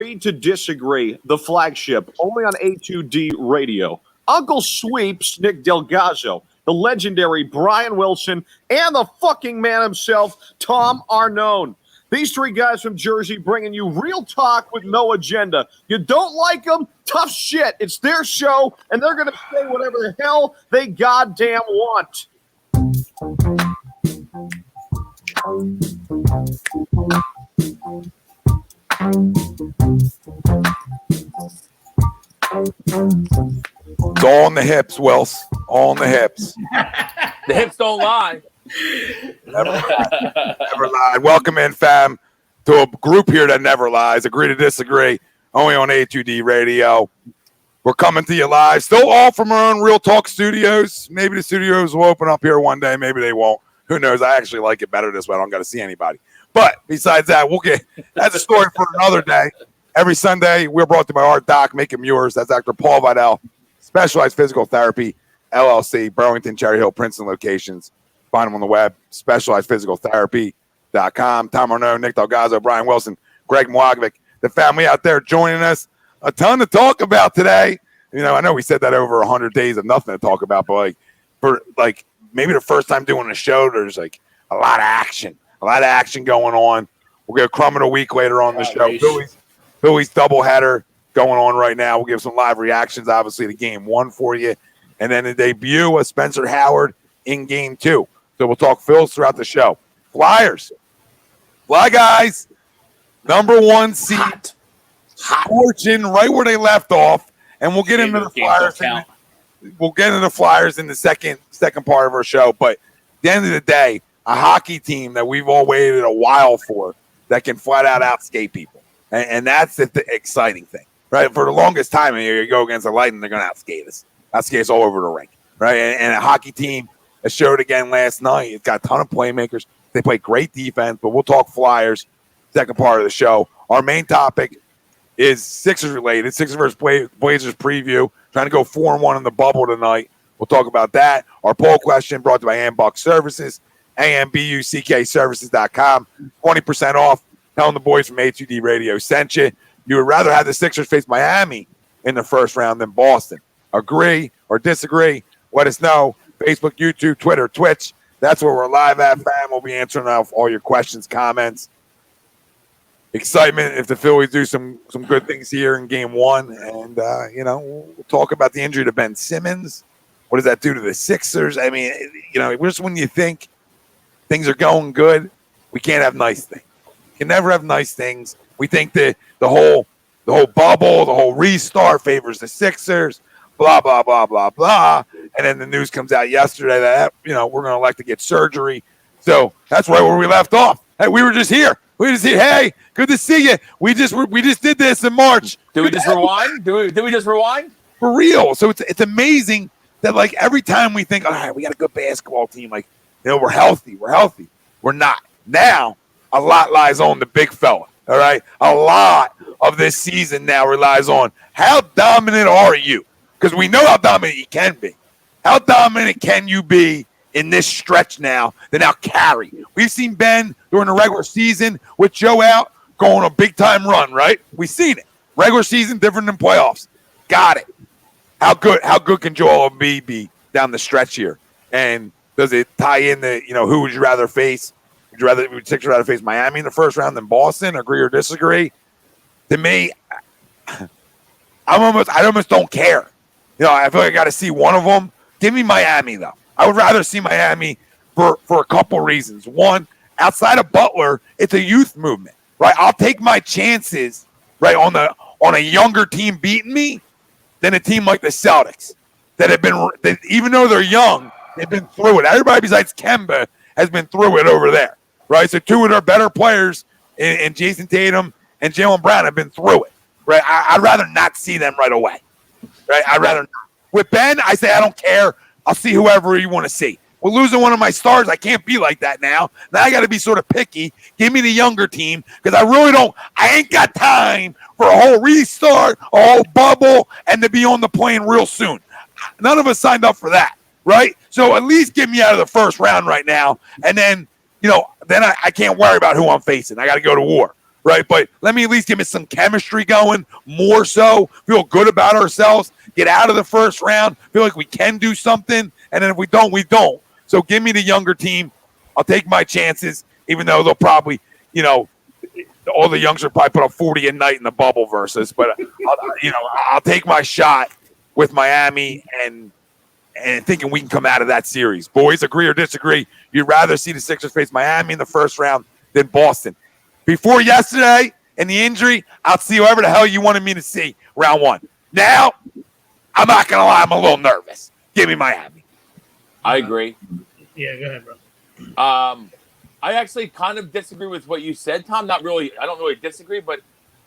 Agree to Disagree, the flagship, only on A2D Radio. Uncle Sweeps, Nick Delgazzo, the legendary Brian Wilson, and the fucking man himself, Tom Arnone. These three guys from Jersey bringing you real talk with no agenda. You don't like them? Tough shit. It's their show, and they're going to say whatever the hell they goddamn want. It's all on the hips, Wills. All on the hips. The hips don't lie. Never lied. Never lied. Welcome in, fam, to a group here that never lies. Agree to Disagree. Only on A2D Radio. We're coming to you live. Still all from our own Real Talk studios. Maybe the studios will open up here one day. Maybe they won't. Who knows? I actually like it better this way. I don't got to see anybody. But besides that, that's a story for another day. Every Sunday, we're brought to you by our doc, Make 'em Yours. That's Dr. Paul Vidal, Specialized Physical Therapy, LLC, Burlington, Cherry Hill, Princeton locations. Find them on the web, specializedphysicaltherapy.com. Tom Arnone, Nick Delgazzo, Brian Wilson, Greg Mwagovic, the family out there joining us. A ton to talk about today. You know, I know we said that over 100 days of nothing to talk about, but maybe the first time doing a show, there's a lot of action going on. We'll get a crumb of the week later on the show. Phillies doubleheader going on right now. We'll give some live reactions, obviously, to game one for you. And then the debut of Spencer Howard in game two. So we'll talk Phils throughout the show. Flyers. Fly guys. Number one seed. Fortune right where they left off. And we'll get into the Flyers. We'll get into the Flyers in the second part of our show. But at the end of the day, a hockey team that we've all waited a while for that can flat out outskate people. And that's the exciting thing, right? For the longest time, you go against the Lightning, they're going to outskate us all over the rink, right? And a hockey team that showed again last night. It's got a ton of playmakers. They play great defense, but we'll talk Flyers, second part of the show. Our main topic is Sixers related. Sixers versus Blazers preview. Trying to go 4-1 in the bubble tonight. We'll talk about that. Our poll question brought to you by Ambuck Services, ambuckservices.com. 20% off. Telling the boys from A2D Radio sent you. You would rather have the Sixers face Miami in the first round than Boston. Agree or disagree? Let us know. Facebook, YouTube, Twitter, Twitch. That's where we're live at, fam. We'll be answering all your questions, comments. Excitement if the Phillies do some good things here in game one. And, we'll talk about the injury to Ben Simmons. What does that do to the Sixers? I mean, just when you think things are going good, we can't have nice things. You can never have nice things. We think that the whole bubble, the whole restart favors the Sixers, blah, blah, blah, blah, blah. And then the news comes out yesterday that, we're going to elect to get surgery. So that's right where we left off. Hey, we were just here. Hey, good to see you. We just did this in March. Did we just rewind? Did we just rewind? For real. So it's amazing that every time we think, all right, we got a good basketball team, we're healthy. We're not. Now, a lot lies on the big fella. All right. A lot of this season now relies on how dominant are you? Because we know how dominant you can be. How dominant can you be in this stretch now that now carry? We've seen Ben during the regular season with Joe out go on a big time run, right? We've seen it. Regular season different than playoffs. Got it. How good can Joel Embiid be down the stretch here? And does it tie in the, who would you rather face? Would Sixers rather face Miami in the first round than Boston? Agree or disagree? To me, I almost don't care. I feel like I got to see one of them. Give me Miami, though. I would rather see Miami for a couple reasons. One, outside of Butler, it's a youth movement, right? I'll take my chances, right, on a younger team beating me than a team like the Celtics that even though they're young, they've been through it. Everybody besides Kemba has been through it over there, right? So two of their better players in Jason Tatum and Jaylen Brown have been through it, right? I'd rather not see them right away, right? I'd rather not. With Ben, I say I don't care. I'll see whoever you want to see. We're losing one of my stars. I can't be like that now. Now I got to be sort of picky. Give me the younger team because I ain't got time for a whole restart, a whole bubble, and to be on the plane real soon. None of us signed up for that, right? So at least get me out of the first round right now. And then, then I can't worry about who I'm facing. I got to go to war, right? But let me at least give me some chemistry going, more so, feel good about ourselves, get out of the first round, feel like we can do something, and then if we don't, we don't. So give me the younger team. I'll take my chances, even though they'll probably, all the youngsters will probably put up 40 a night in the bubble versus, but I'll take my shot with Miami and thinking we can come out of that series. Boys, agree or disagree? You'd rather see the Sixers face Miami in the first round than Boston. Before yesterday and the injury, I'll see whoever the hell you wanted me to see round one. Now, I'm not going to lie, I'm a little nervous. Give me Miami. I agree. Yeah, go ahead, bro. I actually kind of disagree with what you said, Tom. Not really. I don't really disagree, but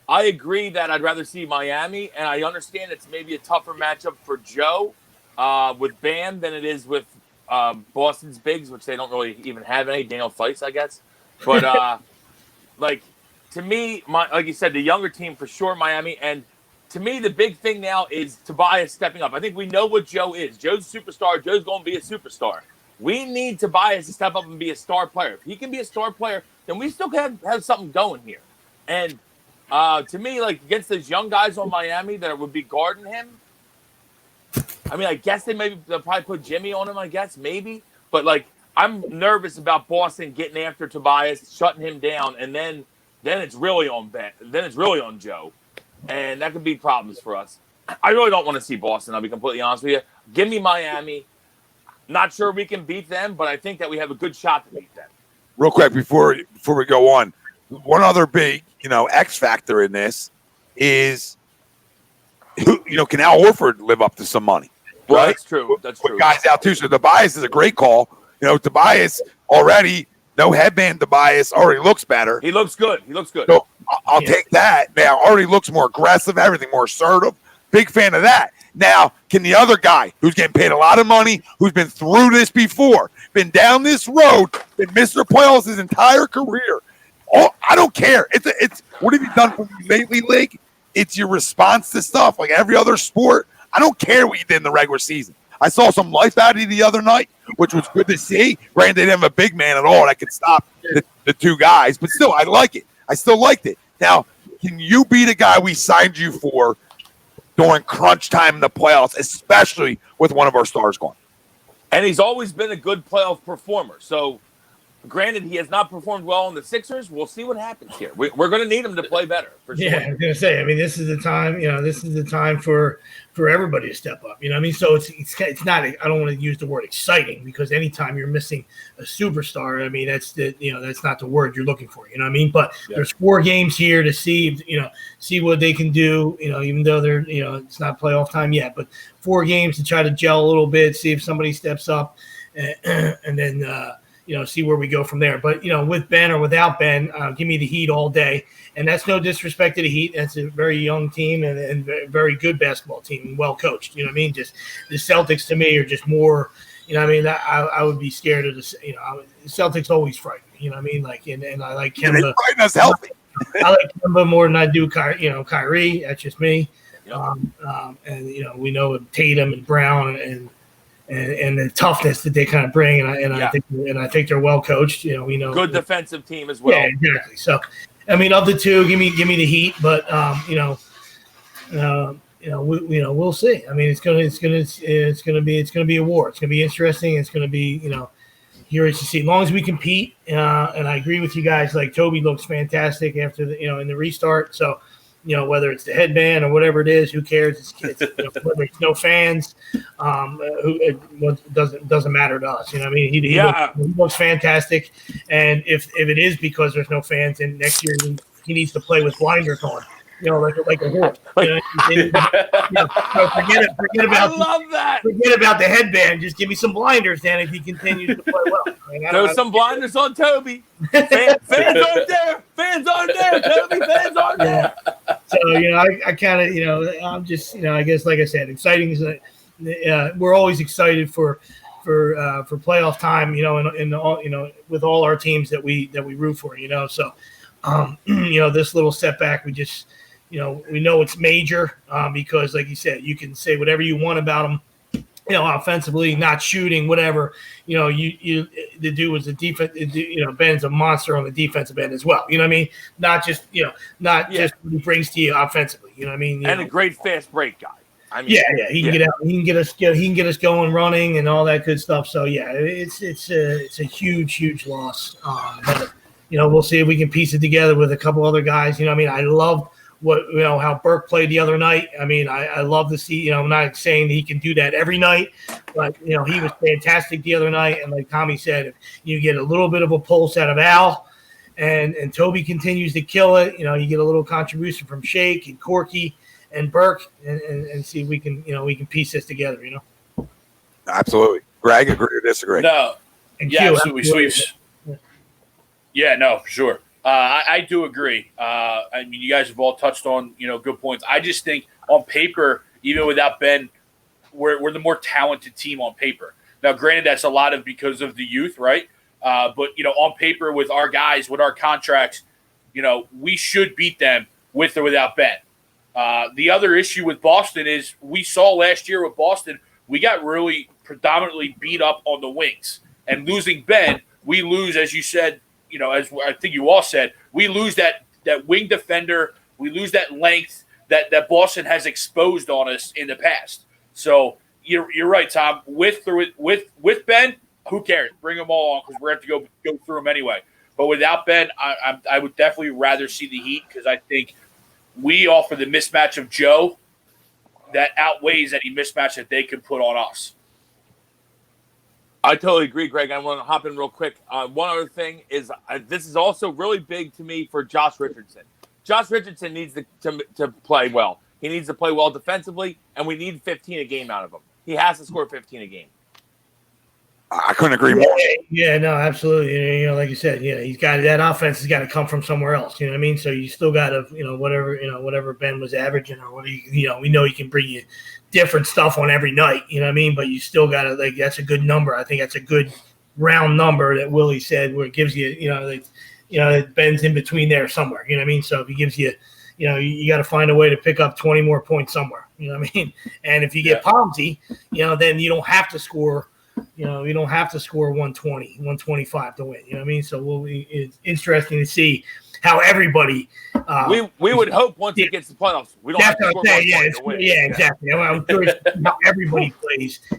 I agree that I'd rather see Miami, and I understand it's maybe a tougher matchup for Joe with Bam than it is with Boston's bigs, which they don't really even have any. Daniel Theis, I guess. But to me, like you said, the younger team for sure, Miami. And to me, the big thing now is Tobias stepping up. I think we know what Joe is. Joe's a superstar. Joe's going to be a superstar. We need Tobias to step up and be a star player. If he can be a star player, then we still can have something going here. And to me, against those young guys on Miami that would be guarding him, I mean, I guess they'll probably put Jimmy on him, I guess, maybe. But, I'm nervous about Boston getting after Tobias, shutting him down, and then it's really on Ben. Then it's really on Joe. And that could be problems for us. I really don't want to see Boston, I'll be completely honest with you. Give me Miami. Not sure we can beat them, but I think that we have a good shot to beat them. Real quick, before we go on, one other big, X factor in this is, can Al Horford live up to some money? Well, right? that's true. That's true. With guys out too. So Tobias is a great call. Tobias already, no headband Tobias, already looks better. He looks good. So I'll take that. Now, already looks more aggressive, everything more assertive. Big fan of that. Now, can the other guy who's getting paid a lot of money, who's been through this before, been down this road, been Mr. Playoffs his entire career, I don't care. It's what have you done for me lately, League? It's your response to stuff like every other sport. I don't care what you did in the regular season. I saw some life out of you the other night, which was good to see. Granted, they didn't have a big man at all that could stop the two guys, but still, I like it. I still liked it. Now, can you be the guy we signed you for during crunch time in the playoffs, especially with one of our stars gone? And he's always been a good playoff performer. So, granted, he has not performed well in the Sixers. We'll see what happens here. We're going to need him to play better, for sure. Yeah, I was going to say, I mean, this is the time, this is the time for everybody to step up. I mean? So it's not, I don't want to use the word exciting, because anytime you're missing a superstar, I mean, that's not the word you're looking for, you know what I mean? But there's 4 games here to see what they can do, even though they're, it's not playoff time yet, but 4 games to try to gel a little bit, see if somebody steps up, and then, see where we go from there. But, with Ben or without Ben, give me the Heat all day. And that's no disrespect to the Heat. That's a very young team and very good basketball team and well coached. You know what I mean? Just the Celtics to me are just more, I would be scared of the Celtics always frighten me. You know what I mean? And I like Kemba. They frighten us healthy. I like Kemba more than I do Kyrie. That's just me. Yep. And, we know Tatum and Brown and the toughness that they kind of bring, I think they're well coached. We know good defensive team as well. Yeah, exactly. So, I mean, of the two, give me the Heat, but we'll see. I mean, it's gonna be a war. It's gonna be interesting. It's gonna be curious to see. As long as we compete, and I agree with you guys. Like Toby looks fantastic after in the restart. So. Whether it's the headband or whatever it is, who cares? It's whether it's no fans, it doesn't matter to us. I mean, he looks fantastic, and if it is because there's no fans, then next year he needs to play with blinders on. Like a horse. Forget about. I love that. Forget about the headband. Just give me some blinders, then, if he continues to play well. There's some blinders on Toby. Fans aren't there. Fans aren't there, Toby. Fans aren't there. So I kind of I'm just I guess, like I said, exciting is we're always excited for playoff time. In all with all our teams that we root for. So this little setback, we just. We know it's major because, like you said, you can say whatever you want about them, offensively, not shooting, whatever. The dude was a defense. Ben's a monster on the defensive end as well. You know what I mean? Not just just what he brings to you offensively. You know what I mean? A great fast break guy. I mean, he can get out. He can get us going, running, and all that good stuff. So it's a huge loss. But we'll see if we can piece it together with a couple other guys. I love how Burke played the other night. I love to see, I'm not saying he can do that every night, but, he was fantastic the other night. And like Tommy said, if you get a little bit of a pulse out of Al and Toby continues to kill it, you get a little contribution from Shake and Corky and Burke and see if we can piece this together, Absolutely. Greg, agree or disagree? No. And Yeah, Q, absolutely. Sweeps. Yeah, no, for sure. I do agree. You guys have all touched on, good points. I just think on paper, even without Ben, we're the more talented team on paper. Now, granted, that's a lot of because of the youth, right? But, on paper with our guys, with our contracts, we should beat them with or without Ben. The other issue with Boston is we saw last year with Boston, we got really predominantly beat up on the wings. And losing Ben, we lose, as you said, as I think you all said, we lose that wing defender. We lose that length that Boston has exposed on us in the past. So you're right, Tom. With Ben, who cares? Bring them all on because we're going to have to go through them anyway. But without Ben, I would definitely rather see the Heat because I think we offer the mismatch of Joe that outweighs any mismatch that they can put on us. I totally agree, Greg. I want to hop in real quick. One other thing is this is also really big to me for Josh Richardson. Josh Richardson needs to play well. He needs to play well defensively, and we need 15 a game out of him. He has to score 15 a game. I couldn't agree more. Yeah, no, absolutely. Like you said, he's got that offense has got to come from somewhere else. You know what I mean? So you still got to, whatever Ben was averaging or what we know he can bring you different stuff on every night. You know what I mean? But you still got to that's a good number. I think that's a good round number that Willie said where it gives you, that Ben's in between there somewhere. You know what I mean? So if he gives you, you got to find a way to pick up 20 more points somewhere. You know what I mean? And if you get Palmsy, then you don't have to score. You don't have to score 120, 125 to win. You know what I mean? So it's interesting to see how everybody. We would hope once he gets to the playoffs, we don't have to score 120 to win. Yeah, exactly. I'm curious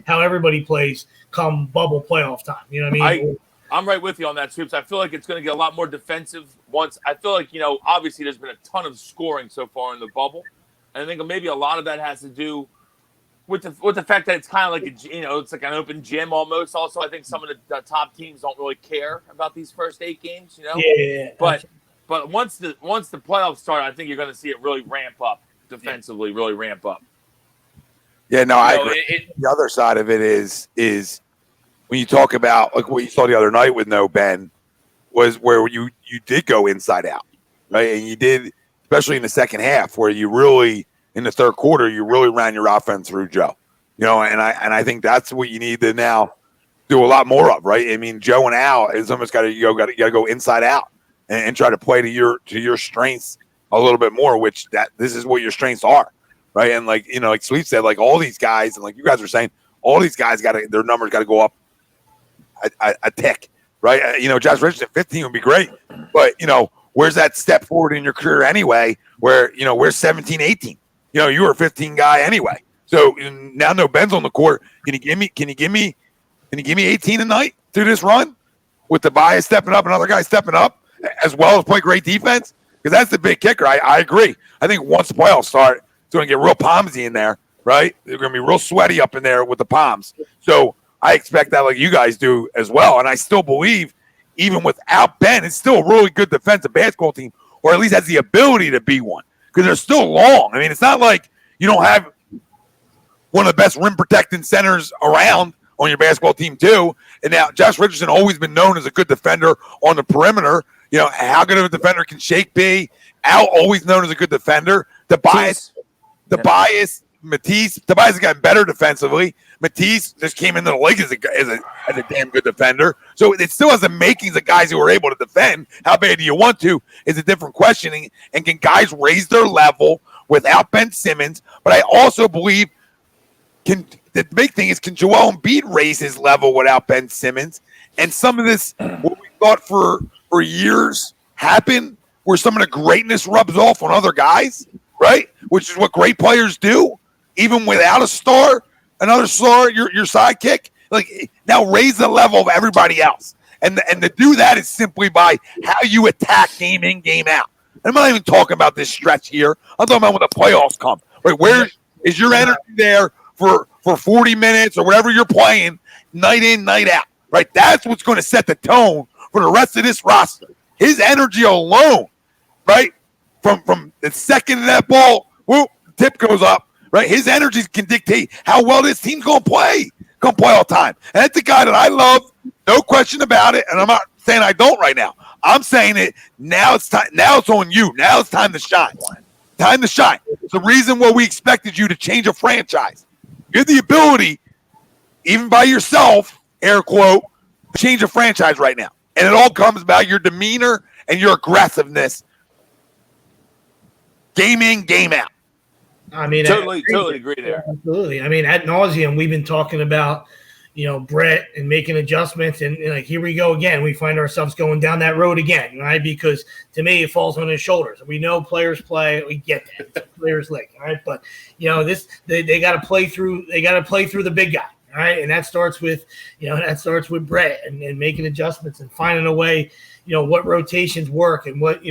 how everybody plays come bubble playoff time. You know what I mean? I'm right with you on that, Swoops. I feel like it's going to get a lot more defensive once. I feel like, obviously there's been a ton of scoring so far in the bubble. And I think maybe a lot of that has to do with the fact that it's kind of like it's like an open gym almost. Also, I think some of the top teams don't really care about these first 8 games. Yeah. But once the playoffs start, I think you're going to see it really ramp up defensively. Really ramp up. Yeah, no, I agree. The other side of it is when you talk about like what you saw the other night with no Ben was where you did go inside out, right? And you did, especially in the second half, where you really. In the third quarter, you really ran your offense through Joe, and I think that's what you need to now do a lot more of, right? I mean, Joe and Al is almost got to go inside out and try to play to your strengths a little bit more, which this is what your strengths are, right? And like Sweet said, like all these guys, and like you guys were saying, all these guys their numbers got to go up a tick, right? Josh Richardson 15 would be great, but where's that step forward in your career anyway? Where where's 17, 18? You were a 15 guy anyway. So now no Ben's on the court. Can you give me 18 a night through this run with Tobias stepping up, another guy stepping up, as well as play great defense? Because that's the big kicker. I agree. I think once the playoffs start, it's going to get real palmsy in there, right? They're going to be real sweaty up in there with the palms. So I expect that like you guys do as well. And I still believe even without Ben, it's still a really good defensive basketball team, or at least has the ability to be one. Because they're still long. I mean, it's not like you don't have one of the best rim protecting centers around on your basketball team too. And now Josh Richardson always been known as a good defender on the perimeter. How good of a defender can Shake be? Al always known as a good defender. Tobias, Matisse. Tobias has gotten better defensively. Matisse just came into the league as a damn good defender. So it still has the makings of guys who are able to defend. How bad do you want to is a different questioning. And can guys raise their level without Ben Simmons? But I also believe can the big thing is, can Joel Embiid raise his level without Ben Simmons? And some of this, what we thought for years happened, where some of the greatness rubs off on other guys, right? Which is what great players do, even without a star, another star, your sidekick. Like, now raise the level of everybody else. And to do that is simply by how you attack game in, game out. And I'm not even talking about this stretch here. I'm talking about when the playoffs come. Right? Where is your energy there for 40 minutes or whatever you're playing, night in, night out? Right? That's what's going to set the tone for the rest of this roster. His energy alone, right? From the second of that ball, whoop, tip goes up, right? His energy can dictate how well this team's going to play. Going to play all the time. And that's the guy that I love, no question about it. And I'm not saying I don't right now. I'm saying it now. It's time. Now it's on you. Now it's time to shine. Time to shine. It's the reason why we expected you to change a franchise. You have the ability, even by yourself, air quote, to change a franchise right now. And it all comes about your demeanor and your aggressiveness. Game in, game out. I mean, totally agree there. Absolutely. I mean, ad nauseum, we've been talking about, Brett and making adjustments, and like, here we go again. We find ourselves going down that road again, right? Because to me, it falls on his shoulders. We know players play. We get that. It's a player's league, all right? But they got to play through. They got to play through the big guy, all right? And that starts with Brett and making adjustments and finding a way, what rotations work and what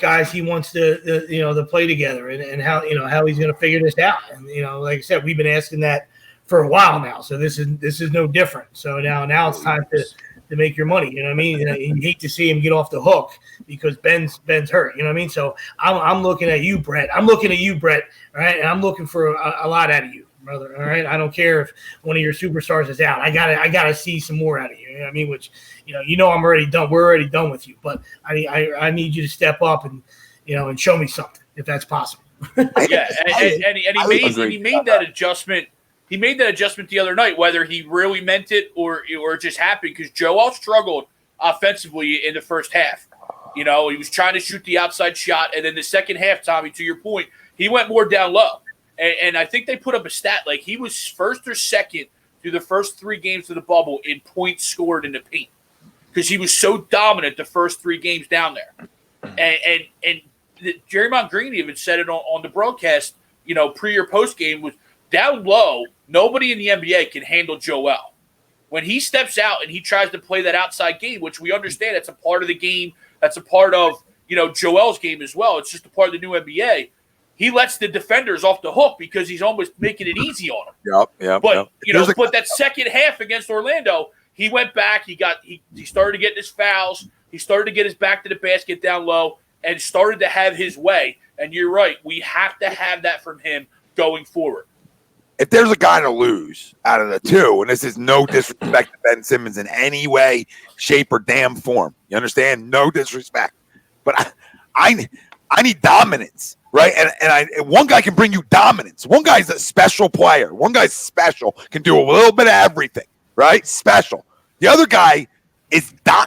guys he wants to play together and how he's going to figure this out. And like I said, we've been asking that for a while now, so this is no different. So now it's time to make your money. You know what I mean? You hate to see him get off the hook because Ben's hurt. You know what I mean? So I'm looking at you, Brett. All right, and I'm looking for a lot out of you, brother. All right, I don't care if one of your superstars is out. I gotta see some more out of you. You know what I mean? Which I'm already done. We're already done with you, but I need you to step up and and show me something if that's possible. Yeah, and he made that adjustment. He made that adjustment the other night, whether he really meant it or it just happened, because Joel struggled offensively in the first half. He was trying to shoot the outside shot, and then the second half, Tommy, to your point, he went more down low. And I think they put up a stat like he was first or second through the first 3 games of the bubble in points scored in the paint, because he was so dominant the first 3 games down there. And Draymond Green even said it on the broadcast, pre or post game, was down low. Nobody in the NBA can handle Joel. When he steps out and he tries to play that outside game, which we understand that's a part of the game, that's a part of Joel's game as well. It's just a part of the new NBA. He lets the defenders off the hook because he's almost making it easy on them. Yep. But but that second half against Orlando, he went back. He started to get his fouls. He started to get his back to the basket down low and started to have his way. And you're right. We have to have that from him going forward. If there's a guy to lose out of the two, and this is no disrespect to Ben Simmons in any way, shape, or damn form, you understand? No disrespect, but I need dominance, right? And one guy can bring you dominance. One guy's a special player. One guy's special, can do a little bit of everything, right? Special. The other guy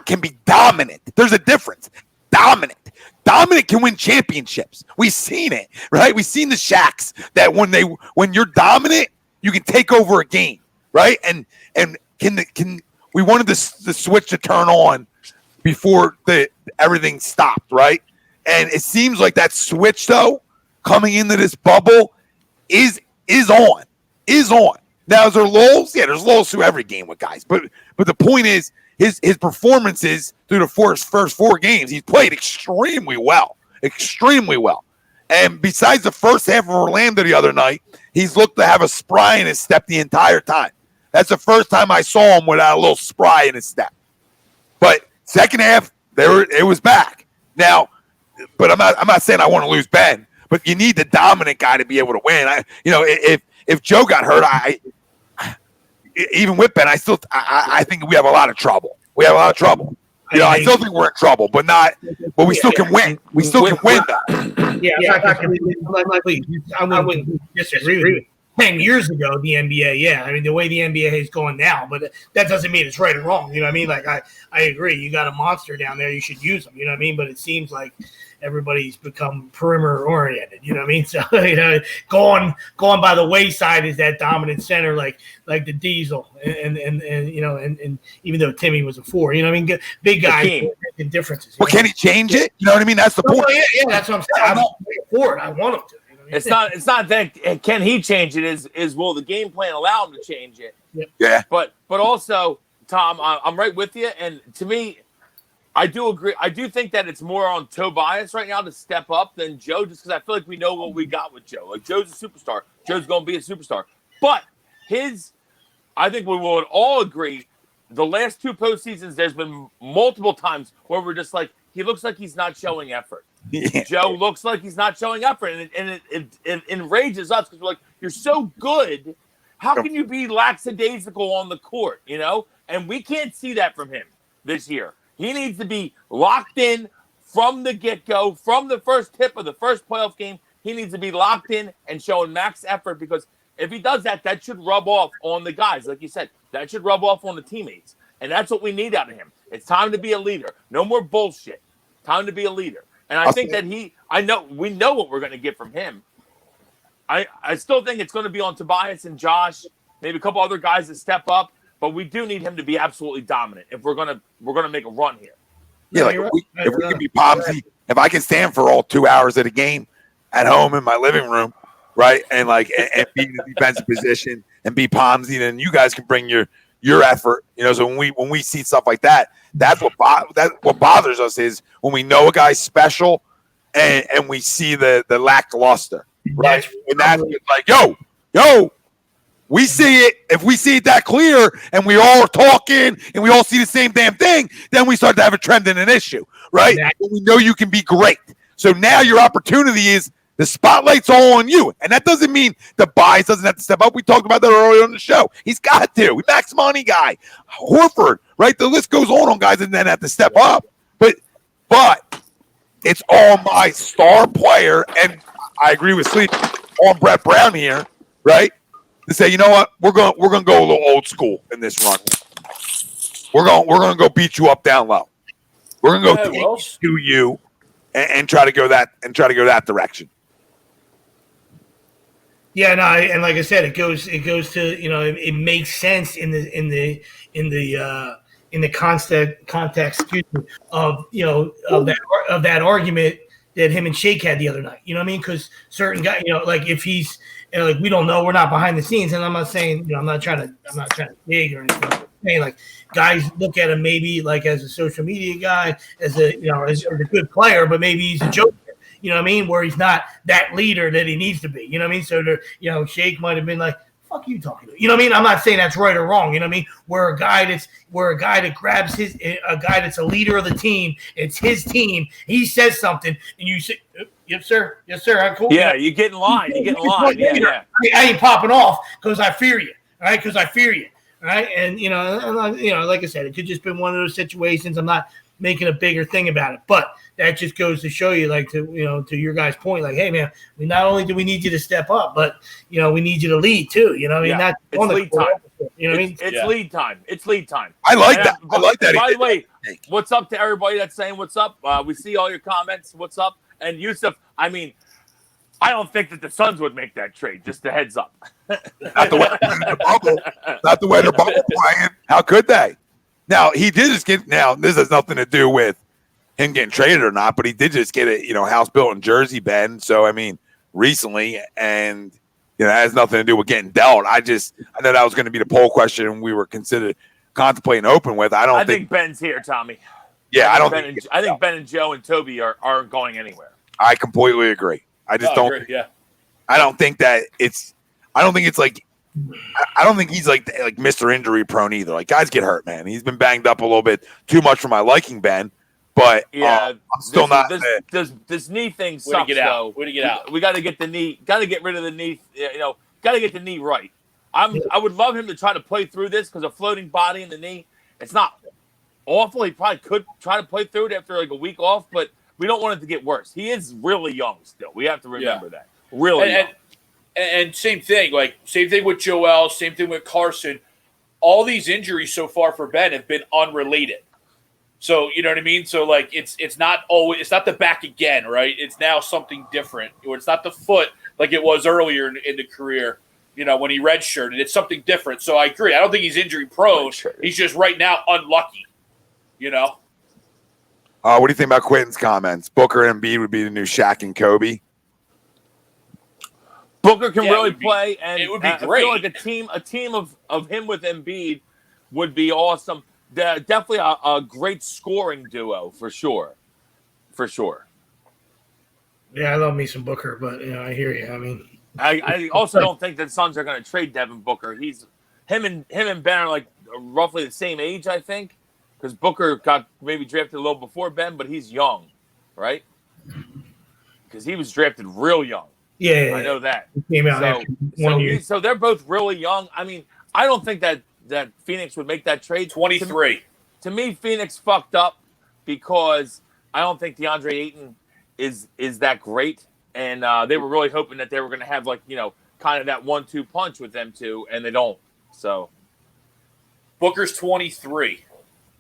can be dominant. There's a difference. Dominant can win championships. We've seen it, right? We've seen the Shaqs that when you're dominant, you can take over a game, right? And we wanted the switch to turn on before everything stopped, right? And it seems like that switch, though, coming into this bubble is on. Now, is there lulls? Yeah, there's lulls through every game with guys. But the point is, his performances through the first 4 games, he's played extremely well. And besides the first half of Orlando the other night, he's looked to have a spry in his step the entire time. That's the first time I saw him without a little spry in his step. But second half, it was back. Now, but I'm not saying I want to lose Ben, but you need the dominant guy to be able to win. If Joe got hurt, even with Ben, I think we have a lot of trouble. I still think we're in trouble, but we still can win. We still can win, though. Yeah, I wouldn't disagree with you. 10 years ago, the NBA, yeah. I mean, the way the NBA is going now, but that doesn't mean it's right or wrong. You know what I mean? Like, I agree. You got a monster down there. You should use them. You know what I mean? But it seems like everybody's become perimeter oriented. You know what I mean? So, going by the wayside is that dominant center, like the Diesel. And even though Timmy was a 4, you know what I mean? Big guys making differences. Well, can he change it? You know what I mean? That's the point. Yeah, that's what I'm saying. I'm not for it. I want him to. It's not that can he change it? Is will the game plan allow him to change it? Yeah. But also, Tom, I'm right with you. And to me, I do agree. I do think that it's more on Tobias right now to step up than Joe, just because I feel like we know what we got with Joe. Like, Joe's a superstar. Joe's going to be a superstar. But I think we will all agree, the last 2 postseasons, there's been multiple times where we're just like, he looks like he's not showing effort. Yeah. Joe looks like he's not showing effort, and it enrages us because we're like, you're so good. How can you be lackadaisical on the court, And we can't see that from him this year. He needs to be locked in from the get-go, from the first tip of the first playoff game. He needs to be locked in and showing max effort, because if he does that, that should rub off on the guys. Like you said, that should rub off on the teammates. And that's what we need out of him. It's time to be a leader. No more bullshit. Time to be a leader. And I think that we know what we're going to get from him. I still think it's going to be on Tobias and Josh, maybe a couple other guys that step up, but we do need him to be absolutely dominant if we're going to make a run here. Yeah, like if we can be Pomsy, if I can stand for all 2 hours of the game at home in my living room, right, and be in the defensive position and be Pomsy, then you guys can bring your effort, So when we see stuff like that, that's what bothers us is when we know a guy's special and we see the lackluster, right? And that's like, yo, we see it. If we see it that clear and we all are talking and we all see the same damn thing, then we start to have a trend and an issue, right? Exactly. We know you can be great. So now your opportunity is the spotlight's all on you. And that doesn't mean the Bias doesn't have to step up. We talked about that earlier on the show. He's got to. Max Money guy. Horford, right? The list goes on guys and then have to step up. But it's all my star player. And I agree with Sleep on Brett Brown here, right? To say, you know what? We're going to go a little old school in this run. We're going to go beat you up down low. We're going to go to you and try to go that direction. Yeah, no, and like I said, it goes to it makes sense in the context of of that argument that him and Shake had the other night. You know what I mean? Because certain guy, like if he's we don't know, we're not behind the scenes, and I'm not saying I'm not trying to dig or anything. I'm saying like guys look at him maybe like as a social media guy, as a as a good player, but maybe he's a joker. You know what I mean? Where he's not that leader that he needs to be. You know what I mean? So Shake might have been like, "Fuck you talking to?" You know what I mean? I'm not saying that's right or wrong. You know what I mean? Where a guy that grabs a guy that's a leader of the team, it's his team. He says something, and you say, "Yes, sir. Yes, sir. I'm cool." Yeah, you get in line. You get in line. Yeah. I ain't popping off because I fear you. All right, because I fear you. All right, and like I said, it could just been one of those situations. I'm not making a bigger thing about it, but that just goes to show you, like, to your guys' point, like, hey man, we not only do we need you to step up, but we need you to lead too. Not it's lead time. You know what I mean? It's lead time. It's lead time. I like that. I like that. By the way, what's up to everybody that's saying what's up? We see all your comments. What's up? And Yusuf, I mean, I don't think that the Suns would make that trade. Just a heads up. Not the way they're bubble playing. How could they? Now, he did just get – now, this has nothing to do with him getting traded or not, but he did just get a house built in Jersey, Ben. So, I mean, recently, and, it has nothing to do with getting dealt. I know that was going to be the poll question we were contemplating open with. I think Ben's here, Tommy. Yeah, I think Ben and Joe and Toby aren't going anywhere. I completely agree. I just don't – yeah. I don't think that it's – I don't think it's like – I don't think he's like Mr. Injury prone either. Like, guys get hurt, man. He's been banged up a little bit too much for my liking, Ben. But I'm still not. This knee thing sucks, though. Way to get out. We got to get the knee. Got to get rid of the knee. Got to get the knee right. I would love him to try to play through this because a floating body in the knee. It's not awful. He probably could try to play through it after like a week off, but we don't want it to get worse. He is really young still. We have to remember that. Really young. And same thing with Joel, same thing with Carson. All these injuries so far for Ben have been unrelated. So you know what I mean? So like it's not the back again, right? It's now something different. Or it's not the foot like it was earlier in the career, when he redshirted. It's something different. So I agree. I don't think he's injury prone. He's just right now unlucky. What do you think about Quentin's comments? Booker and Embiid would be the new Shaq and Kobe. Booker can really play, and it would be great. I feel like a team of him with Embiid would be awesome. Definitely a great scoring duo for sure. Yeah, I love me some Booker, but I hear you. I mean, I also don't think that Suns are going to trade Devin Booker. Him and Ben are like roughly the same age, I think, because Booker got maybe drafted a little before Ben, but he's young, right? Because he was drafted real young. Yeah, I know that. He came out after 1 year. So they're both really young. I mean, I don't think that Phoenix would make that trade. 23. To me, Phoenix fucked up because I don't think DeAndre Ayton is that great, and they were really hoping that they were going to have kind of that 1-2 punch with them two, and they don't. So Booker's 23.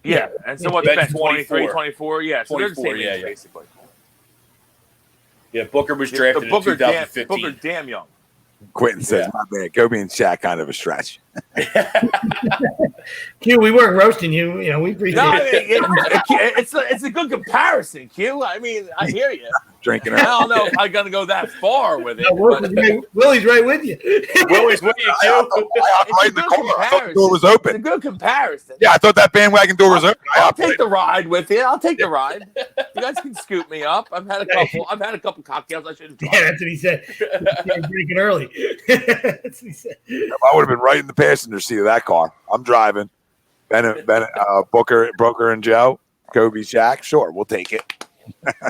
Yeah, and so what's Ben? 23, 24? Yeah, so 24, they're the same age, yeah. basically. Yeah, Booker was drafted in 2015. Booker damn young. Quentin says, my bad. Kobe and Shaq kind of a stretch. Q, we weren't roasting you. We appreciate it. It's a good comparison, Q. I mean, I hear you. Drinking I don't know if I'm going to go that far with it. Willie's right with you. Willie's with you, Q. Right in the corner. I thought the door was open. It's a good comparison. Yeah, I thought that bandwagon door was open. I'll take the ride with you. I'll take the ride. You guys can scoop me up. I've had a couple cocktails I should have tried. Yeah, that's what he said. Drinking early. That's what he said. I would have been right in the passenger seat of that car. I'm driving. Booker, and Joe, Kobe, Shaq. Sure, we'll take it.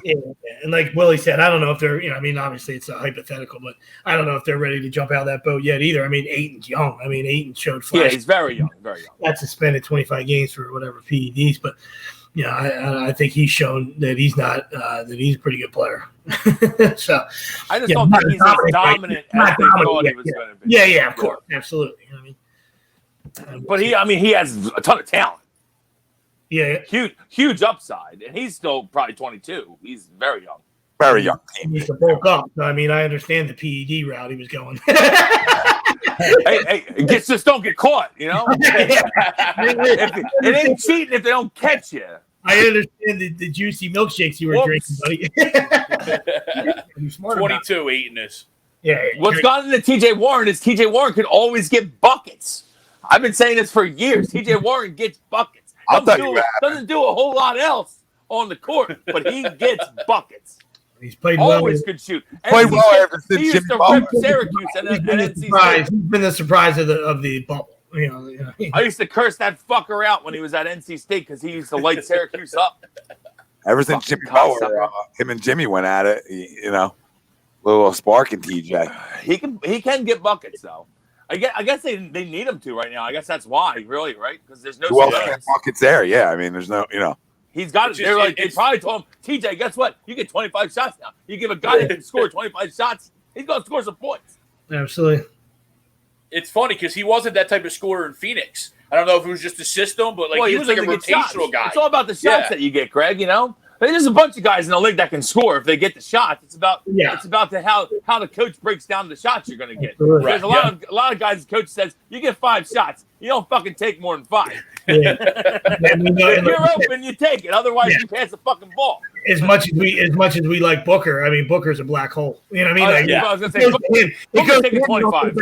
Yeah, and like Willie said, I don't know if they're, obviously it's a hypothetical, but I don't know if they're ready to jump out of that boat yet either. I mean, Ayton's young. I mean, Ayton showed flash. Yeah, he's very young, very young. Got suspended 25 games for whatever PEDs, but I think he's shown that he's not that he's a pretty good player. So I just don't think he's as dominant as they thought he was going to be. Yeah, of course, absolutely. But he has a ton of talent. Yeah, huge upside, and he's still probably 22. He's very young. Very young. He needs to bulk up. So, I mean, I understand the PED route he was going. hey, just don't get caught, It ain't cheating if they don't catch you. I understand the juicy milkshakes you were drinking, buddy. 22 eating this. Yeah. What's gotten into TJ Warren is TJ Warren can always get buckets. I've been saying this for years. TJ Warren gets buckets. Doesn't do a whole lot else on the court, but he gets buckets. He's played always well. could shoot. Played well ever since he used to rip Syracuse and NC State. He's been the surprise of the bubble. I used to curse that fucker out when he was at NC State because he used to light Syracuse up. Ever since Jimmy Butler, him and Jimmy went at it, little spark in TJ. He can get buckets though. I guess they need him to right now. I guess that's why, really, right? Because there's no buckets there. Yeah, I mean, there's no, He's got it. They probably told him, TJ, guess what? You get 25 shots now. You give a guy that can score 25 shots, he's going to score some points. Absolutely. It's funny because he wasn't that type of scorer in Phoenix. I don't know if it was just a system, but he was like a rotational guy. It's all about the shots that you get, Greg. There's a bunch of guys in the league that can score if they get the shots. It's about how the coach breaks down the shots you're going to get. Right. There's a lot of guys. The coach says you get 5 shots. You don't fucking take more than 5. If you're open, you take it. Otherwise, you pass the fucking ball. As much as we like Booker, I mean Booker's a black hole. You know what I mean? I was going to say Booker's taking 25.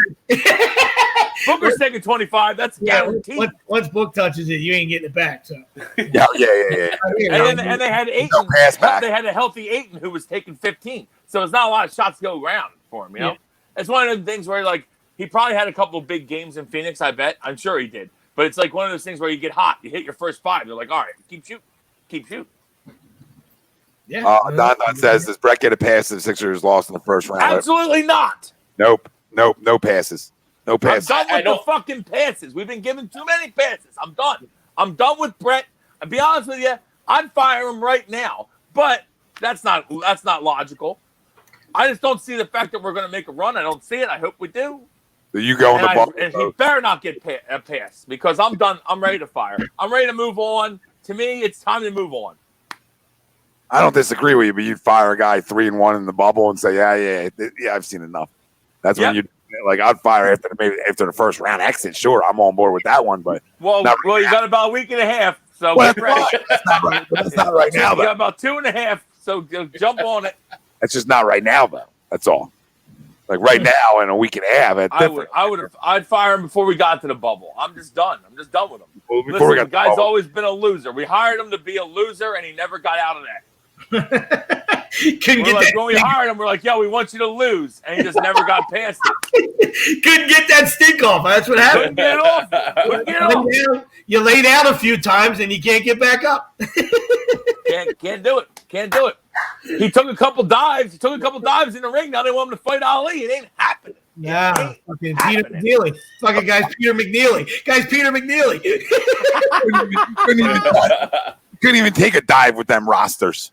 Booker's taking 25 That's guaranteed. Once Book touches it, you ain't getting it back. So. Yeah. And they had Ayton. They had a healthy Ayton who was taking 15. So it's not a lot of shots to go around for him. Yeah. It's one of the things where he probably had a couple of big games in Phoenix. I bet. I'm sure he did. But it's like one of those things where you get hot. You hit your first 5. They're like, all right, keep shooting. Yeah. Don says, does Brett get a pass if the Sixers lost in the first round? Absolutely not. Nope. No passes. No passes. I'm done with the fucking passes. We've been giving too many passes. I'm done. I'm done with Brett. I'll be honest with you. I'd fire him right now. But that's not logical. I just don't see the fact that we're going to make a run. I don't see it. I hope we do. So you go in the bubble. And he better not get a pass because I'm done. I'm ready to fire. I'm ready to move on. To me, it's time to move on. I don't disagree with you, but you'd fire a guy 3-1 in the bubble and say, yeah, I've seen enough. That's when you like. I'd fire after the first round exit. Sure, I'm on board with that one, but you got about a week and a half, so that's not right now. You got about 2.5, so jump on it. That's just not right now, though. That's all. Like right now, in a week and a half, I'd fire him before we got to the bubble. I'm just done. I'm just done with him. Well, Listen, the guy's always been a loser. We hired him to be a loser, and he never got out of that. When we hired him, we're like, we want you to lose, and he just never got past it. Couldn't get that stink off. That's what happened. Couldn't get off. You lay down a few times, and you can't get back up. Can't do it. Can't do it. He took a couple dives. in the ring. Now they want him to fight Ali. It ain't happening. Yeah, fucking Peter McNeely. Fucking guy's Peter McNeely. couldn't even take a dive with them rosters.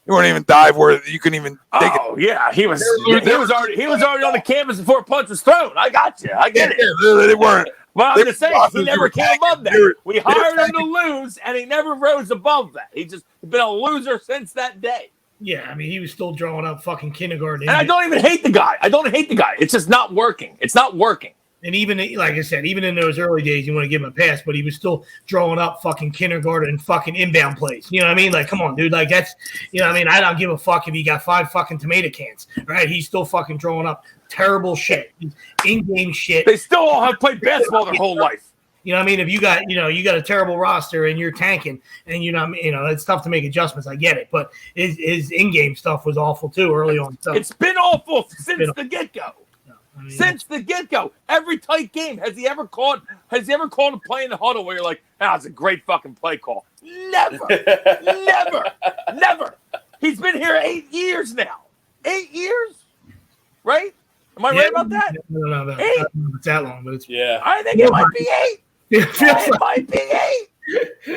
You weren't even dive where you couldn't even take it. Oh yeah, he was already on the canvas before a punch was thrown. I got you. I get it. They weren't. Well, I'm just saying he never came above that. We hired him to lose, and he never rose above that. He's been a loser since that day. Yeah, I mean, he was still drawing up fucking kindergarten. And I don't even hate the guy. It's just not working. It's not working. And even, like I said, even in those early days, you want to give him a pass, but he was still drawing up fucking kindergarten and fucking inbound plays. You know what I mean? Like, come on, dude. Like, that's, you know what I mean? I don't give a fuck if he got 5 fucking tomato cans, right? He's still fucking drawing up terrible shit, in-game shit. They still all have played basketball their whole life. You know what I mean? If you got, you got a terrible roster and you're tanking, and it's tough to make adjustments. I get it, but his in-game stuff was awful too early on. So. It's been awful since the get-go. Since the get-go, every tight game, has he ever called a play in the huddle where you're like, it's a great fucking play call? Never. Never. He's been here 8 years now. 8 years? Right? Am I right about that? No. 8? I don't know if it's that long, but it's I think it might be 8. It might be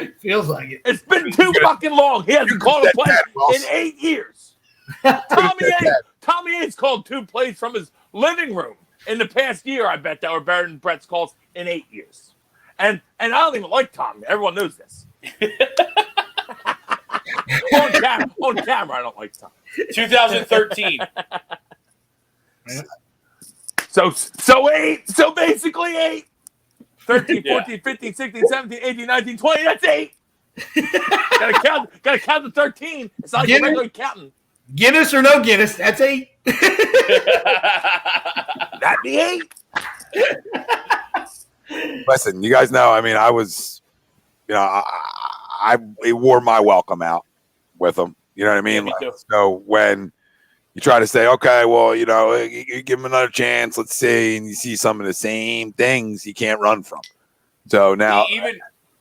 8. Feels like it. It's been too fucking long. He hasn't called a play in 8 years. Tommy A's called 2 plays from his living room in the past year. I bet that were better than Brett's calls in 8 years. And I don't even like Tommy. Everyone knows this. on camera, I don't like Tommy. 2013. So 8. So basically 8. 13, 14, 15, 16, 17, 18, 19, 20. That's 8. Gotta count the 13. It's not like you're regularly counting. Guinness or no Guinness, that's 8. That'd be 8. Listen, you guys know, I mean, I was, it wore my welcome out with them. You know what I mean? Yeah, so when you try to say, okay, well, you give him another chance, let's see, and you see some of the same things he can't run from. So now,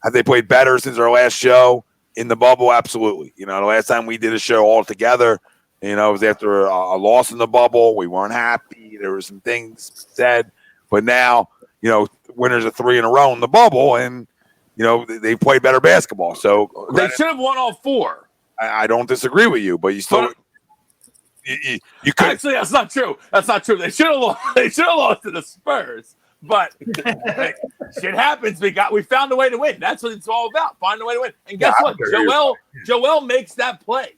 have they played better since our last show in the bubble? Absolutely. The last time we did a show all together, it was after a loss in the bubble. We weren't happy. There were some things said. But now, winners of 3 in a row in the bubble, and, they play better basketball. So they should have won all 4. I don't disagree with you, but you still you could. Actually, that's not true. They should have lost. They should have lost to the Spurs. But shit happens. We found a way to win. That's what it's all about. Find a way to win. And guess what? Joel makes that play.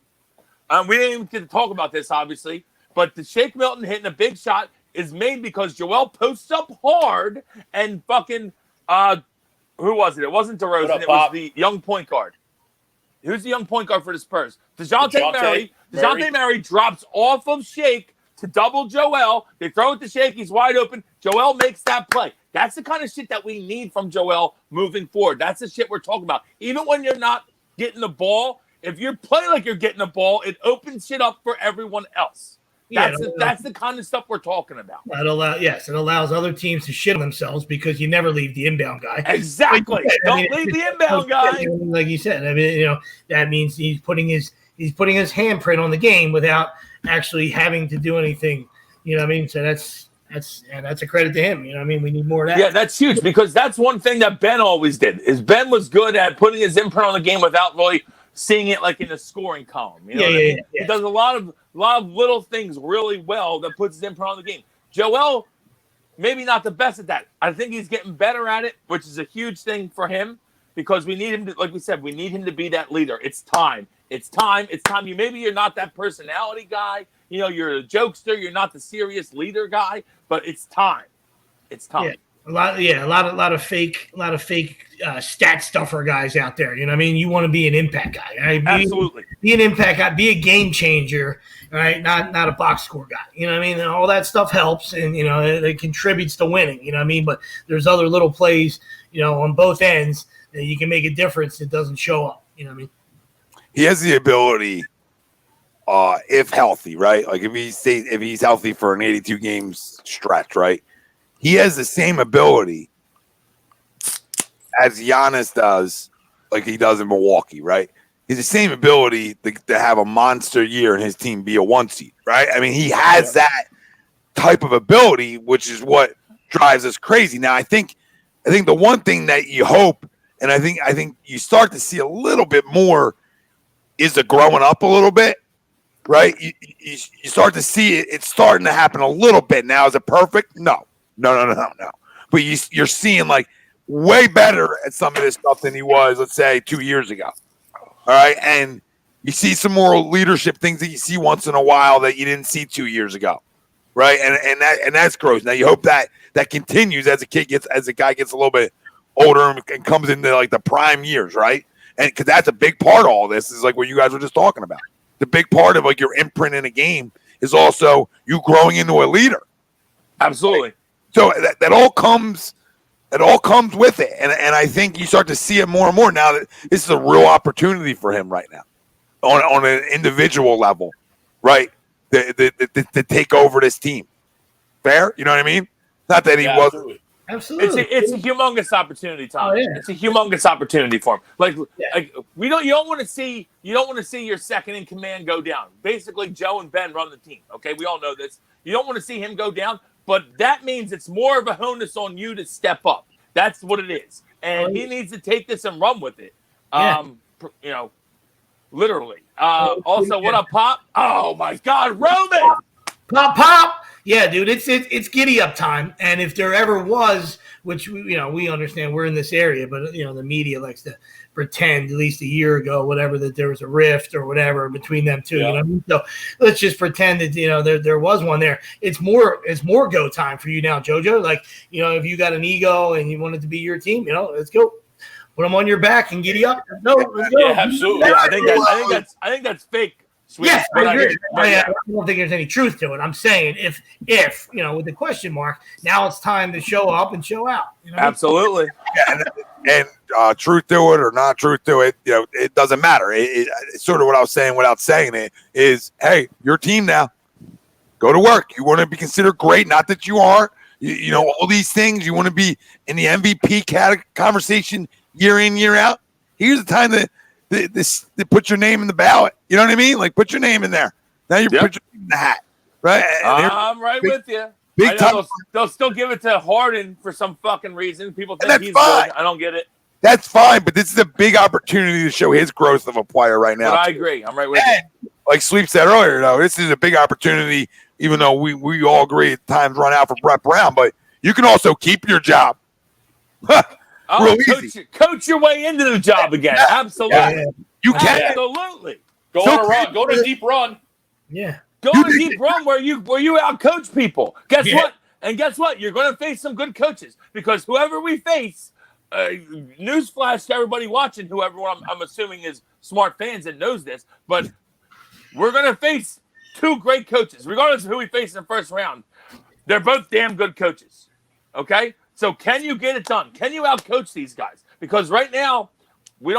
We didn't even get to talk about this, obviously, but the Shake Milton hitting a big shot is made because Joel posts up hard and fucking who was it? It wasn't DeRozan. It was the young point guard. Who's the young point guard for the Spurs? DeJounte Murray. DeJounte Murray drops off of Shake to double Joel. They throw it to Shake. He's wide open. Joel makes that play. That's the kind of shit that we need from Joel moving forward. That's the shit we're talking about. Even when you're not getting the ball, if you play like you're getting the ball, it opens shit up for everyone else. That's the kind of stuff we're talking about. It allows other teams to shit on themselves because you never leave the inbound guy. Exactly. Don't leave the inbound guy. Like you said, that means he's putting his handprint on the game without actually having to do anything. You know what I mean? So that's a credit to him. You know what I mean? We need more of that. Yeah, that's huge because that's one thing that Ben always did. Is Ben was good at putting his imprint on the game without really seeing it like in the scoring column. You know what I mean? He does a lot of little things really well that puts his imprint on the game. Joel, maybe not the best at that. I think he's getting better at it, which is a huge thing for him because we need him to, like we said, we need him to be that leader. It's time. It's time. It's time. Maybe you're not that personality guy. You're a jokester. You're not the serious leader guy, but it's time. It's time. Yeah. A lot of fake stat stuffer guys out there. You know what I mean? You want to be an impact guy. Right? Absolutely. Be an impact guy. Be a game changer, right? Not a box score guy. You know what I mean? And all that stuff helps, and it contributes to winning. You know what I mean? But there's other little plays, on both ends that you can make a difference that doesn't show up. You know what I mean? He has the ability, if healthy, right? Like if he's healthy for an 82 games stretch, right? He has the same ability as Giannis does, like he does in Milwaukee, right? He's the same ability to have a monster year and his team be a 1 seed, right? I mean, he has that type of ability, which is what drives us crazy. Now, I think the one thing that you hope, and I think you start to see a little bit more, is the growing up a little bit, right? You start to see it. It's starting to happen a little bit now. Is it perfect? No. But you're seeing like way better at some of this stuff than he was, let's say, 2 years ago. All right. And you see some more leadership things that you see once in a while that you didn't see 2 years ago. Right. And that's gross. Now you hope that continues as a guy gets a little bit older and comes into like the prime years. Right. And because that's a big part of all this is like what you guys were just talking about. The big part of like your imprint in a game is also you growing into a leader. Absolutely. Right? So that all comes with it. And I think you start to see it more and more now that this is a real opportunity for him right now on an individual level, right? To take over this team. Fair? You know what I mean? Not that he wasn't. Absolutely. It's a humongous opportunity, Tom. Oh, yeah. It's a humongous opportunity for him. Like you don't want to see your second in command go down. Basically, Joe and Ben run the team. Okay, we all know this. You don't want to see him go down, but that means it's more of a onus on you to step up. That's what it is, and he needs to take this and run with it. Literally. Also, what up, Pop? Oh my God, Roman! Pop! Yeah, dude, it's giddy up time, and if there ever was, which we understand we're in this area, but the media likes to pretend at least a year ago, whatever, that there was a rift or whatever between them two. Yeah. So let's just pretend that there was one there. It's more go time for you now, JoJo. Like if you got an ego and you want it to be your team, let's go. Put them on your back and giddy up. No, let's go. Yeah, absolutely. Yeah, I think that's fake. Sweet. Yes, I agree. I don't think there's any truth to it. I'm saying if with the question mark, now it's time to show up and show out. Absolutely. Yeah, and truth to it or not truth to it, it doesn't matter. It's sort of what I was saying without saying it is, hey, your team now. Go to work. You want to be considered great. Not that you are. All these things. You want to be in the MVP conversation year in, year out. Here's the time to put your name in the ballot. You know what I mean? Like put your name in there. Now you put your name in the hat, right? I'm right with you. Big time. They'll still give it to Harden for some fucking reason. People think that's he's fine. good. I don't get it. That's fine, but this is a big opportunity to show his growth of a player right now. But I agree. I'm right with you. Like Sweep said earlier, though, this is a big opportunity, even though we all agree time's run out for Brett Brown, but you can also keep your job. Coach your way into the job again. Yeah. Absolutely. Yeah. You can. Absolutely. Go on a run. Go to a deep run. Yeah. Go on a deep run where you out-coach people. Guess what? And guess what? You're going to face some good coaches because whoever we face, newsflash to everybody watching, whoever I'm assuming is smart fans and knows this, but we're going to face two great coaches, regardless of who we face in the first round. They're both damn good coaches. Okay? So can you get it done? Can you out-coach these guys? Because right now, we're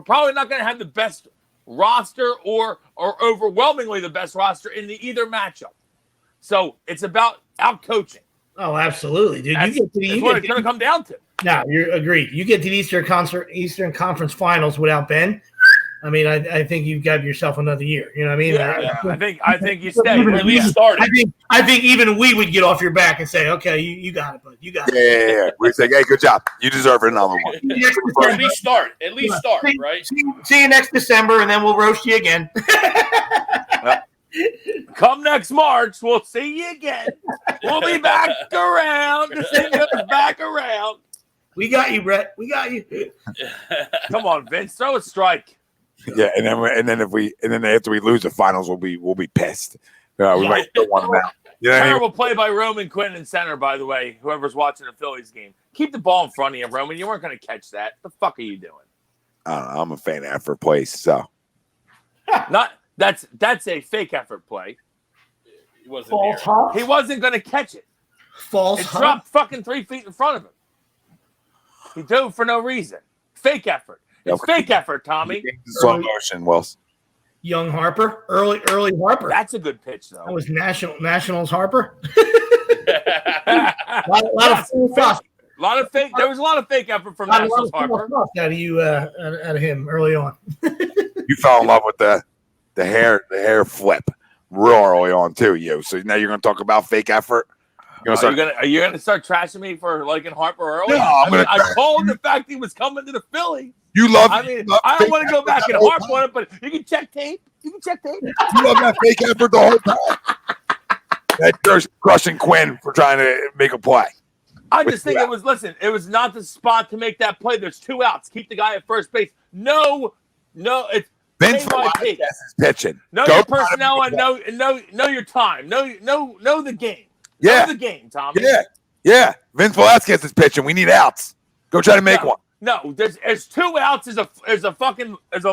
probably not going to have the best roster or overwhelmingly the best roster in either matchup. So it's about out-coaching. Oh, absolutely, dude. That's what it's going to come down to. No, you're agreed. You get to the Eastern Conference Finals without Ben. I mean, I think you've got yourself another year. You know what I mean? Yeah. I think you stay. Or at least start it. I think even we would get off your back and say, okay, you got it, bud. You got it. Yeah. We say, hey, good job. You deserve another one. Or at least start. Right? See you next December, and then we'll roast you again. Come next March, we'll see you again. We'll be back around. This thing goes back around. We got you, Brett. We got you. Come on, Vince, throw a strike. Yeah, and then after we lose the finals, we'll be pissed. We might still want them out. You know what I mean? Terrible play by Roman Quinn in center, by the way. Whoever's watching the Phillies game, keep the ball in front of you, Roman. You weren't going to catch that. What the fuck are you doing? I don't know. I'm a fan of effort plays, so That's a fake effort play. He wasn't False there. hop. He wasn't going to catch it. False It hop. dropped fucking 3 feet in front of him. He dove for no reason. Fake effort. It's fake effort, Tommy. Slow motion, Wells. Young Harper. Early Harper. That's a good pitch, That though. was Nationals Harper. a lot of full toss. There was a lot of fake effort from A lot Nationals of full Harper. toss out of you, out of him early on. You fell in love with the hair flip real early on too, you. So now you're gonna talk about fake effort. Are you gonna start trashing me for liking Harper early? No, I called the fact he was coming to the Philly. You love. I don't want to go back and harp on it, but you can check tape. You love that fake effort the whole time. That crushing Quinn for trying to make a play. I just think it was not the spot to make that play. There's 2 outs. Keep the guy at first base. No, it's Vince Velasquez is pitching. know your personnel and know your time. Know the game. Yeah. Know the game, Tommy. Yeah. Vince Velasquez is pitching. We need outs. Go try to make one. No, there's 2 outs. There's a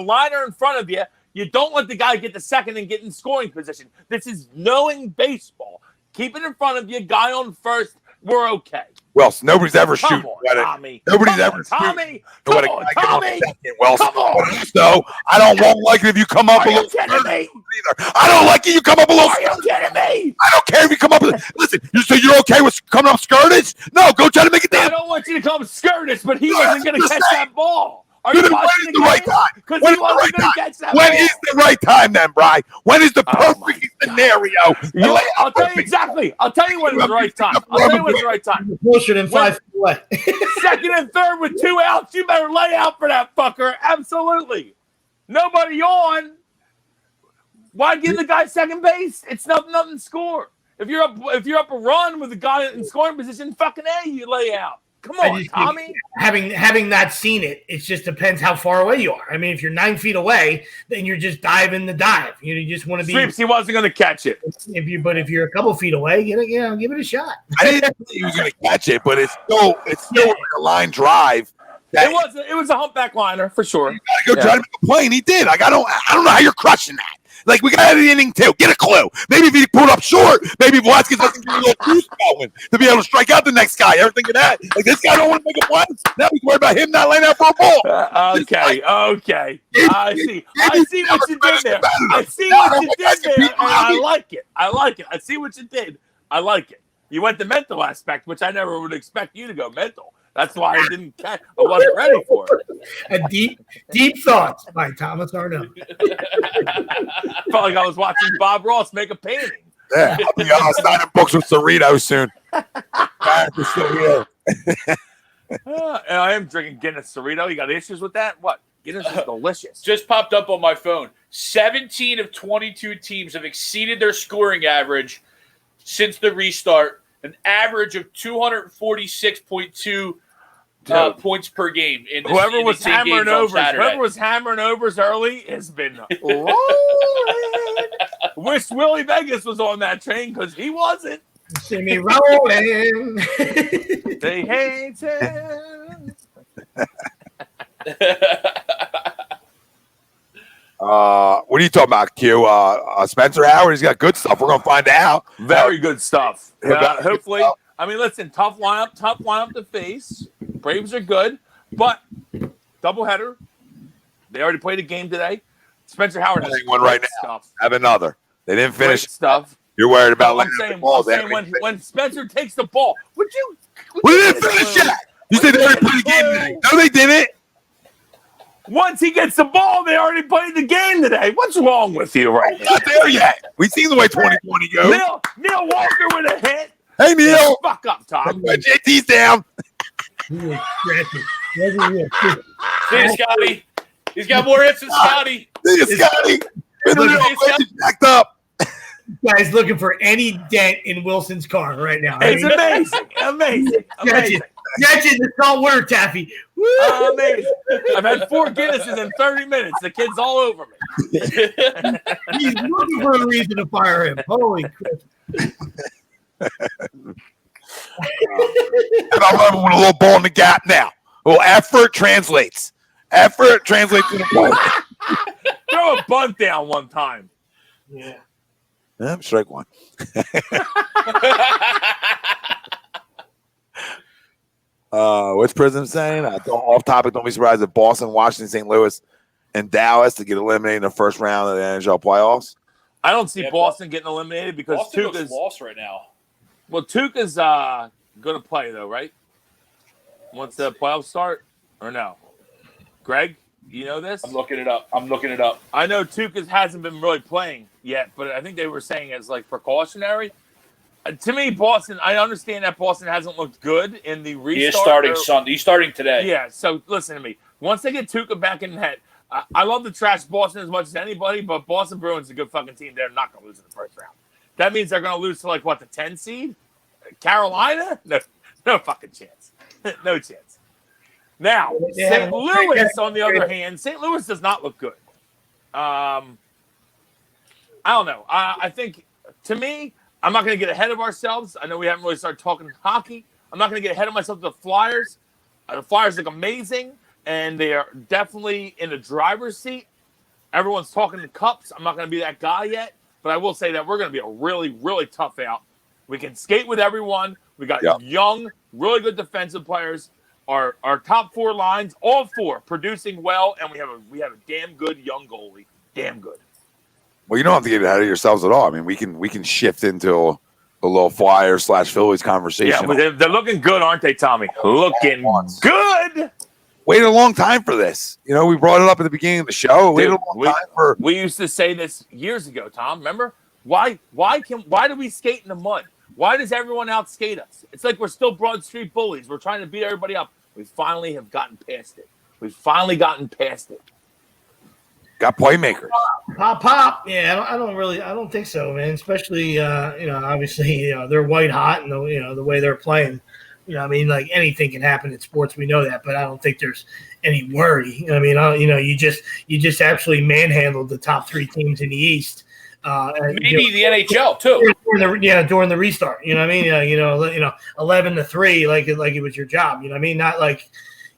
liner in front of you. You don't let the guy get the second and get in scoring position. This is knowing baseball. Keep it in front of you. Guy on first. We're okay. Well, nobody's ever Come shooting. on, Tommy. Nobody's Come ever on, Tommy. shooting. Come on, Tommy. Well, Come on. So I won't like it if you come up Are a you little kidding me? either. I don't like it. You come up a little. Are you kidding me? I don't care if you come up. Listen, you're okay with coming up skirtish? No, go try to make it I damn. don't want you to come skirtish, but he wasn't going to catch that ball. Are you When watching is the right time? Because When he is the wasn't right going to time? catch that When ball. is the right time then, Bri? When is the perfect scenario? I'll tell you exactly. I'll tell you when it's the right time. I'll tell you when it's the right time. Closer than 5 feet away. Second and third with 2 outs, you better lay out for that fucker. Absolutely. Nobody on. Why give the guy second base? It's nothing to score. If you're up a run with a guy in scoring position, fucking A, you lay out. Come on, Tommy. Having not seen it, it just depends how far away you are. I mean, if you're 9 feet away, then you're just diving the dive. You just want to be. Sweeps, he wasn't going to catch it. If you're a couple feet away, give it a shot. I didn't think he was going to catch it, but it's still like a line drive. It was a humpback liner for sure. You gotta go try to make a play, and he did. Like I don't know how you're crushing that. Like we got an inning 2. Get a clue. Maybe if he pulled up short, maybe Velasquez doesn't get a little juice going to be able to strike out the next guy. Ever think of that? Like this guy don't want to make a play. Now we worry about him not laying out for a ball. Okay. I see what you did there. I see what you did there, and I like it. I see what you did. I like it. You went the mental aspect, which I never would expect you to go mental. That's why I didn't catch. I wasn't ready for it. A deep thoughts by Thomas Arnell. Felt like I was watching Bob Ross make a painting. Yeah, I'll be signing books with Cerritos soon. We're still here. And I am drinking Guinness Cerrito. You got issues with that? What? Guinness is delicious. Just popped up on my phone. 17 of 22 teams have exceeded their scoring average since the restart. An average of 246.2 points per game. Whoever was hammering overs early has been rolling. Wish Willie Vegas was on that train because he wasn't. See me rolling. They hate him. What are you talking about, Q? Spencer Howard, he's got good stuff. We're going to find out. Very good stuff. Hopefully. Good stuff. I mean, listen, tough lineup to face. Braves are good, but doubleheader. They already played a game today. Spencer Howard has one right now. Stuff. Have another. They didn't finish Great stuff. You're worried about I'm saying when Spencer takes the ball, would you didn't finish yet. You said they already played the game today. No, they didn't. Once he gets the ball, they already played the game today. What's wrong with you right now? Not there yet. We've seen the way 2020 goes. Neil Walker with a hit. Hey, Neil. Fuck up, Tom. JT's down. See, Scotty. He's got more hits than Scotty. See, Scotty. Jacked up. Guy's looking for any dent in Wilson's car right now. It's amazing. That's it, the saltwater taffy. Woo! Amazing. I've had 4 Guinnesses in 30 minutes. The kid's all over me. He's looking for a reason to fire him. Holy crap. I'm running with a little ball in the gap now. Well, effort translates. Effort translates to the ball. Throw a bunt down one time. Yeah. Strike one. What's Prism saying? Off topic, don't be surprised if Boston, Washington, St. Louis, and Dallas to get eliminated in the first round of the NHL playoffs. I don't see Boston getting eliminated because Boston Tuca's lost right now. Well, Tuca's going to play, though, right? Once the playoffs start, or no? Greg, you know this? I'm looking it up. I know Tuca's hasn't been really playing yet, but I think they were saying it's like precautionary. To me, Boston, I understand that Boston hasn't looked good in the restart. He is starting Sunday. He's starting today. Yeah, so listen to me. Once they get Tuca back in net, I love to trash Boston as much as anybody, but Boston Bruins is a good fucking team. They're not going to lose in the first round. That means they're going to lose to, like, what, the 10 seed? Carolina? No fucking chance. No chance. Now, St. Louis, on the other hand, St. Louis does not look good. I don't know. I think, to me, I'm not going to get ahead of ourselves. I know we haven't really started talking hockey. I'm not going to get ahead of myself to the Flyers. The Flyers look amazing, and they are definitely in the driver's seat. Everyone's talking the Cups. I'm not going to be that guy yet, but I will say that we're going to be a really, really tough out. We can skate with everyone. We got young, really good defensive players. Our top 4 lines, all 4, producing well, and we have a damn good young goalie. Damn good. Well, you don't have to get ahead of yourselves at all. I mean, we can shift into a little Flyers/Phillies conversation. Yeah, but they're looking good, aren't they, Tommy? Looking good. Waited a long time for this. You know, we brought it up at the beginning of the show. We used to say this years ago, Tom. Remember? Why do we skate in the mud? Why does everyone out skate us? It's like we're still Broad Street bullies. We're trying to beat everybody up. We finally have gotten past it. Got playmakers. Pop. Yeah, I don't think so, man. Especially, obviously, they're white hot, and the way they're playing. I mean, like anything can happen in sports. We know that, but I don't think there's any worry. I mean, you just absolutely manhandled the top 3 teams in the East. Maybe the NHL too. During the restart. You know what I mean? 11-3, like it was your job. You know what I mean? Not like,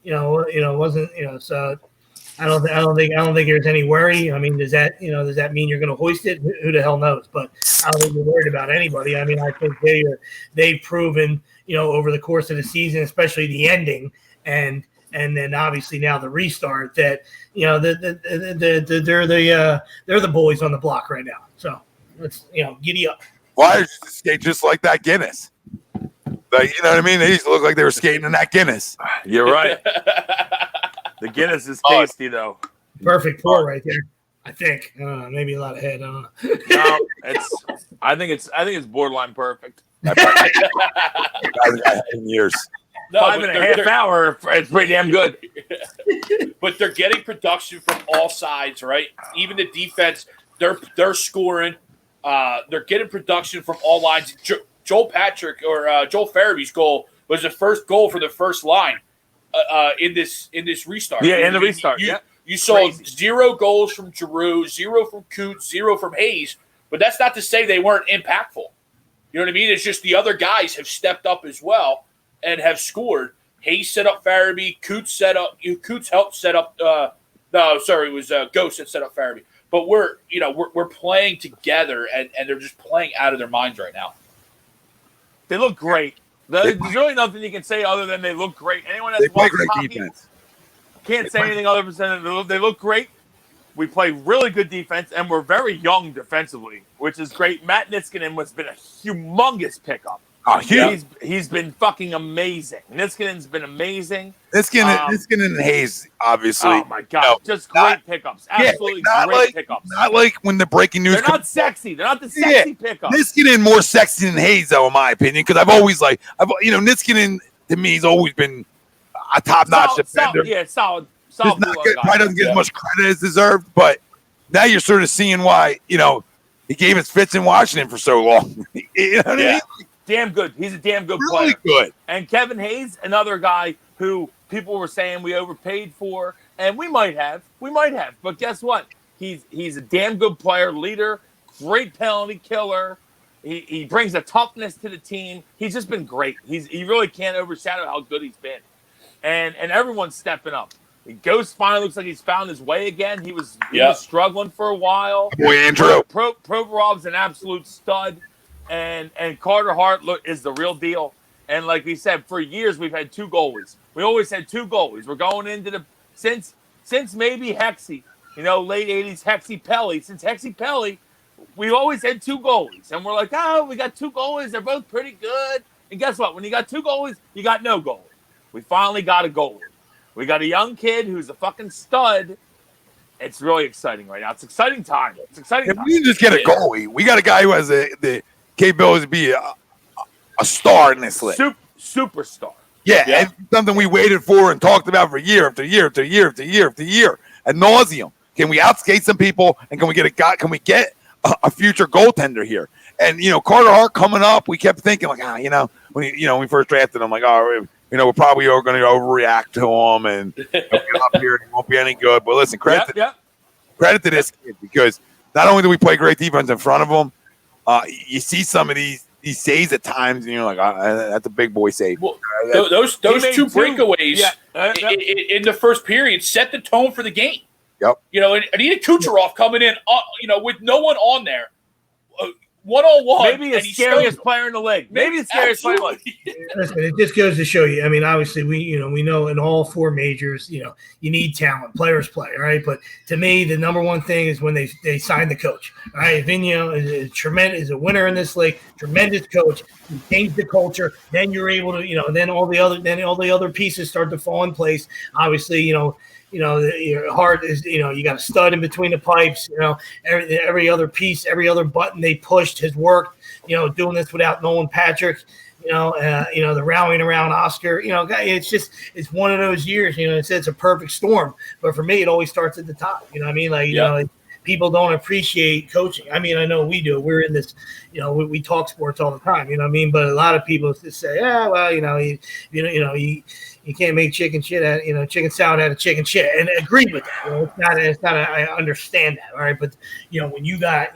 it wasn't. So I don't think there's any worry. I mean, does that mean you're going to hoist it? Who the hell knows? But I don't think we're worried about anybody. I mean, I think they've proven, over the course of the season, especially the ending, and then obviously now the restart, that they're the boys on the block right now. So let's giddy up. Flyers skate just like that Guinness. Like, you know what I mean? They used to look like they were skating in that Guinness. You're right. The Guinness is tasty, though. Perfect pour right there. I think. Maybe a lot of head. No, I think it's borderline perfect. In years. No, 5.5 hours. It's pretty damn good. But they're getting production from all sides, right? Even the defense, they're scoring. They're getting production from all lines. Joel Farabee's goal was the first goal for the first line in this restart. Yeah, in the restart. You saw 0 goals from Giroux, 0 from Coots, 0 from Hayes, but that's not to say they weren't impactful. You know what I mean? It's just the other guys have stepped up as well and have scored. Hayes set up Farabee. Coots helped set up. It was Ghost that set up Farabee. But we're playing together, and they're just playing out of their minds right now. They look great. There's really nothing you can say other than they look great. Anyone that's play great hockey defense. Can't say anything other than they look great. We play really good defense, and we're very young defensively, which is great. Matt Niskanen has been a humongous pickup. Oh, huge. He's been fucking amazing. Niskanen's been amazing. Niskanen and Hayes, obviously. Oh, my God. Just great pickups. Absolutely great pickups. Not like when the breaking news They're not sexy. They're not the sexy pickups. Niskanen more sexy than Hayes, though, in my opinion, because I've always Niskanen, to me, has always been a top-notch defender. Solid. Probably doesn't get as much credit as deserved, but now you're sort of seeing why, He gave us fits in Washington for so long. You know what I mean? Damn good. He's a damn good Really player. good. And Kevin Hayes, another guy who people were saying we overpaid for, and we might have. But guess what? He's a damn good player, leader, great penalty killer. He brings a toughness to the team. He's just been great. He really can't overshadow how good he's been. And everyone's stepping up. Ghost finally looks like he's found his way again. He was struggling for a while. Boy, Andrew. Provorov's an absolute stud, and Carter Hart is the real deal. And like we said, for years we've had two goalies. We always had two goalies. We're going into since maybe Hexy, late '80s Hexy Pelly. Since Hexy Pelly, we've always had two goalies, and we're like, we got two goalies. They're both pretty good. And guess what? When you got two goalies, you got no goalie. We finally got a goalie. We got a young kid who's a fucking stud. It's really exciting right now. It's exciting time. If we didn't just get a goalie, we got a guy who has the capability to be a star in this league. Superstar. Yeah, and something we waited for and talked about for year after year after year after year after year ad nauseum. Can we outskate some people, and can we get a guy? Can we get a future goaltender here? And Carter Hart coming up, we kept thinking like, when we first drafted him, like, we're probably going to overreact to him, and he'll get up here and he won't be any good. But listen, credit to this kid, because not only do we play great defense in front of him, you see some of these saves at times, and you're like, that's a big boy save. Well, those two breakaways in the first period set the tone for the game. Yep. And Anita Kucherov coming in, with no one on there. One-on-one. Maybe the scariest player in the league. Maybe the scariest player in the league. Listen, it just goes to show you. I mean, obviously, we know in all four majors, you need talent. Players play, right? But to me, the number one thing is when they sign the coach. All right, Vigneault is a winner in this league. Tremendous coach. He changed the culture. Then you're able to, then all the other pieces start to fall in place. Obviously, your heart is, you got a stud in between the pipes, every other piece, every other button they pushed has worked, doing this without Nolan Patrick, the rallying around Oscar, it's one of those years, it's a perfect storm. But for me, it always starts at the top, people don't appreciate coaching. I mean, I know we do. We're in this, we talk sports all the time, but a lot of people just say, you can't make chicken salad out of chicken shit, and agree with that. It's not. I understand that, all right. But when you got,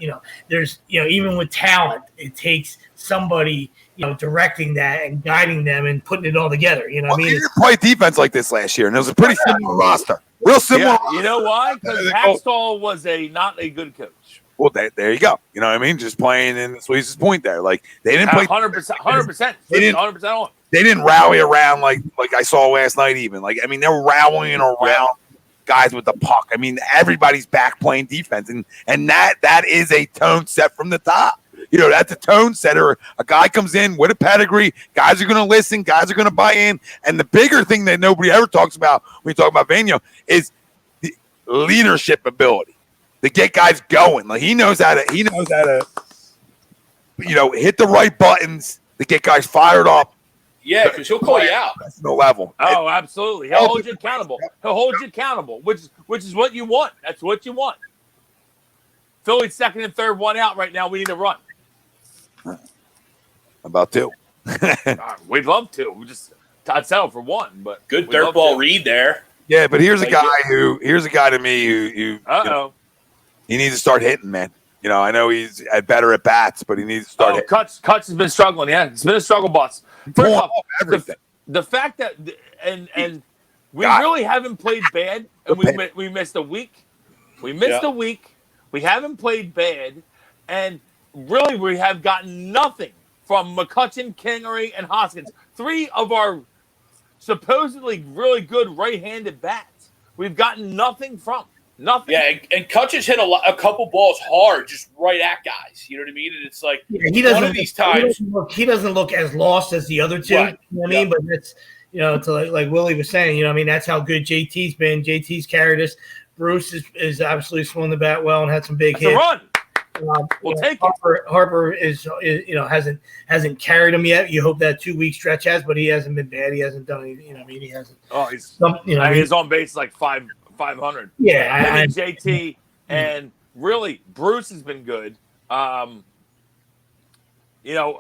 there's, even with talent, it takes somebody, directing that and guiding them and putting it all together. We didn't play defense like this last year, and it was a pretty similar roster. Real similar. Yeah, you know why? Because Hackstall was not a good coach. Well, there you go. You know what I mean? Just playing in Sweeze's point there. Like, they didn't play 100%. They didn't 100% on. They didn't rally around like I saw last night even. Like, I mean, they're rallying around guys with the puck. I mean, everybody's back playing defense. And that is a tone set from the top. That's a tone setter. A guy comes in with a pedigree. Guys are going to listen. Guys are going to buy in. And the bigger thing that nobody ever talks about when you talk about Vigneault is the leadership ability to get guys going. Like, he knows how to hit the right buttons to get guys fired up. Yeah, because he'll call you out. That's no level. Oh, absolutely. He'll hold you accountable. Which is what you want. That's what you want. Philly's second and third, one out right now. We need to run. About two. We'd love to. I'd settle for one, but good dirtball read there. Yeah, but here's a guy to me who he needs to start hitting, man. I know he's better at bats, but he needs to start hitting. Cuts has been struggling. Yeah, it's been a struggle bus. First off, the fact that and we really haven't played bad, and we missed a week. We missed a week. We haven't played bad, and really we have gotten nothing from McCutcheon, Kingery, and Hoskins. Three of our supposedly really good right-handed bats. We've gotten nothing from. Nothing. Yeah, and Kutch's hit a couple balls hard, just right at guys. You know what I mean? And it's like he doesn't. One of these times he doesn't look as lost as the other two. Right. You know what I mean? But that's to like Willie was saying. I mean, that's how good JT's been. JT's carried us. Bruce is absolutely swung the bat well and had some big hits. A run. We'll take Harper is hasn't carried him yet. You hope that 2 week stretch has, but he hasn't been bad. He hasn't done anything. He hasn't. Oh, he's on base like 500. Yeah, JT and really Bruce has been good. You know,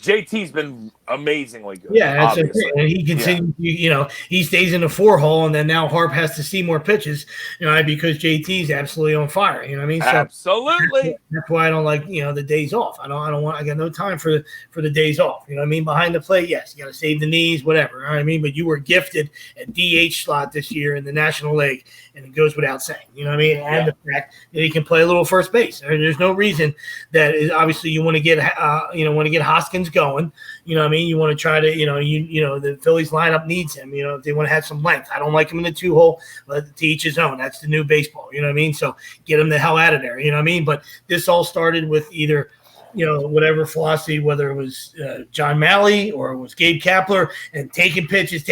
JT's been amazingly good. Yeah, that's obviously. and he continues. You know, he stays in the 4-hole, and then now Harp has to see more pitches. You know, because JT's absolutely on fire. You know what I mean? So Absolutely. that's why I don't like the days off. I don't want. I got no time for the days off. You know what I mean? Behind the plate, yes, you got to save the knees, whatever. You know what I mean? But you were gifted a DH slot this year in the National League, and it goes without saying. You know what I mean? And the fact that he can play a little first base. There's no reason that is obviously you want to get Hoskins going. You know what I mean? You want to try to the Phillies lineup needs him. You know, if they want to have some length. I don't like him in the 2-hole, but to each his own. That's the new baseball. You know what I mean? So get him the hell out of there. You know what I mean? But this all started with either whatever philosophy, whether it was John Malley or it was Gabe Kapler, and taking pitches,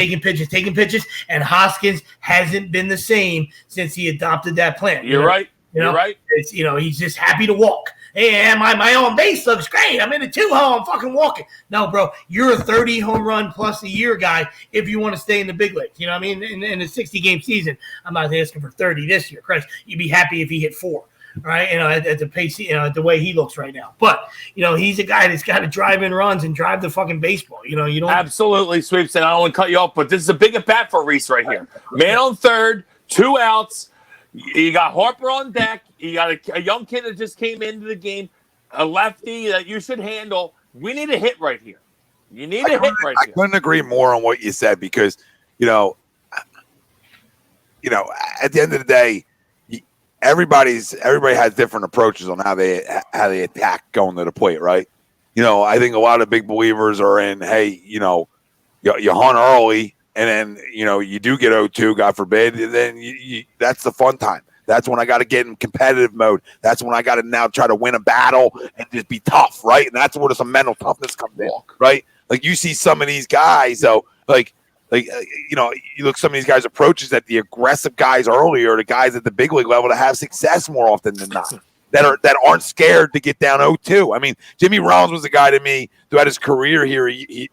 and Hoskins hasn't been the same since he adopted that plan. You're right. You're right. It's he's just happy to walk. Hey, my own base looks great. I'm in a 2-hole. I'm fucking walking. No, bro, you're a 30 home run plus a year guy if you want to stay in the big leagues. You know what I mean? In a 60-game season, I'm not asking for 30 this year. Christ, you'd be happy if he hit 4. Right, at the pace, at the way he looks right now. But he's a guy that's got to drive in runs and drive the fucking baseball. You don't absolutely Sweeps. And I don't want to cut you off, but this is a big at bat for Reese right here. Man on third, 2 outs. You got Harper on deck. You got a young kid that just came into the game, a lefty that you should handle. We need a hit right here. You need a hit right here. I couldn't agree more on what you said because, at the end of the day, everybody has different approaches on how they attack going to the plate, right? I think a lot of big believers are in, hey, you hunt early. And then, you do get 0-2, God forbid, and then that's the fun time. That's when I got to get in competitive mode. That's when I got to now try to win a battle and just be tough, right? And that's where some mental toughness comes in, right? Like you see some of these guys, though, you look some of these guys' approaches that the aggressive guys earlier, the guys at the big league level to have success more often than not. That aren't scared to get down 0-2. I mean, Jimmy Rollins was a guy to me throughout his career here. He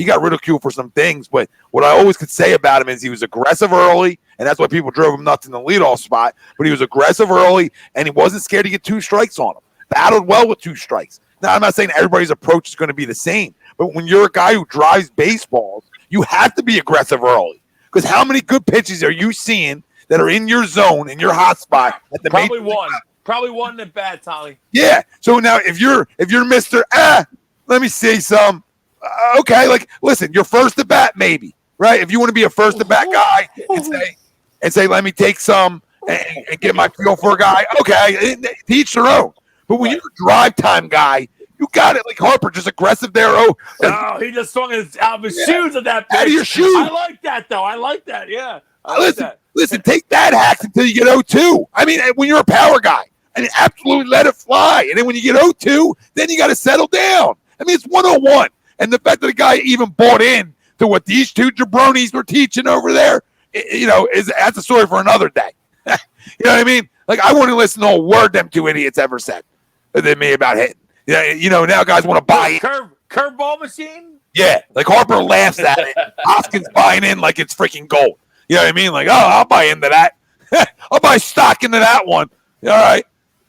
got ridiculed for some things, but what I always could say about him is he was aggressive early, and that's why people drove him nuts in the leadoff spot. But he was aggressive early, and he wasn't scared to get 2 strikes on him. Battled well with 2 strikes. Now, I'm not saying everybody's approach is going to be the same, but when you're a guy who drives baseballs, you have to be aggressive early. Because how many good pitches are you seeing that are in your zone, in your hot spot? At the Probably one. Probably one at bat, Tommy. Yeah. So now if you're Mr. Let me see some. Okay, listen, your first at bat, maybe, right? If you want to be a first at bat guy and say, let me take some and get my feel for a guy, okay, each their own. But when you're a drive time guy, you got it like Harper, just aggressive there. He just swung out of his shoes at that pitch. Out of your shoes. I like that, though. I like that, yeah. Listen, take that hacks until you get 0-2. I mean, when you're a power guy, absolutely let it fly. And then when you get 0-2, then you got to settle down. I mean, it's 101. And the fact that the guy even bought in to what these 2 jabronis were teaching over there, that's a story for another day. You know what I mean? I wouldn't listen to a word them 2 idiots ever said than me about hitting. Now guys want to buy it. Curveball machine? Yeah, Harper laughs at it. Hoskins buying in like it's freaking gold. You know what I mean? I'll buy into that. I'll buy stock into that one. All right.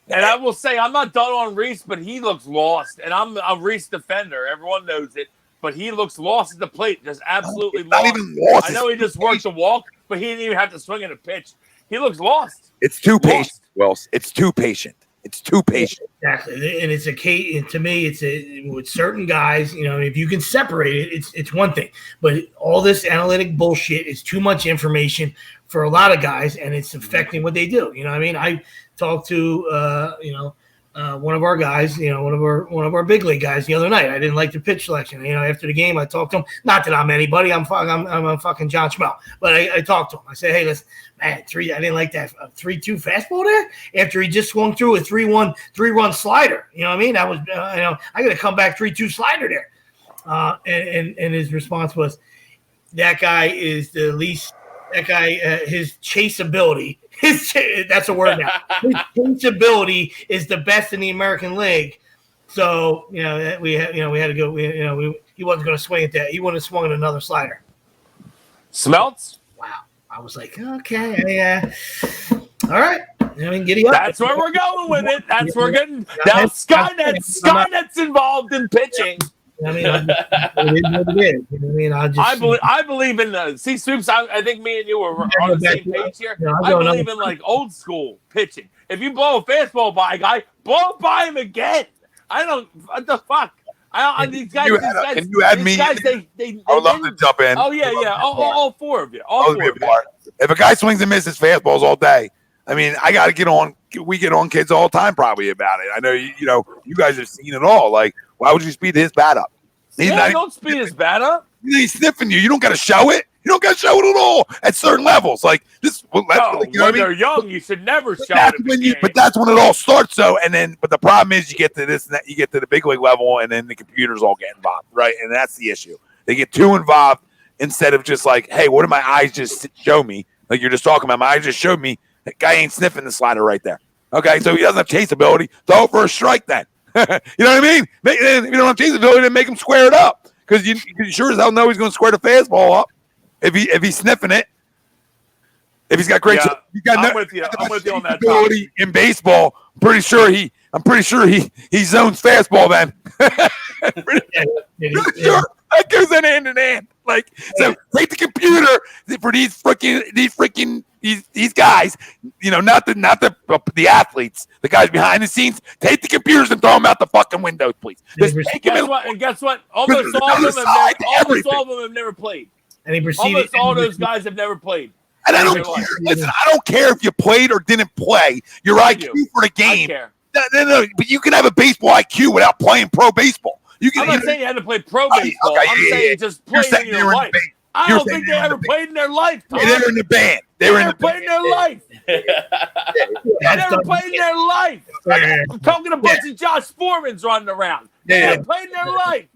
And I will say, I'm not done on Reese, but he looks lost. And I'm a Reese defender. Everyone knows it. But he looks lost at the plate. Just absolutely lost. Not even lost. I know he just worked the walk, but he didn't even have to swing at a pitch. He looks lost. It's too patient, Wells. It's too patient. Exactly. And it's a case, and to me, with certain guys, if you can separate it, it's one thing. But all this analytic bullshit is too much information for a lot of guys, and it's affecting what they do. You know what I mean? I talked to one of our guys, one of our big league guys the other night. I didn't like the pitch selection. After the game, I talked to him. Not that I'm anybody. I'm a fucking John Schmel. But I talked to him. I said, hey, listen, man, I didn't like that 3-2 fastball there. After he just swung through a 3-1 slider. You know what I mean? That was I got to come back 3-2 slider there. And his response was, that guy is the least. That guy, his chaseability, that's a word now. His chaseability is the best in the American League. So, we had to go. He wasn't going to swing at that. He wouldn't have swung at another slider. Smelts? Wow. I was like, okay, yeah. All right. I mean, giddy up. That's where we're going with it. That's where we're getting now. Skynet's involved in pitching. I mean, it is what it is. You know what I mean? I believe in see Swoops. I think me and you were on the same page here. I believe in like old school pitching. If you blow a fastball by a guy, blow it by him again. I don't. What the fuck? These guys. You had me. I would love to jump in. Oh yeah. All four of you. All four of you. If a guy swings and misses fastballs all day, I mean, I got to get on. We get on kids all the time probably about it. I know you guys have seen it all. Like, why would you speed his bat up? Don't speed his bat up. He's sniffing you. You don't got to show it. You don't got to show it at all at certain levels. Like this. When they're young, you should never show it. But that's when it all starts. So, but the problem is you get to this, and that, you get to the big league level, and then the computers all get involved, right? And that's the issue. They get too involved instead of just like, hey, what did my eyes just show me? Like you're just talking about, my eyes just showed me that guy ain't sniffing the slider right there. Okay, so he doesn't have chase ability. Throw it for a strike then. You know what I mean? If you don't have chase ability, then make him square it up because you sure as hell know he's going to square the fastball up if he's sniffing it. If he's got great, I'm with you on that ability in baseball. I'm pretty sure he zones fastball then. Pretty sure that goes in hand in hand. Like so, take the computer for these guys. Not the athletes, the guys behind the scenes. Take the computers and throw them out the fucking windows, please. Guess what? Almost all of them have never played. Almost all those guys have never played. And I don't care. Listen, I don't care if you played or didn't play. Your IQ for the game. No, but you can have a baseball IQ without playing pro baseball. I'm not saying you had to play pro baseball. I'm saying just play in your life. I don't think they ever played in their life, Tom. They were in the band. They never played in their life. They never played in their life. I'm talking a bunch of Josh Foremans running around. They never played in their life.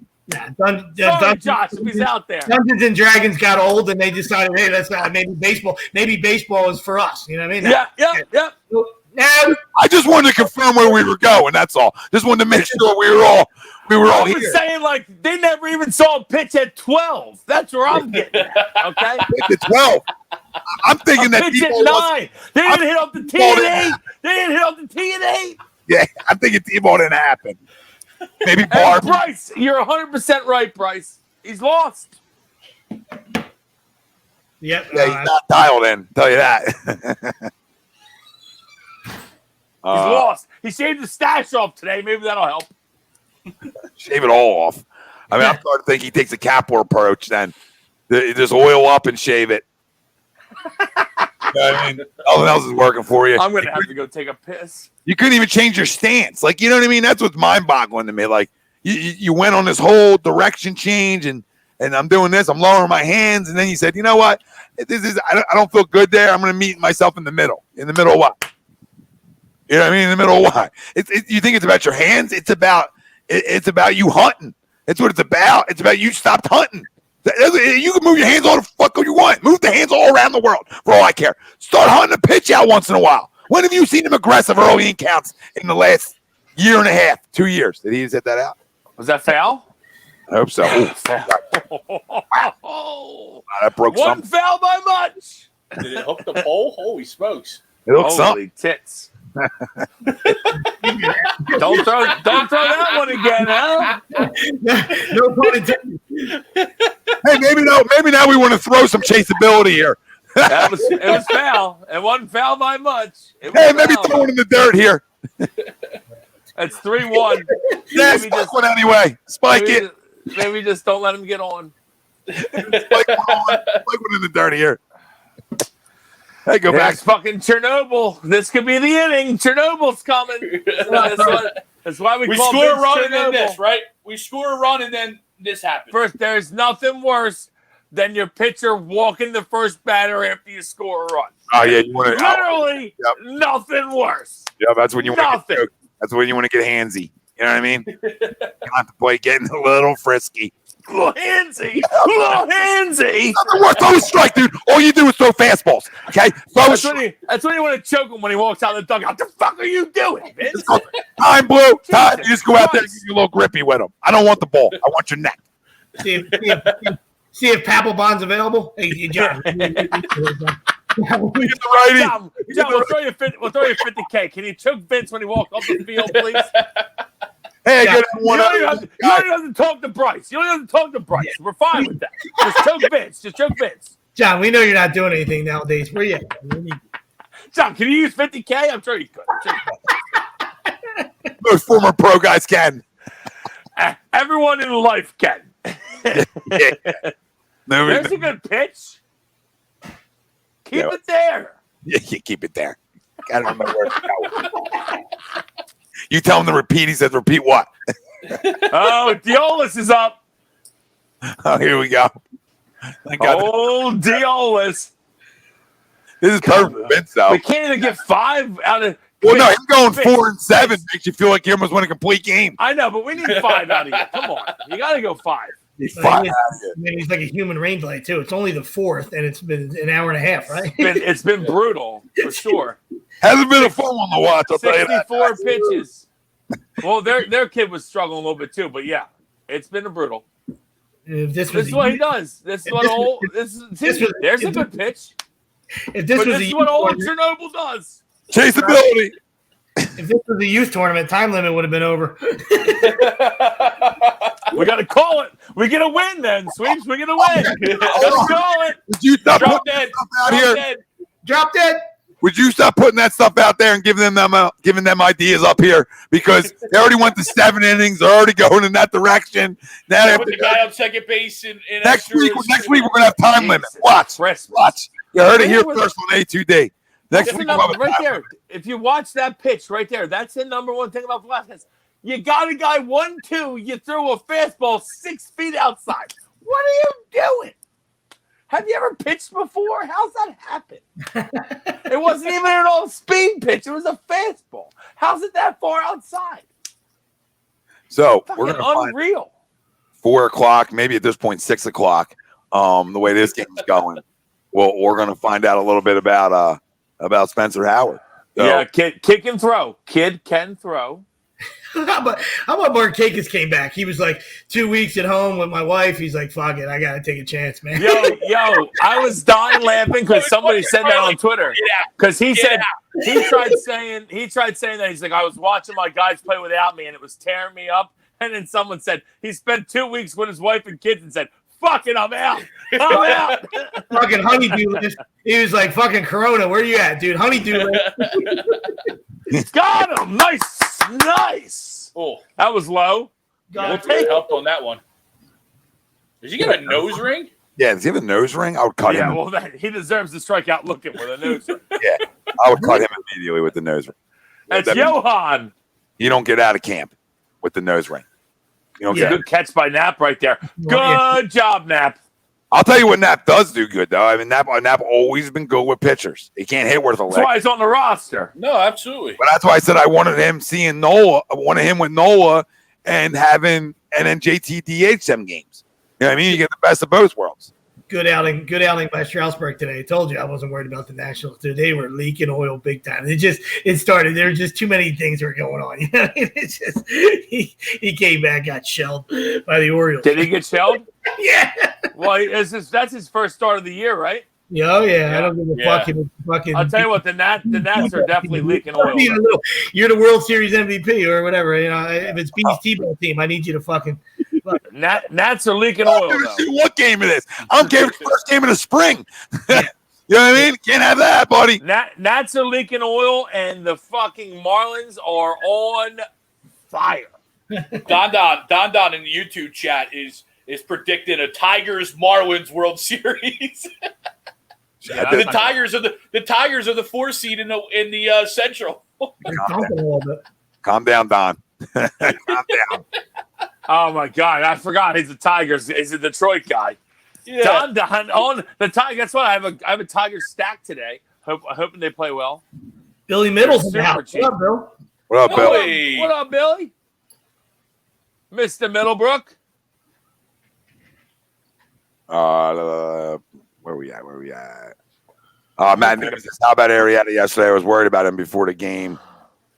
Sorry, Josh, if he's out there. Dungeons and Dragons got old, and they decided, hey, that's not maybe baseball. Maybe baseball is for us. You know what I mean? Yeah. Now, I just wanted to confirm where we were going. That's all. Just wanted to make sure we were all I was here. saying like they never even saw a pitch at 12. That's where I'm getting at. Okay. Pitch at 12. I'm thinking that pitch at 9. They didn't hit up the T at 8. They didn't hit up the T at 8. Yeah, I'm thinking T-ball didn't happen. Maybe Barb. Bryce, you're 100% right, Bryce. He's lost. Yep. Yeah, he's not dialed in. Tell you that. He's lost. He shaved the stash off today. Maybe that'll help. Shave it all off. I mean, I'm starting to think he takes a Kapler approach then. Just oil up and shave it. I mean, nothing else is working for you. I'm going to have to go take a piss. You couldn't even change your stance. Like, you know what I mean? That's what's mind-boggling to me. Like, you went on this whole direction change, and I'm doing this. I'm lowering my hands, and then you said, you know what? I don't feel good there. I'm going to meet myself in the middle. In the middle of what? You know what I mean? In the middle of what? You think it's about your hands? It's about you hunting. That's what it's about. It's about you stopped hunting. You can move your hands all the fuck you want. Move the hands all around the world for all I care. Start hunting a pitch out once in a while. When have you seen him aggressive early in counts in the last year and a half, 2 years? Did he hit that out? Was that foul? I hope so. Oh, that broke one something. foul by much. Did it hook the pole? Holy smokes. It looks Holy something. tits. Don't throw that one again, huh? no pun intended. Hey, maybe now we want to throw some chaseability here. It was foul. It wasn't foul by much. Hey, maybe throw it in the dirt here. It's 3-1. Yeah, spike one anyway. Spike it. Maybe just don't let him get on. Spike one in the dirt here. Hey, go back. Fucking Chernobyl. This could be the inning. Chernobyl's coming. That's why we call score a run Chernobyl. and then this, right? We score a run and then this happens. First, there's nothing worse than your pitcher walking the first batter after you score a run. Oh yeah, you want to literally nothing worse. Yeah, that's when you want to. That's when you want to get handsy. You know what I mean? Contemplate getting a little frisky. Little handsy. Little handsy. Throw a strike, dude. All you do is throw fastballs. Okay? That's when you want to choke him when he walks out of the dugout. What the fuck are you doing, Vince? Time, Blue. Time. You just go out there and get a little grippy with him. I don't want the ball. I want your neck. See if Papelbon's available. Hey, John. righty. John, we'll throw you 50K. Can you choke Vince when he walks off the field, please? Hey, Yeah. good You don't even have to talk to Bryce. Yeah. We're fine with that. Just choke Vince. John, we know you're not doing anything nowadays. Where you at? John, can you use 50K? I'm sure you could. Most former pro guys can. Everyone in life can. There's a good pitch. Keep it there. Yeah, you keep it there. I don't remember where to go. You tell him to repeat. He says, repeat what? Oh, Diolis is up. Oh, here we go. Thank God. Oh, Diolis. This is perfect for Vince, though. We can't even get 5 out of. Well, no, him going 4 and 7 makes you feel like you almost won a complete game. I know, but we need 5 out of you. Come on. You got to go 5. He's 5 out of He's like a human rain delay, too. It's only the 4th, and it's been an hour and a half, right? It's been brutal, for sure. Hasn't been a fun one to watch, I'll tell you that. 64 pitches. Well, their kid was struggling a little bit, too, but yeah, it's been brutal. This is what he does. There's a good pitch. If this was this is what old Chernobyl does. Chaseability. If this was a youth tournament, time limit would have been over. We got to call it. We get a win then, Sweeps. We get a win. Let's call it. Would you stop Drop putting dead. that stuff out here? Drop dead. Would you stop putting that stuff out there and giving them ideas up here? Because they already went to 7 innings. They're already going in that direction. Now they have Put to the guy on second base in next week we're gonna have time limit. Jesus Watch. Christmas. Watch. You heard it here first on A2D. Next week we'll have a right time there. limit. If you watch that pitch right there, that's the number one thing about Velasquez. You got a guy 1-2. You throw a fastball 6 feet outside. What are you doing? Have you ever pitched before? How's that happen? It wasn't even an all-speed pitch. It was a fastball. How's it that far outside? So Fucking we're gonna find unreal. 4 o'clock, maybe at this point 6 o'clock. The way this game's going, we're gonna find out a little bit about Spencer Howard. So, Yeah, kid can throw. Kid can throw. How about Markakis came back? He was like 2 weeks at home with my wife. He's like, fuck it, I gotta take a chance, man. Yo, I was dying laughing because somebody said that on Twitter. Because he tried saying that he's like, I was watching my guys play without me and it was tearing me up. And then someone said he spent 2 weeks with his wife and kids and said, fuck it, I'm out. I'm out. Fucking honeydew list. He was like, fucking Corona, where you at, dude? Honeydew list. Got him. Nice. Oh, That was low. we'll take help on that one. Does he get a nose ring? yeah, does he have a nose ring? I would cut him. Well, he deserves to strike out looking with a nose ring. Yeah, I would cut him immediately with the nose ring. That's That means Johan. you don't get out of camp with the nose ring. You don't get. Good catch by Knapp right there. Yeah. Good job, Knapp. I'll tell you what Knapp does do good though. I mean, Knapp always been good with pitchers. He can't hit worth a That's lick. why he's on the roster. No, absolutely. But that's why I said I wanted him seeing Nola. I wanted him with Nola and then JT DH them games. You know what I mean? You get the best of both worlds. Good outing by Strasburg today. I told you I wasn't worried about the Nationals. Dude, they were leaking oil big time. It started. There were just too many things were going on. You know, it's just he came back, got shelled by the Orioles. Did he get shelled? Yeah. Well, that's his first start of the year, right? Oh yeah. I don't give a fucking. I'll tell you what, the Nats are definitely leaking oil. You're the World Series MVP or whatever. You know, if it's Bean's T-ball team, I need you to fucking. Nats are leaking oil. Though. What game it is? I don't care if it's the first game of the spring. You know what I mean? Can't have that, buddy. Nats are leaking oil, and the fucking Marlins are on fire. Don in the YouTube chat is predicting a Tigers Marlins World Series. The Tigers are the 4 seed in the Central. Calm down, Don. Calm down. Oh my God, I forgot he's a Tigers. He's a Detroit guy. Yeah. Don on the Tigers. Guess what? I have a Tigers stack today. Hoping they play well. Billy Middle's in the Super house. cheap. What up, Bill? What up, Bill? Hey. What up, Billy? Mr. Middlebrook. Where we at? Matt News. How about Arrieta yesterday? I was worried about him before the game,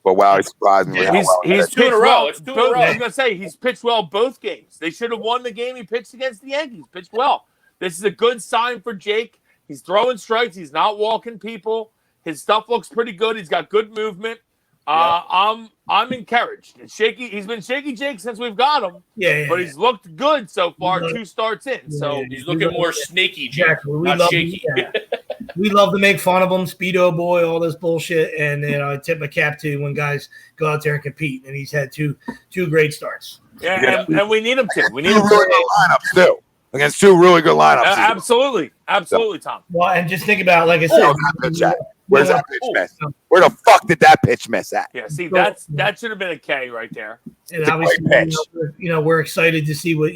but wow, he surprised me. He's two in a pitched row. well. It's 2 in a row. I was gonna say he's pitched well both games. They should have won the game he pitched against the Yankees. Pitched well. This is a good sign for Jake. He's throwing strikes. He's not walking people. His stuff looks pretty good. He's got good movement. I'm encouraged. It's shaky. He's been shaky Jake since we've got him. But he's looked good so far. 2 starts in. So he's looking more snaky Jake, exactly. not shaky. We love to make fun of him, Speedo boy, all this bullshit, and I tip my cap to when guys go out there and compete. And he's had two great starts. Yeah, and we need him to. We need him really good lineups too against 2 really good lineups. Absolutely, Tom. Well, and just think about, like I said, where's that pitch miss? Where the fuck did that pitch miss at? Yeah, see, that should have been a K right there. And obviously, we're excited to see what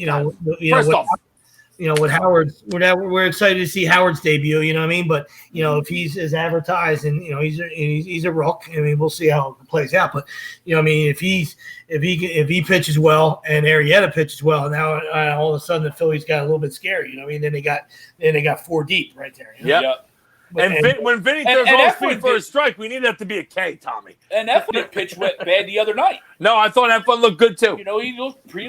First off, with Howard's, we're excited to see Howard's debut. You know what I mean? But if he's as advertised, and he's a rook, I mean, we'll see how it plays out. But I mean, if he pitches well and Arrieta pitches well, now all of a sudden the Phillies got a little bit scary. You know what I mean? Then they got 4 deep right there. Yeah. When Vinny throws all his feet for a strike, we need that to be a K, Tommy. And Eflin pitched bad the other night. No, I thought Eflin looked good too. He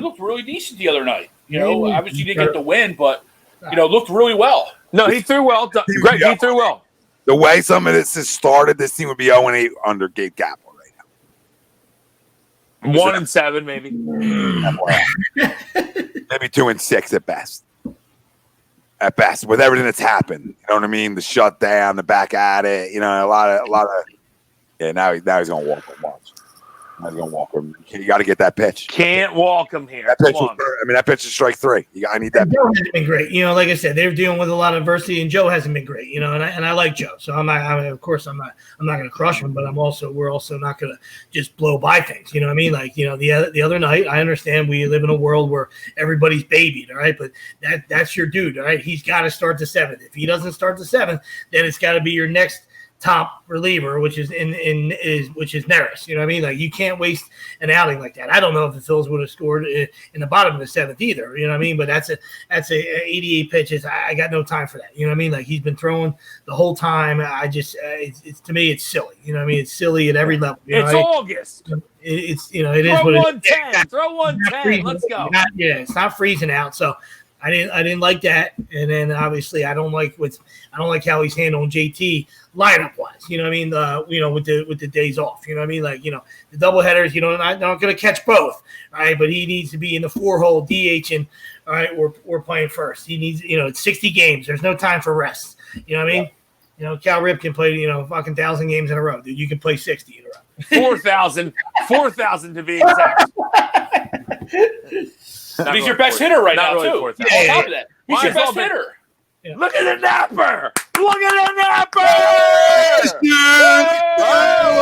looked really decent the other night. Obviously didn't get the win, but looked really well. No, he threw well. Greg, he threw well. The way some of this has started, this team would be 0-8 under Gabe Kapler right now. 1-7, maybe. Maybe 2-6 at best. At best, with everything that's happened, you know what I mean? The shutdown, the back at it, a lot of. Yeah, now he's gonna walk him once. Now he's gonna walk him. You got to get that pitch. Can't walk him here. That pitch that pitch is strike 3. I need that. Joe hasn't been great. Like I said, they're dealing with a lot of adversity, and Joe hasn't been great. And I like Joe, so I'm not going to crush him, but we're also not going to just blow by things. You know what I mean? Like the other night, I understand we live in a world where everybody's babied, all right, but that's your dude, all right. He's got to start the 7th. If he doesn't start the 7th, then it's got to be your next top reliever, which is Neris. You know what I mean? Like, you can't waste an outing like that. I don't know if the Phils would have scored in the bottom of the 7th either. You know what I mean? But that's a 88 pitches. I got no time for that. You know what I mean? Like, he's been throwing the whole time. I just it's to me, it's silly. You know what I mean? It's silly at every level. It's August. It's it throw is what 110. It is. Throw 110. Let's go. It's not freezing out. So I didn't like that. And then obviously I don't like how he's handling JT lineup wise. You know what I mean? With the days off. You know what I mean? Like, the double headers, not going to catch both. All right, but he needs to be in the 4-hole DHing. All right, we're playing first. He needs, it's 60 games. There's no time for rest. You know what I mean? Cal Ripken played, fucking 1,000 games in a row. Dude, you can play 60 in a row. 4,000 to be exact. He's your best hitter right now, too. On top of that, he's your best hitter. Yeah. Look at the napper! Look at the napper!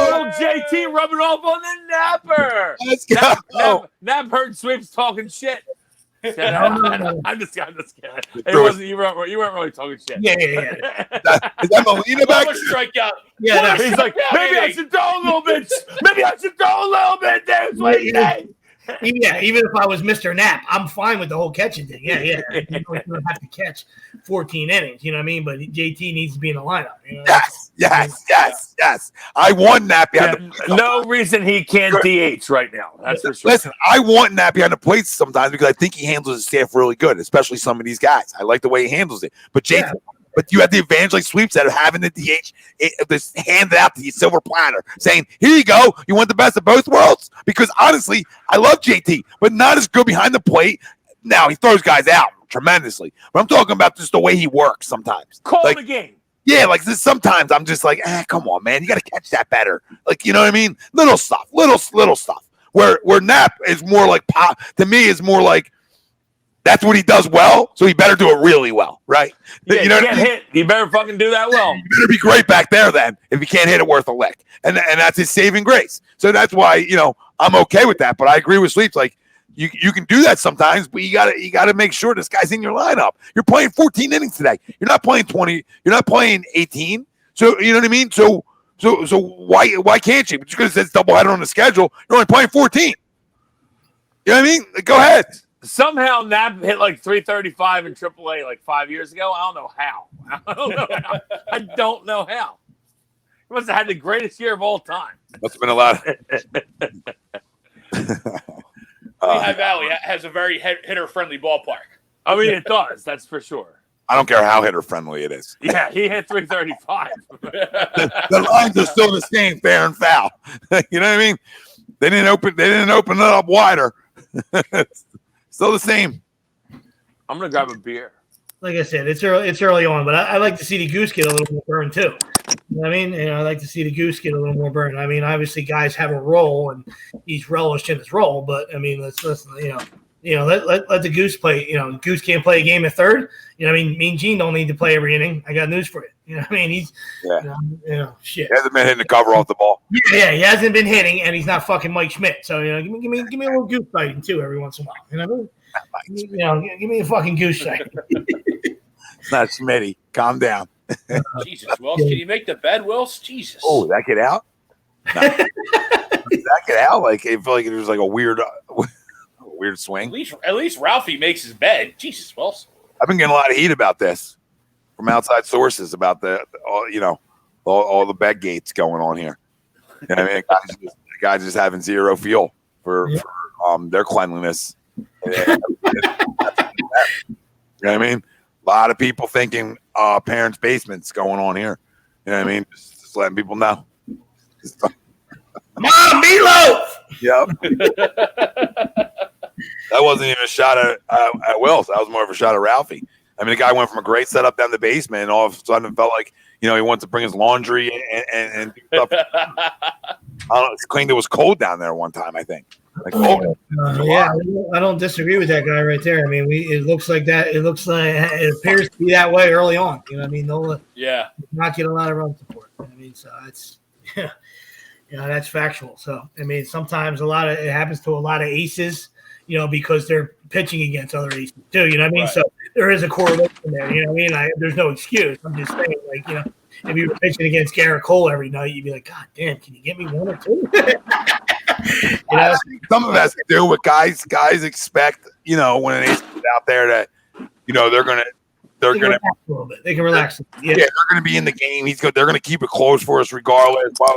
Little JT rubbing off on the napper. Let's go. Nap heard Sweeps talking shit. No. I'm just kidding. It wasn't you weren't really talking shit. Yeah. Is that Molina back? Strikeout. Yeah, he's like, maybe I should throw a little bit. Maybe I should throw a little bit. That's what he said. Yeah, even if I was Mr. Knapp, I'm fine with the whole catching thing. Yeah. You don't have to catch 14 innings, you know what I mean? But JT needs to be in the lineup. Yes. I want Knapp behind the plate. No reason he can't DH right now. That's for sure. Listen, I want Knapp behind the plate sometimes because I think he handles his staff really good, especially some of these guys. I like the way he handles it. But JT, but you have the advantage like Sweeps that are having the DH just handed out to you silver platter, saying, "Here you go. You want the best of both worlds." Because honestly, I love JT, but not as good behind the plate. Now he throws guys out tremendously, but I'm talking about just the way he works sometimes. Call the game. Yeah, like this, sometimes I'm just like, come on, man, you got to catch that better. Like, you know what I mean? Little stuff. Where Knapp is more like pop to me is more like. That's what he does well, so he better do it really well, right? Yeah, you know what I mean? You better fucking do that well. You better be great back there then if you can't hit it worth a lick. And that's his saving grace. So that's why, I'm okay with that. But I agree with Sleeps. Like, you can do that sometimes, but you gotta make sure this guy's in your lineup. You're playing 14 innings today. You're not playing 20. You're not playing 18. So you know what I mean? So why can't you? But just because it's doubleheader on the schedule, you're only playing 14. You know what I mean? Like, go ahead. Somehow Knapp hit like 335 in AAA like 5 years ago. I don't know how. I don't know how. He must have had the greatest year of all time. Must have been a lot. Lehigh Valley has a very hitter-friendly ballpark. I mean, it does. That's for sure. I don't care how hitter friendly it is. Yeah, he hit 335. The lines are still the same, fair and foul. You know what I mean? They didn't open it up wider. Still the same. I'm gonna grab a beer. Like I said, it's early on, but I like to see the goose get a little more burn too. You know what I mean? I like to see the goose get a little more burn. I mean, obviously, guys have a role, and he's relished in his role. But I mean, let's let the goose play. Goose can't play a game at third. You know what I mean? Mean Gene don't need to play every inning. I got news for you. You know what I mean? He's shit. He hasn't been hitting the cover off the ball. Yeah, he hasn't been hitting, and he's not fucking Mike Schmidt. So give me a little goose fighting too every once in a while. You know what I mean? Give me a fucking goose fight. It's not Schmitty. Calm down. Jesus, Wills, can you make the bed, Wills? Jesus. Oh, that get out? No. That get out? Like, I feel like it was like a weird swing. At least Ralphie makes his bed. Jesus, Wills. I've been getting a lot of heat about this from outside sources about all the bed gates going on here. You know what I mean? Guys just having zero feel for their cleanliness. You know what I mean? A lot of people thinking parents' basements going on here. You know what I mean? Just letting people know. Mom, meatloaf! Yep. That wasn't even a shot at Wills. That was more of a shot at Ralphie. I mean, the guy went from a great setup down the basement, and all of a sudden it felt like, he wanted to bring his laundry and do stuff. I don't know. It's claimed it was cold down there one time, I think. Like, I don't disagree with that guy right there. I mean, it looks like that. It appears to be that way early on. You know what I mean? They'll not get a lot of run support. I mean, so it's that's factual. So I mean, sometimes it happens to a lot of aces. Because they're pitching against other aces too. You know what I mean? Right. So there is a correlation there. You know what I mean? There's no excuse. I'm just saying, if you were pitching against Garrett Cole every night, you'd be like, God damn, can you get me one or two? Some of that has to do with guys expect, when an ace is out there that, they're gonna relax a little bit. They can relax. Yeah, they're gonna be in the game. They're gonna keep it close for us regardless. Well,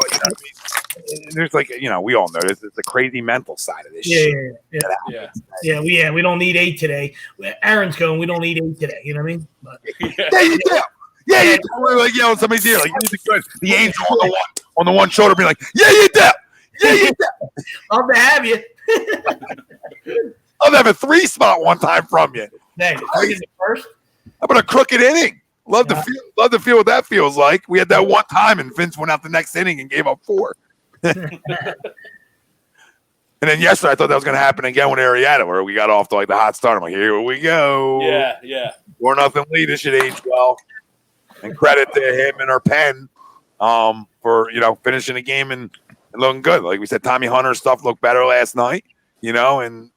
there's we all know this. It's the crazy mental side of this shit. Yeah. We don't need 8 today. Aaron's going. We don't need 8 today. You know what I mean? But, yeah, you do. Somebody's here. Like, you good. The angel on the one shoulder, being like, yeah, you do. Yeah, you do. Love to have you. I'll have a 3 spot one time from you. Thanks. First. How about a crooked inning? Love to feel what that feels like. We had that one time, and Vince went out the next inning and gave up 4. And then yesterday, I thought that was going to happen again with Arrieta, where we got off to the hot start. I'm like, here we go. Yeah. 4-0 lead. This should age well. And credit to him and our pen for finishing the game and looking good. Like we said, Tommy Hunter's stuff looked better last night. And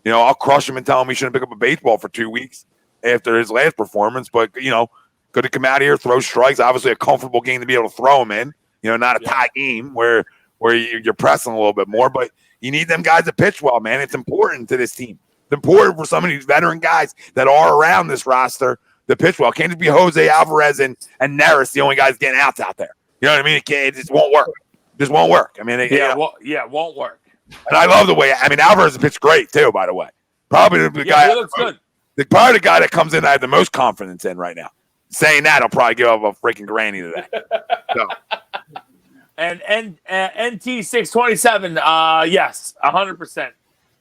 I'll crush him and tell him he shouldn't pick up a baseball for 2 weeks after his last performance. But good to come out here, throw strikes. Obviously, a comfortable game to be able to throw him in. Not a tie game where you're pressing a little bit more, but you need them guys to pitch well, man. It's important to this team. It's important for some of these veteran guys that are around this roster to pitch well. It can't just be Jose Alvarez and Neris, the only guys getting outs out there. You know what I mean? It just won't work. Just won't work. I mean, it won't work. And I love the way. I mean, Alvarez pitched great too, by the way. Probably the guy. He looks good. Probably the guy that comes in I have the most confidence in right now. Saying that, I'll probably give up a freaking granny today. So. And NT 627, yes, 100%.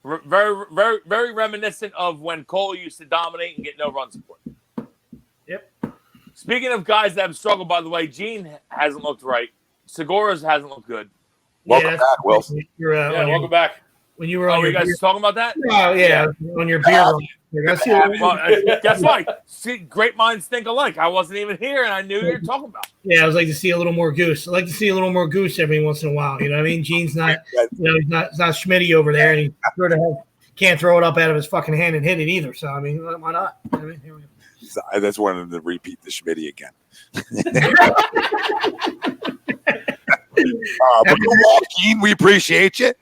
Very, very, very reminiscent of when Cole used to dominate and get no run support. Yep. Speaking of guys that have struggled, by the way, Gene hasn't looked right. Segura's hasn't looked good. Welcome back, Wilson. Welcome back. When you were on you guys talking about that? Oh, yeah, on your beer run. Guess what? See, great minds think alike. I wasn't even here, and I knew you were talking about. Yeah, I was like to see a little more goose. I like to see a little more goose every once in a while. You know what I mean? Gene's not, he's not Schmitty over there, and he sort of can't throw it up out of his fucking hand and hit it either. So I mean, why not? I mean, here we go. So I just wanted to repeat the Schmitty again. But good walk, Gene. We appreciate you.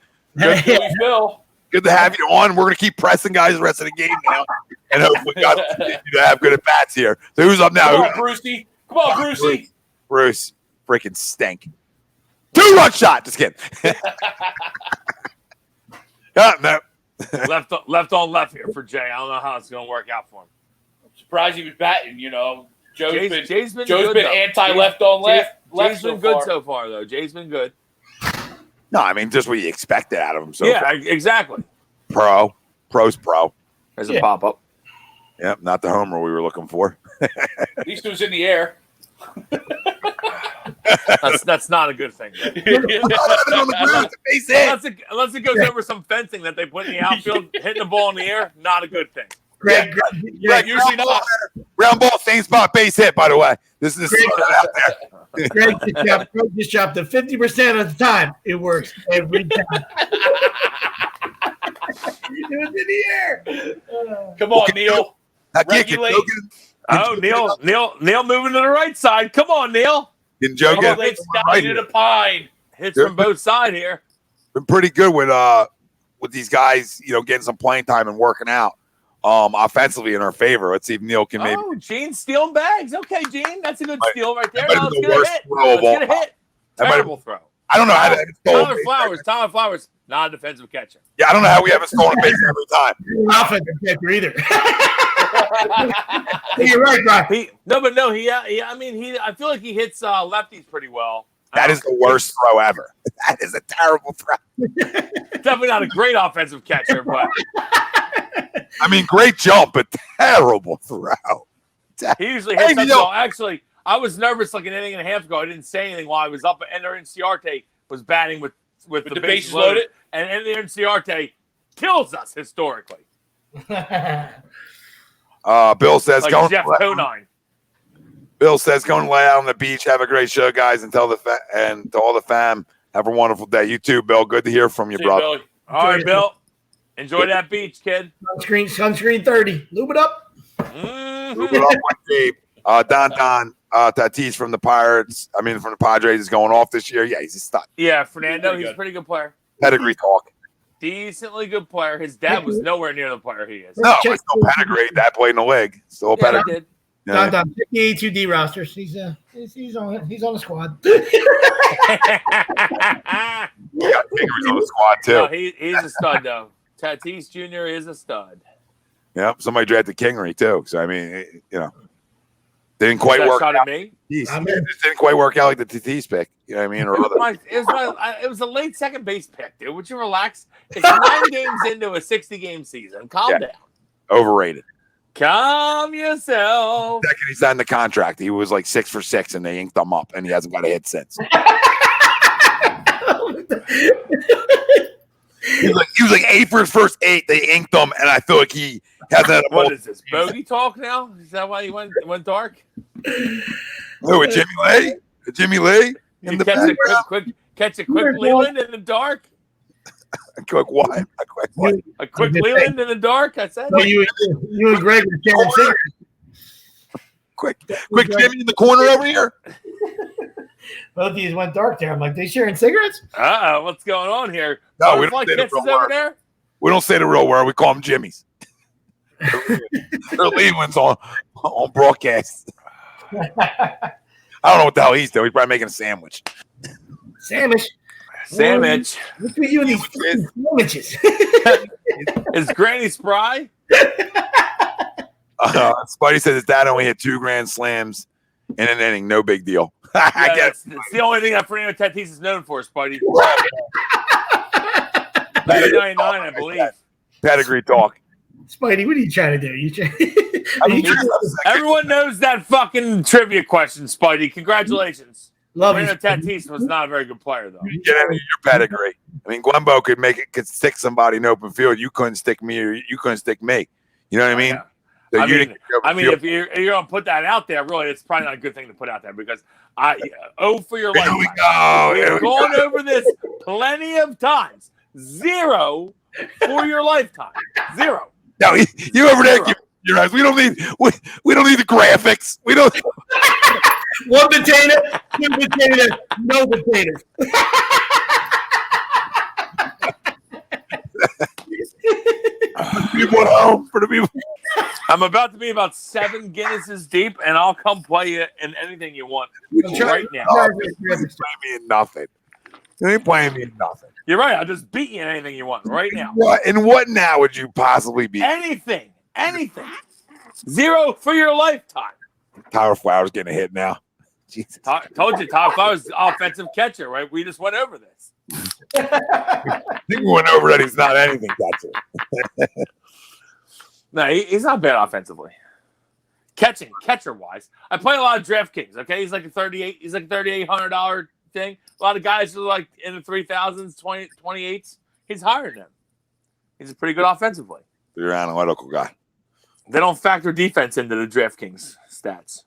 Good to have you on. We're going to keep pressing guys the rest of the game now. And hopefully God will continue to have good at-bats here. So who's up now? Come on, Brucey. Come on, Brucey. Bruce. Freaking stink. 2-run shot. Just kidding. No. left on left here for Jay. I don't know how it's going to work out for him. surprised he was batting. You know, Joe's been good, anti-left on left. Jay's been good so far, though. Jay's been good. No, I mean just what you expected out of him. So yeah, far. Exactly. Pro's pro. There's a pop up. Yep, not the homer we were looking for. At least it was in the air. That's not a good thing. Unless it goes over some fencing that they put in the outfield, hitting the ball in the air, not a good thing. Greg, usually not. Round ball, same spot, base hit. By the way, this is Greg just chopped it 50% of the time. It works every time. It was in the air. Come on, Neil. Neil moving to the right side. Come on, Neil. Can Joe get right to the pine? Hits from both sides here. Been pretty good with these guys, getting some playing time and working out. Offensively in our favor. Let's see if Neil can maybe. Oh, Gene's stealing bags. Okay, Gene, that's a good steal right there. Let's get a hit. Terrible throw. I don't know how to. Tyler Flowers, not a defensive catcher. Yeah, I don't know how we haven't stolen a base every time. Offensive catcher either. You're right, Rob. I feel like he hits lefties pretty well. That is the worst throw ever. That is a terrible throw. Definitely not a great offensive catcher, but I mean, great jump, but terrible throw. He usually hits that ball. Actually, I was nervous like an inning and a half ago. I didn't say anything while I was up, and Ciarte was batting with the bases loaded, and Ciarte kills us historically. Bill says, like Jeff Conine. Bill says, "Go and lay out on the beach. Have a great show, guys, and to all the fam, have a wonderful day. You too, Bill. Good to hear from you, brother." Billy. All right, Bill. Enjoy that beach, kid. Sunscreen 30. Lube it up. Lube it up with Gabe. Don Tatis from the Padres is going off this year. Yeah, he's a stud. Yeah, Fernando, he's a pretty good player. Pedigree talk. Decently good player. His dad was nowhere near the player he is. No, it's no pedigree. Dad played in the league. Still pedigree. Did. Don, check the A2D rosters. He's on the squad. Yeah, Fingers on the squad too. No, he's a stud though. Tatis Jr. is a stud. Yep, somebody drafted Kingery too. So I mean, didn't quite work out. Me? It didn't quite work out like the Tatis pick. You know what I mean? Or it was a late second base pick, dude. Would you relax? It's 9 games into a 60-game season. Calm down. Overrated. Calm yourself. Second he signed the contract, he was like 6 for 6, and they inked him up, and he hasn't got a hit since. He was like 8 for his first 8. They inked him, and I feel like he hasn't had a What is this? Bogey talk now? Is that why he went dark? Who, with Jimmy Lee? Jimmy Lee? Catch a quick Leland in the dark? A quick what? A quick Leland in the dark? I said. No, you and Greg were sharing cigarettes. Quick Jimmy in the corner over here. Both of you went dark there. I'm like, they sharing cigarettes? What's going on here? No, we don't say the real over word. There? We don't say the real word. We call them Jimmys. They're Leland's on broadcast. I don't know what the hell he's doing. He's probably making a sandwich. Sandwich. Look at you and these sandwiches. Is Granny spry? Spidey says his dad only hit 2 grand slams in an inning. No big deal. I guess it's the only thing that Fernando Tatis is known for, Spidey. 1999, I believe. Pedigree talk. Spidey, what are you trying to do? Everyone knows that fucking trivia question, Spidey. Congratulations. Fernando Tatis was not a very good player, though. You get into your pedigree. I mean, Glenbo could stick somebody in open field. You couldn't stick me, or you couldn't stick me. You know what I mean? Yeah. So if you're going to put that out there, really, it's probably not a good thing to put out there because for your life. Here we go. We've gone over this plenty of times. 0 for your lifetime. 0. No, you over there. You're right. We don't need the graphics. We don't. 1 potato, 2 potatoes, no potatoes. People at home for the people. I'm about to be about 7 Guinnesses deep, and I'll come play you in anything you want right now. You ain't playing me in nothing. You ain't playing me in nothing. You're right. I'll just beat you in anything you want right now. What now would you possibly beat? Anything. 0 for your lifetime. Tyler Flowers getting a hit now. Jesus. Told you, Tyler Flowers is offensive catcher, right? We just went over this. I think we went over that he's not anything catcher. No, he's not bad offensively. Catcher wise, I play a lot of DraftKings. Okay, he's like a $3,800 thing. A lot of guys are like in the 3,000s, 28s. He's higher than him. He's pretty good offensively. You're an analytical guy. They don't factor defense into the DraftKings stats.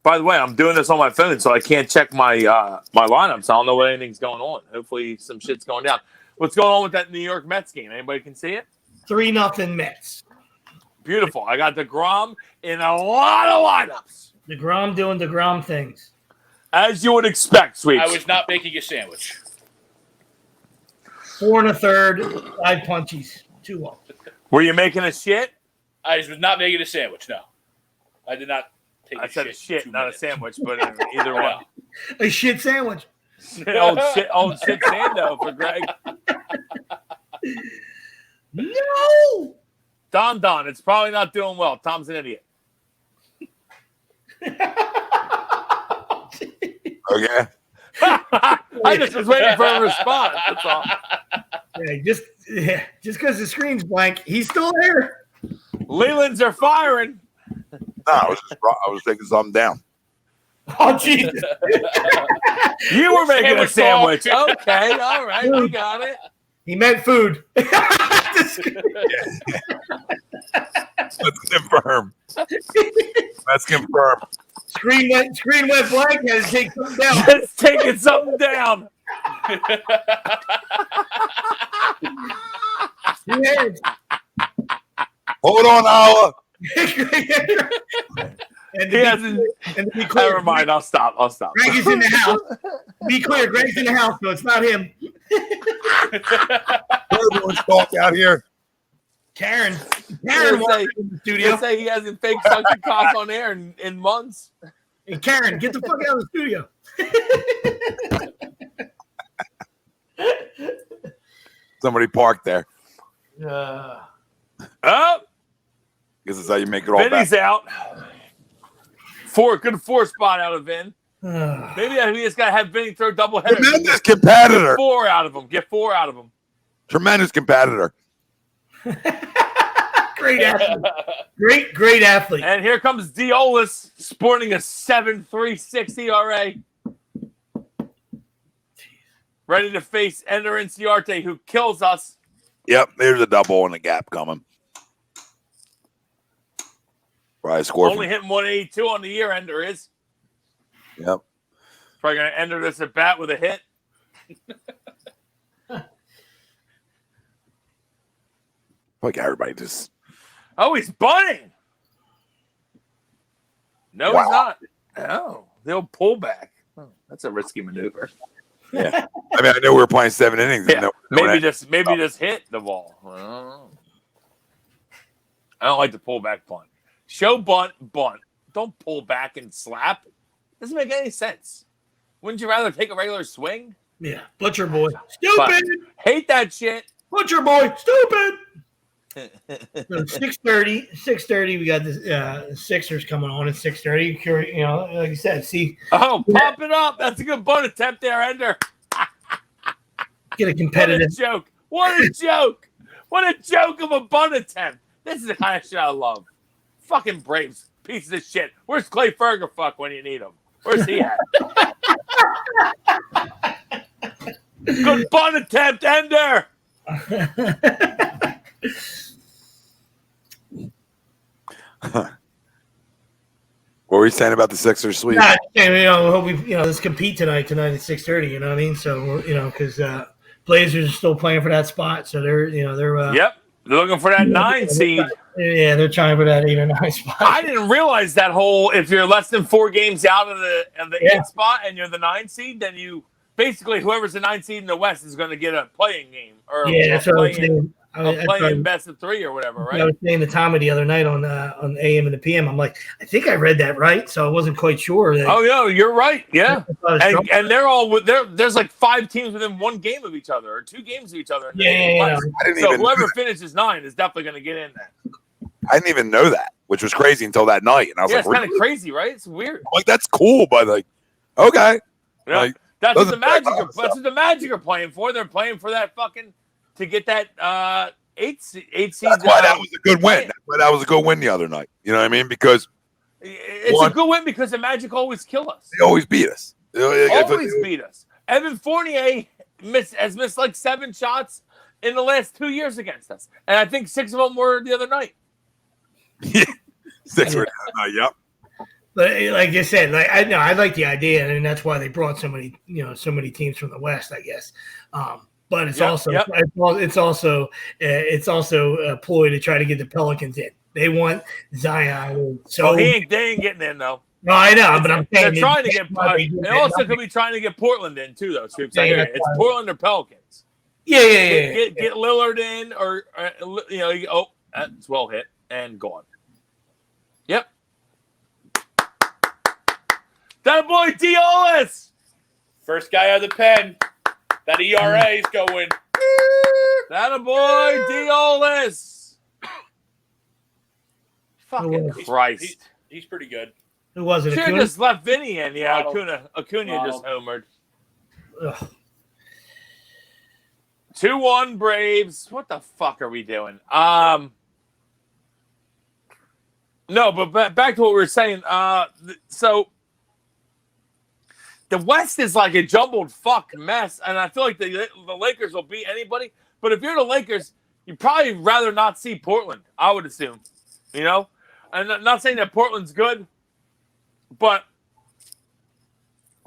By the way, I'm doing this on my phone, so I can't check my my lineups. I don't know what anything's going on. Hopefully, some shit's going down. What's going on with that New York Mets game? Anybody can see it? 3-0 Mets. Beautiful. I got DeGrom in a lot of lineups. DeGrom doing DeGrom things. As you would expect, Sweeps. I was not making a sandwich. 4 1/3, 5 punchies, 2-1. Were you making a shit? I was not making a sandwich. No, I did not take. I said a shit, not minutes. a sandwich, but either one. A shit sandwich. old shit Sando for Greg. No. Don, it's probably not doing well. Tom's an idiot. Okay. I just was waiting for a response. That's all. Yeah, just because the screen's blank, he's still there. Lelands are firing. No, I was taking something down. Oh, Jesus. You were making a Sandwich sandwich. Okay, all right, we got it. He meant food. Let's confirm. Let's confirm. Screen went blank. Had to take something down. Just taking something down. Yes. Hold on, Ala. And He hasn't. to be clear, Never mind. I'll stop. Greg is in the house. Be clear, Greg's in the house, so it's not him. Everyone's talking out here. Karen Say- walked in the You studio. say he hasn't fake sucked a cock on air in months. Hey, Karen, get the fuck out of the studio. Somebody parked there. Oh, Guess that's how you make it all back. Vinny's out. Good four spot out of Vin. Maybe we just gotta have Vinny throw double header. Tremendous competitor. Get 4 out of him. Get 4 out of him. Tremendous competitor. Great athlete. Great athlete. And here comes Diolis sporting a 7.36 ERA. Ready to face Ender Inciarte, who kills us. Yep, there's a double and a gap coming. Probably score. Only hitting 182 on the year, Ender is. Yep. Probably going to enter this at bat with a hit. Like everybody just. Oh, he's bunting. No, Wow. he's not. Oh, they'll pull back. Oh, that's a risky maneuver. Yeah. I mean, I know we were playing 7 innings. Yeah, maybe just. just hit the ball. I don't like the pull back punt. Show bunt. Don't pull back and slap. Doesn't make any sense. Wouldn't you rather take a regular swing? Yeah, Butcher boy. Stupid. Hate that shit. Butcher boy. Stupid. So 6:30. We got the Sixers coming on at 6:30. You know, like I said, see. Oh, pop it up. That's a good bunt attempt there, Ender. Get a competitive. What a joke. What a joke. What a joke of a bunt attempt. This is the kind of shit I love. Fucking Braves. Pieces of shit. Where's Clay Fergerfuck when you need him? Where's he at? Good bunt attempt, Ender. What were you saying about the Sixers sweep? Nah, hope we let's compete tonight at 6:30. You know what I mean? So because Blazers are still playing for that spot, so they're Yep. They're looking for that 9 seed. Yeah, they're trying for that 8 or 9 spot. I didn't realize that whole if you're less than 4 games out of the 8 spot and you're the 9 seed, then you basically whoever's the 9 seed in the West is going to get a playing game or That's what I was saying. playing best of 3 or whatever, right? I was saying to Tommy the other night on AM and the PM. I'm like, I think I read that right, so I wasn't quite sure. That, Oh yeah, you're right. Yeah, and and they're all there's like 5 teams within 1 game of each other or 2 games of each other. Yeah. I didn't So even. whoever finishes 9 is definitely going to get in there. I didn't even know that, which was crazy until that night. And I was Yeah, like, it's kind of really? crazy, right? It's weird. I'm like, that's cool, but like, okay. Yeah. Like, That's what doesn't the Magic back are. up That's what the Magic are playing for. They're playing for that fucking to get that eight seed. That's why that was a good win. That's why that was a good win the other night. You know what I mean? Because it's a good win because the Magic always kill us. they always beat us. Always beat us. Evan Fournier has missed like 7 shots in the last 2 years against us, and I think 6 of them were the other night. Yeah, 6 were. Yep. But like I said, like I like the idea, and that's why they brought so many teams from the West, I guess. But it's it's also a ploy to try to get the Pelicans in. They want Zion. So they ain't getting in though. No, I know, but I'm saying they're trying to get. They also could be trying to get Portland in too, though. Scoops. It's Portland or Pelicans. Yeah. Get Lillard in, or that's well hit and gone. Yep. That boy Diolis. First guy out of the pen. That ERA is going. That boy Diolis. Fucking Christ. He's pretty good. Who was it? Should have just left Vinny in. Yeah, Acuna just homered. Ugh. 2-1 Braves. What the fuck are we doing? No, but back to what we were saying. So the West is like a jumbled fuck mess, and I feel like the Lakers will beat anybody. But if you're the Lakers, you'd probably rather not see Portland, I would assume. You know? And I'm not saying that Portland's good, but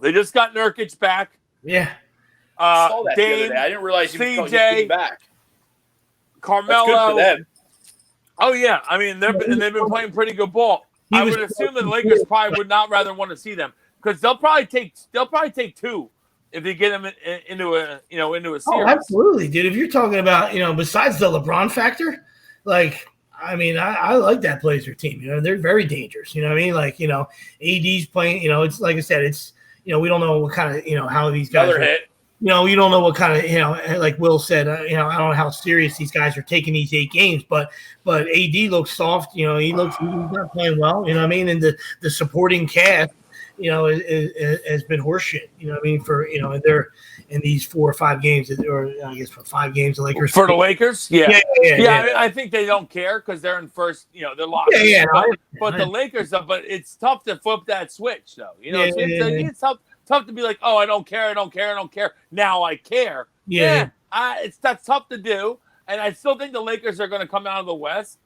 they just got Nurkic back. Yeah. I saw that the Dame, other day. I didn't realize he was CJ, back. Carmelo. That's good for them. Oh yeah, I mean they've been playing pretty good ball. I would assume that the Lakers probably would not rather want to see them because they'll probably take 2 if they get them into a series. Oh, absolutely, dude. If you're talking about besides the LeBron factor, like. I mean, I like that Blazer team. They're very dangerous. You know what I mean? Like, AD's playing. It's like I said. It's we don't know what kind of how these guys. Another hit. You don't know what kind of like Will said. I don't know how serious these guys are taking these 8 games, but AD looks soft. He's not playing well. You know what I mean? And the supporting cast, has been horseshit. You know what I mean? For they're in these 4 or 5 games, or I guess for 5 games, the Lakers for the Lakers. Yeah. Yeah. I think they don't care because they're in first. They're locked. Yeah. But the Lakers, but it's tough to flip that switch, though. It's tough to be like, oh, I don't care. Now I care. That's tough to do, and I still think the Lakers are going to come out of the West.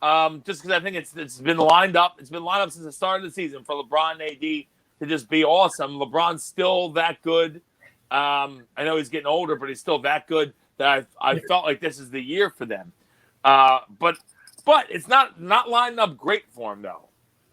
Just because I think it's been lined up. It's been lined up since the start of the season for LeBron and AD to just be awesome. LeBron's still that good. I know he's getting older, but he's still that good that I felt like this is the year for them. But it's not lining up great for him though.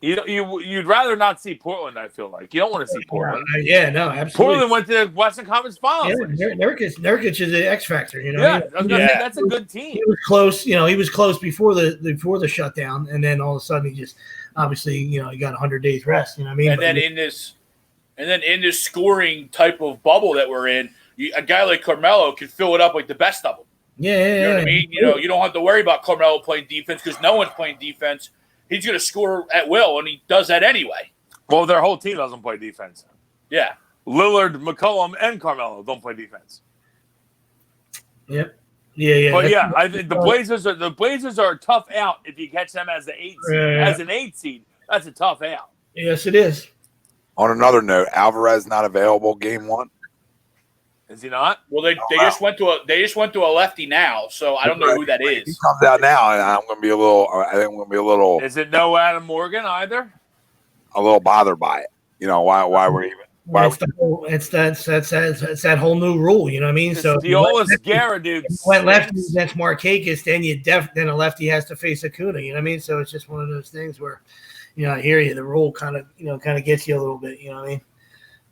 You'd rather not see Portland. I feel like you don't want to see Portland. Yeah, no, absolutely. Portland went to the Western Conference Finals. Yeah, Nurkic is the X factor. Yeah, I was gonna say that's a good team. He was close. He was close before the shutdown, and then all of a sudden he just obviously he got 100 days rest. You know what I mean? And then in this scoring type of bubble that we're in, a guy like Carmelo can fill it up like the best of them. Yeah. You know what I mean? You don't have to worry about Carmelo playing defense because no one's playing defense. He's going to score at will, and he does that anyway. Well, their whole team doesn't play defense. Yeah. Lillard, McCollum, and Carmelo don't play defense. Yep. Yeah. But I think the Blazers are a tough out if you catch them as the 8 seed. As an 8 seed, that's a tough out. Yes, it is. On another note, Alvarez not available game 1. Is he not? Well, they just went to a lefty now, so I don't know who that is. He comes out now, and I think I'm going to be a little. Is it no Adam Morgan either? A little bothered by it. Why we're even. It's that whole new rule. You know what I mean? So Diolis Guerra, dude. Went lefty against Markakis, then a lefty has to face Acuna. You know what I mean? So it's just one of those things where, I hear you. The rule kind of gets you a little bit. You know what I mean?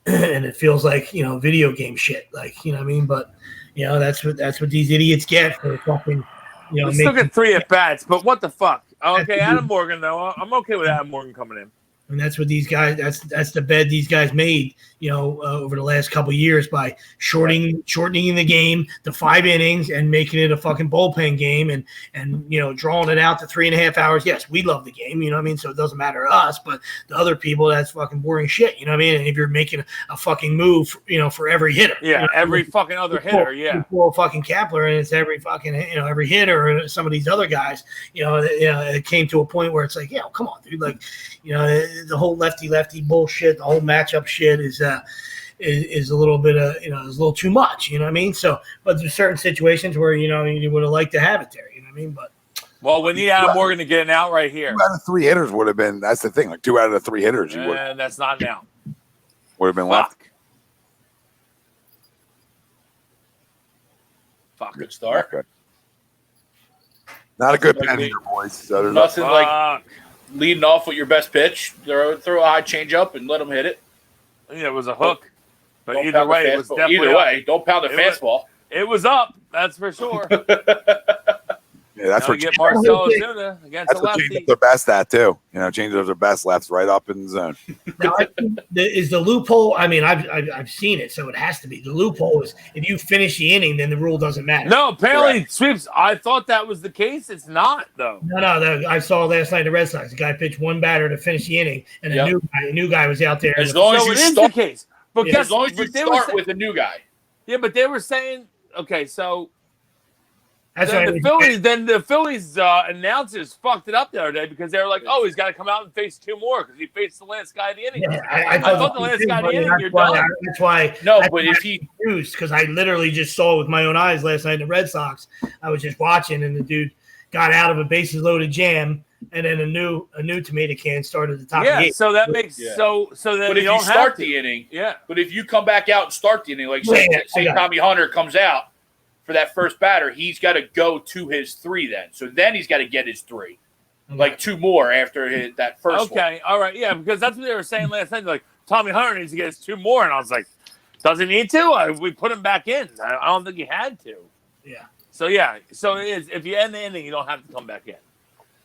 And it feels like video game shit, like what I mean. But that's what these idiots get for fucking we still get 3 at bats, but what the fuck? Okay, Adam Morgan though, I'm okay with Adam Morgan coming in. And that's what these guys. That's the bed these guys made. Over the last couple of years by shortening the game to 5 innings and making it a fucking bullpen game and drawing it out to 3.5 hours. Yes, we love the game. You know what I mean? So it doesn't matter to us, but the other people, that's fucking boring shit. You know what I mean? And if you're making a fucking move, for every hitter. Yeah, every fucking other hitter. Yeah. You pull fucking Kepler and it's every fucking every hitter and some of these other guys. It came to a point where it's like, come on, dude. Like, the whole lefty bullshit, the whole matchup shit is a little bit of is a little too much. You know what I mean? So, but there's certain situations where you would have liked to have it there. You know what I mean? But we need Adam Morgan to get an out right here. 2 out of 3 hitters would have been. That's the thing. Like 2 out of the 3 hitters, you would. And that's not now. Would have been left. Fuck. Good start. Okay. Not a good pen here, boys. So there's Nothing like leading off with your best pitch. Throw a high change up and let them hit it. It was a hook. But Don't either way, it was definitely don't pound the fastball. It was up. That's for sure. Yeah, that's what get Marcell Ozuna against the lefty. Change up their best at too. Change up their best lefts right up in the zone. Now, is the loophole? I mean, I've seen it, so it has to be. The loophole is if you finish the inning, then the rule doesn't matter. No, apparently sweeps. I thought that was the case. It's not though. No. I saw last night the Red Sox. The guy pitched one batter to finish the inning, and a new guy was out there. As long as you start, the case. But as long as you start with a new guy. Yeah, but they were saying, okay, so. That's then the Phillies announcers fucked it up the other day because they were like, "Oh, he's got to come out and face 2 more because he faced the last guy in the inning." Yeah, I thought the last guy in the inning, you're done. That's why. No, but if he confused because I literally just saw with my own eyes last night in the Red Sox. I was just watching, and the dude got out of a bases loaded jam, and then a new tomato can started the top. Yeah, of the so that makes so then. But if you start the inning, but if you come back out and start the inning, like say Tommy Hunter comes out for that first batter, he's got to go to his 3 then. So then he's got to get his 3. Like 2 more after that first one. Okay, all right, yeah, because that's what they were saying last night. Like, Tommy Hunter needs to get his 2 more. And I was like, does he need to? We put him back in. I don't think he had to. Yeah. So, it is. If you end the inning, you don't have to come back in.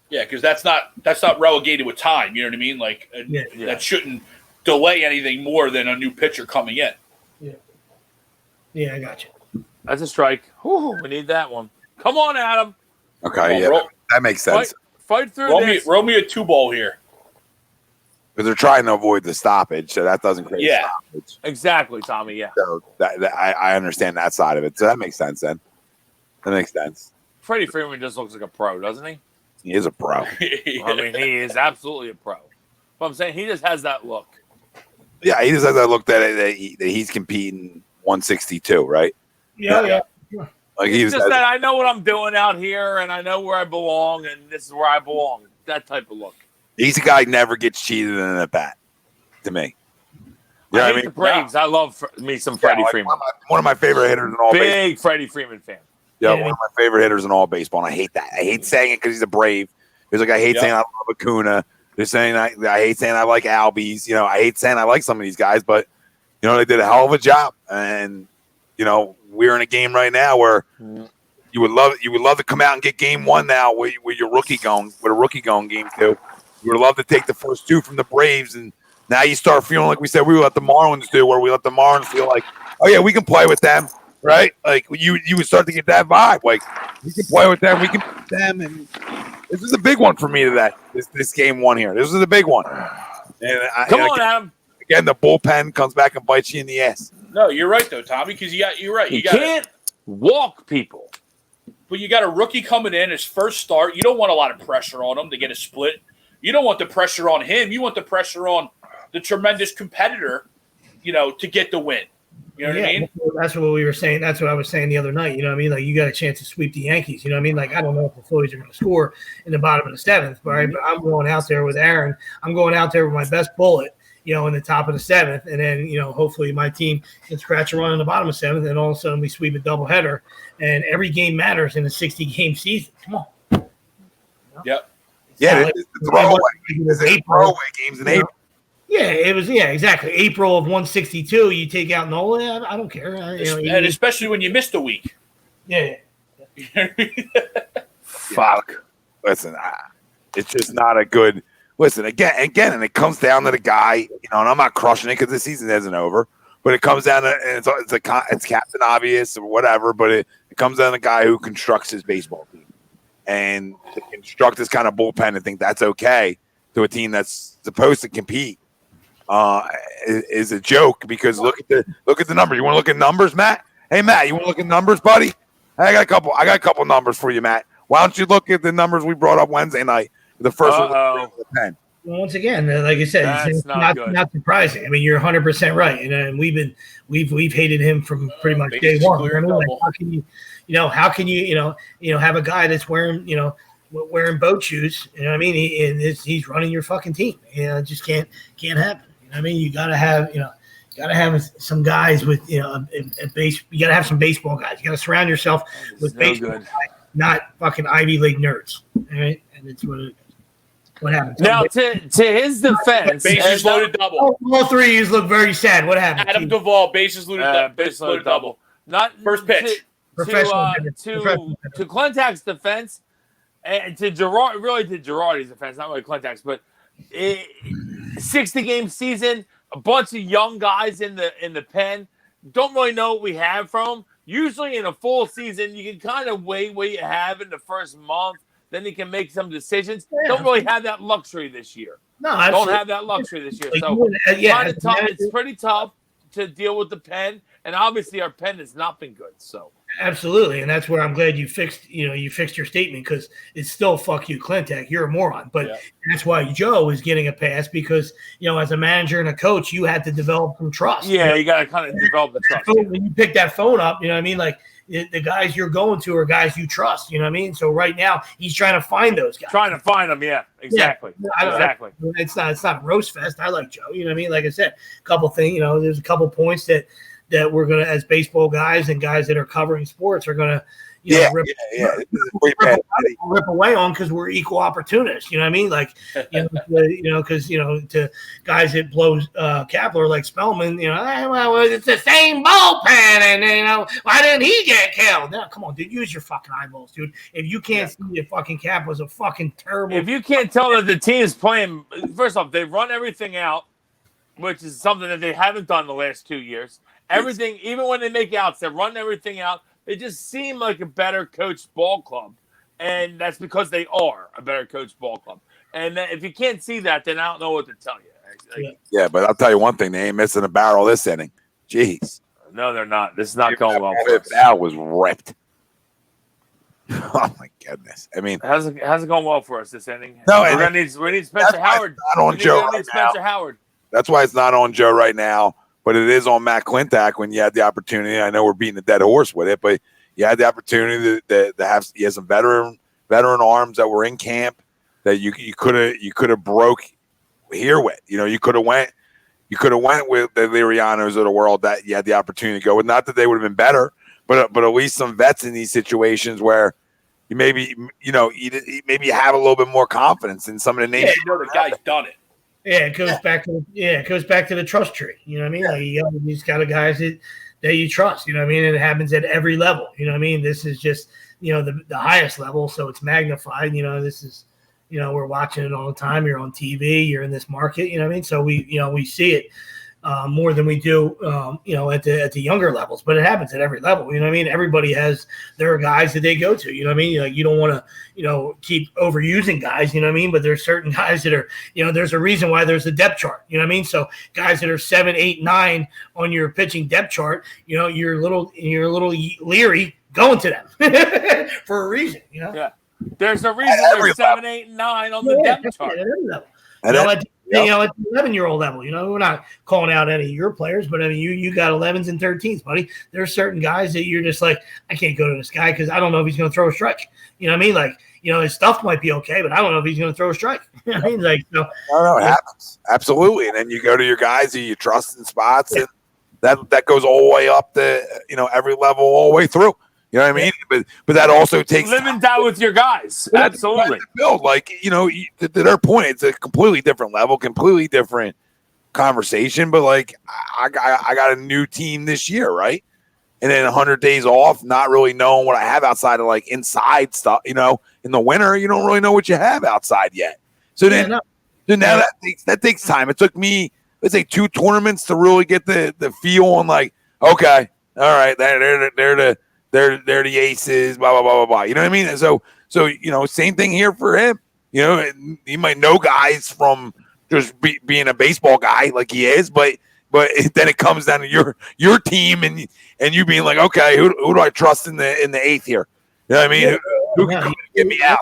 Yeah, because that's not relegated with time. You know what I mean? Like, that shouldn't delay anything more than a new pitcher coming in. Yeah. Yeah, I got you. That's a strike. Ooh, we need that one. Come on, Adam. Okay, that makes sense. Fight through this. Roll me a 2-ball here. Because they're trying to avoid the stoppage, so that doesn't create stoppage. Exactly, Tommy, yeah. So I understand that side of it. So that makes sense then. That makes sense. Freddie Freeman just looks like a pro, doesn't he? He is a pro. I mean, he is absolutely a pro. But I'm saying he just has that look. Yeah, he just has that look that he's competing 162, right? Yeah. Like it's just that I know what I'm doing out here, and I know where I belong, and this is where I belong. That type of look. He's a guy who never gets cheated in a bat, to me. You know what I mean? The Braves. I love me some Freddie Freeman. One of my favorite hitters in all baseball. Big Freddie Freeman fan. Yeah, one of my favorite hitters in all baseball, and I hate that. I hate saying it because he's a Brave. He's like, I hate saying I love Acuna. They're saying I hate saying I like Albies. I hate saying I like some of these guys, but they did a hell of a job. And we're in a game right now where you would love to come out and get game 1 now with your rookie going, with a rookie going game 2. You would love to take the first 2 from the Braves, and now you start feeling like we said we let the Marlins do, where we let the Marlins feel like, oh yeah, we can play with them, right? Like you would start to get that vibe, like we can play with them, we can beat them, and this is a big one for me this game 1 here. This is a big one. And Come on, Adam. Again, the bullpen comes back and bites you in the ass. No, you're right though, Tommy, because you're right. You can't walk people. But you got a rookie coming in, his first start. You don't want a lot of pressure on him to get a split. You don't want the pressure on him. You want the pressure on the tremendous competitor, to get the win. You know what I mean? That's what we were saying. That's what I was saying the other night. You know what I mean? Like, you got a chance to sweep the Yankees. You know what I mean? Like, I don't know if the Phillies are going to score in the bottom of the 7th, but I'm going out there with Aaron. I'm going out there with my best bullet, in the top of the 7th. And then, hopefully my team can scratch a run in the bottom of the 7th. And all of a sudden we sweep a doubleheader. And every game matters in a 60-game season. Come on. Yep. Yeah, it's throwaway games in April. Yeah, it was. Yeah, exactly. April of 162, you take out Nola. I don't care. And especially when you missed a week. Yeah. Fuck. Listen, it's just not a good. listen, again, and it comes down to the guy, and I'm not crushing it because the season isn't over, but it comes down to, and it's Captain Obvious or whatever, but it comes down to the guy who constructs his baseball team. And to construct this kind of bullpen and think that's okay to a team that's supposed to compete is a joke, because look at the numbers. You want to look at numbers, Matt? Hey, Matt, you want to look at numbers, buddy? I got a couple numbers for you, Matt. Why don't you look at the numbers we brought up Wednesday night? The first one was the pen. Well, once again, like I said, it's not surprising. I mean, you're 100% right, and we've hated him from pretty much day one. I mean, like, how can you have a guy that's wearing boat shoes? You know what I mean? He's running your fucking team. It just can't happen. You know what I mean? You gotta have some guys with a base. You gotta have some baseball guys. You gotta surround yourself with baseball guys, not fucking Ivy League nerds. All right, and it's what happened. Now, to his defense, bases loaded double. All three of you look very sad. What happened? Adam Duvall, bases loaded double. Not first pitch. To Clentac's defense, and to Girardi's defense, not really Clentac's, but 60-game season, a bunch of young guys in the pen. Don't really know what we have from them. Usually in a full season, you can kind of weigh what you have in the first month. Then you can make some decisions. Yeah. Don't really have that luxury this year. No, absolutely. Don't have that luxury this year. So it's pretty tough to deal with the pen, and obviously our pen has not been good. So absolutely, and that's where I'm glad you fixed your statement, because it's still fuck you, Clentac. You're a moron, but that's why Joe is getting a pass, because as a manager and a coach, you had to develop some trust. Yeah, you got to kind of develop the trust. When you pick that phone up, you know what I mean, like. The guys you're going to are guys you trust, you know what I mean? So right now he's trying to find those guys. Trying to find them, yeah, exactly. Yeah, exactly. It's not a roast fest. I like Joe, you know what I mean? Like I said, a couple things, there's a couple points that we're gonna, as baseball guys and guys that are covering sports, are gonna rip away on, because we're equal opportunists. You know what I mean? Like, because to guys that blow Kapler like Spellman, well, it's the same bullpen, and why didn't he get killed? No, come on, dude, use your fucking eyeballs, dude. If you can't see that fucking Cap was a fucking terrible, if you can't tell that the team is playing, first off, they run everything out, which is something that they haven't done the last 2 years. Everything, even when they make outs, they run everything out. They just seem like a better coached ball club, and that's because they are a better coached ball club. And if you can't see that, then I don't know what to tell you. Yeah, but I'll tell you one thing: they ain't missing a barrel this inning. Jeez. No, they're not. This is not going well for us. That was ripped. Oh my goodness! I mean, how's it going well for us this inning? No, we need Spencer Howard. Not on Joe right now. Howard. That's why it's not on Joe right now. But it is on Matt Clintack when you had the opportunity. I know we're beating a dead horse with it, but you had the opportunity to have. He has some veteran arms that were in camp that you could have broke here with. You could have went with the Lirianos of the world that you had the opportunity to go with. Not that they would have been better, but at least some vets in these situations where you maybe you have a little bit more confidence in some of the names. Yeah, the guy's done it. Yeah, it goes back to the trust tree. You know what I mean? Like, these kind of guys that you trust. You know what I mean? And it happens at every level. You know what I mean? This is just the highest level, so it's magnified. This is we're watching it all the time. You're on TV. You're in this market. You know what I mean? So we see it more than we do at the younger levels. But it happens at every level. You know what I mean? Everybody has their guys that they go to. You know what I mean? Like, you don't want to keep overusing guys. You know what I mean? But there's certain guys that are there's a reason why there's a depth chart. You know what I mean? So guys that are 7, 8, 9 on your pitching depth chart, you're a little leery going to them for a reason. Yeah. There's a reason there's 7, 8, 9 on the depth chart. At the 11-year-old level, we're not calling out any of your players, but I mean, you got 11s and 13s, buddy. There are certain guys that you're just like, I can't go to this guy because I don't know if he's going to throw a strike. You know what I mean? Like, his stuff might be okay, but I don't know if he's going to throw a strike. You know what I mean? Like, no, it happens. Absolutely. And then you go to your guys who you trust in spots, and that goes all the way up to, every level all the way through. You know what I mean? But that also takes live and die with your guys. Absolutely. Build, like, to their point, it's a completely different level, completely different conversation. But like, I got a new team this year, right? And then 100 days off, not really knowing what I have outside of like inside stuff. In the winter, you don't really know what you have outside yet. So then So now that takes time. It took me, let's say, 2 tournaments to really get the feel on like, okay, all right, they're the aces, blah blah blah blah blah. You know what I mean? And so same thing here for him. You might know guys from just being a baseball guy like he is, but then it comes down to your team and you being like, okay, who do I trust in the eighth here? You know what I mean? Who can get me out?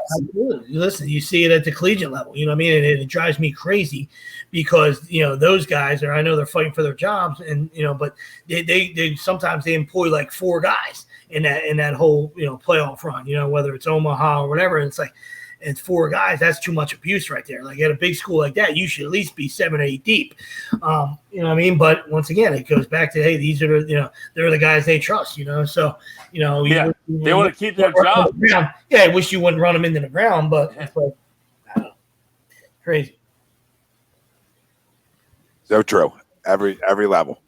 Listen, you see it at the collegiate level. You know what I mean? And it drives me crazy because those guys I know they're fighting for their jobs, and but they sometimes they employ like 4 guys in that whole playoff run. Whether it's Omaha or whatever, and it's like. And 4 guys, that's too much abuse right there. Like at a big school like that, you should at least be 7 or 8 deep. You know what I mean? But once again, it goes back to, hey, these are they're the guys they trust. So they want to keep their job. Yeah, I wish you wouldn't run them into the ground, but it's like I don't know, crazy. So true, every level.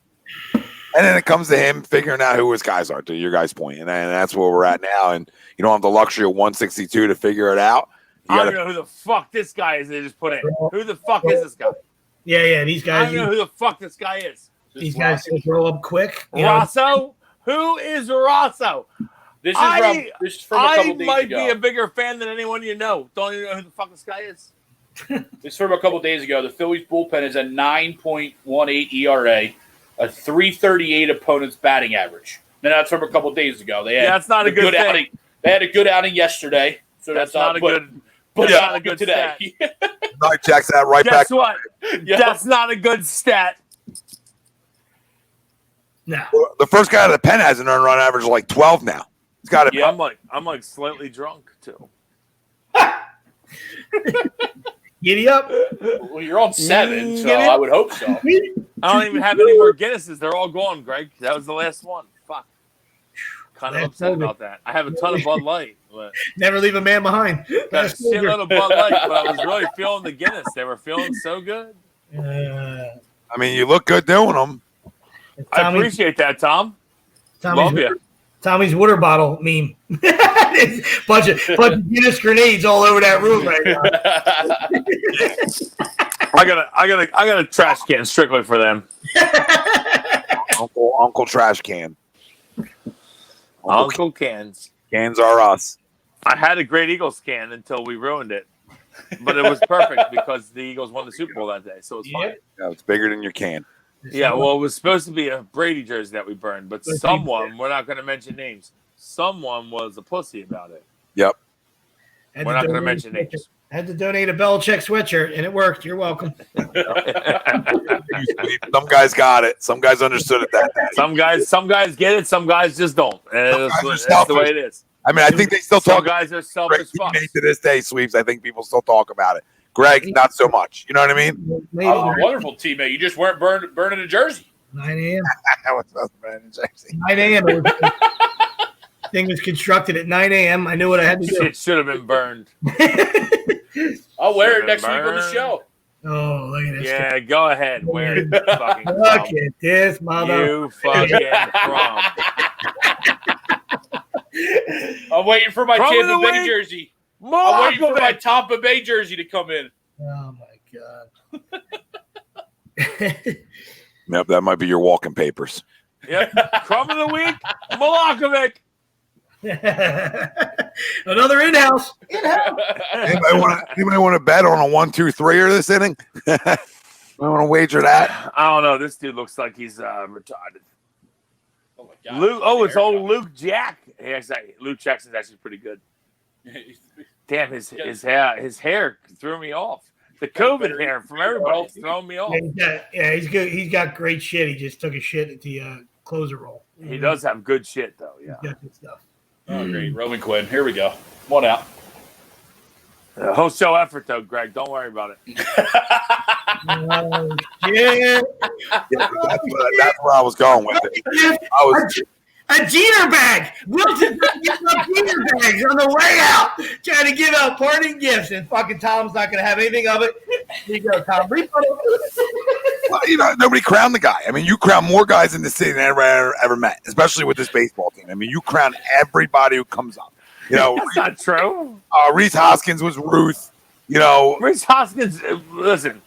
And then it comes to him figuring out who his guys are. To your guys' point, and that's where we're at now. And you don't have the luxury of 162 to figure it out. I don't know who the fuck this guy is. They just put in. Who the fuck is this guy? Yeah. These guys. I don't know who the fuck this guy is. These guys grow up quick. Rosso? Who is Rosso? This is from a couple days ago. I might be a bigger fan than anyone you know. Don't even know who the fuck this guy is. This is from a couple days ago. The Phillies bullpen is a 9.18 ERA, a 338 opponent's batting average. And that's from a couple days ago. That's not a good thing. outing. They had a good outing yesterday, so that's not a good. But not a good today. Night checks that right Guess back. Guess what? Yeah. That's not a good stat. No. The first guy out of the pen has an earned run average of like 12 now. It's got to be. I'm like slightly drunk too. Giddy up. Well, you're on 7, so I would hope so. I don't even have any more Guinnesses. They're all gone, Greg. That was the last one. Fuck. Kind of upset about that. I have a ton of Bud Light. But never leave a man behind. Got a shitload of Bud Light, but I was really feeling the Guinness. They were feeling so good. I mean, you look good doing them. I appreciate that, Tom. Love you. Tommy's water bottle meme. bunch of Guinness grenades all over that room right now. I got a trash can strictly for them. Uncle Trash Can. Uncle Cans. Cans are us. I had a great Eagles can until we ruined it. But it was perfect because the Eagles won the Super Bowl that day. So it's fine. Yeah, it's bigger than your can. Yeah, well, it was supposed to be a Brady jersey that we burned, but someone, we're not going to mention names, someone was a pussy about it. Yep. We're not going to mention names. Had to donate a Belichick sweatshirt, and it worked. You're welcome. Some guys got it. Some guys understood it that day. Some guys get it. Some guys just don't. And that's the way it is. I mean, I think they still talk. Some guys are selfish fucks. To this day, Sweeps, I think people still talk about it. Greg, not so much. You know what I mean? Oh, wonderful teammate. You just weren't burning a jersey. 9 a.m. What's up, burning a jersey? 9 a.m. Thing was constructed at 9 a.m. I knew what I had to do. It should have been burned. I'll wear it next week on the show. Oh, look at this. Yeah, go ahead. Wear it. Look at this, mother. You fucking crumb. I'm waiting for my Tampa Bay jersey. I'm waiting for my Tampa Bay jersey to come in. Oh, my God. Yep, that might be your walking papers. Yep. Crumb of the week, Milakovic. Another in-house. Anybody want to bet on a 1-2-3 this inning? I want to wager that. I don't know. This dude looks like he's retarded. Oh my God! Luke. It's old Luke Jack. Luke Jackson's actually pretty good. Damn, his hair threw me off. The COVID hair from everybody's throwing me off. Yeah, he's good. He's got great shit. He just took a shit at the closer roll. He does have good shit though. Yeah. He's got good stuff. Oh, great. Roman Quinn. Here we go. One out. Whole show effort though, Greg. Don't worry about it. Oh, shit. Yeah, that's where I was going with it. A Jeter bag. Wilson giving up Jeter bags on the way out, trying to give out parting gifts, and fucking Tom's not going to have anything of it. Here you go, Tom. Well, nobody crowned the guy. I mean, you crown more guys in the city than I ever met, especially with this baseball team. I mean, you crown everybody who comes up. That's not true. Reese Hoskins was Ruth. You know, Reese Hoskins. Listen,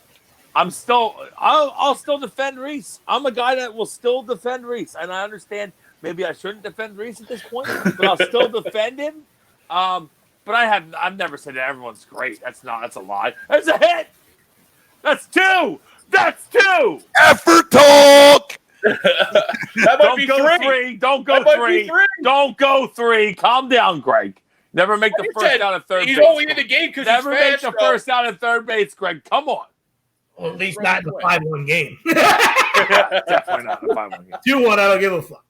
I'll still defend Reese. I'm a guy that will still defend Reese, and I understand maybe I shouldn't defend Reese at this point, but I'll still defend him. But I've never said that everyone's great. That's a lie. That's a hit. That's two. That's two. effort talk. That might be three. Don't go three. Don't go three. Calm down, Greg. Never make the first out of third base. He's only in the game because Never make the first out of third base, Greg. Come on. Well, at least not in the 5-1 game. Definitely not in the 5-1 game. 2-1, I don't give a fuck.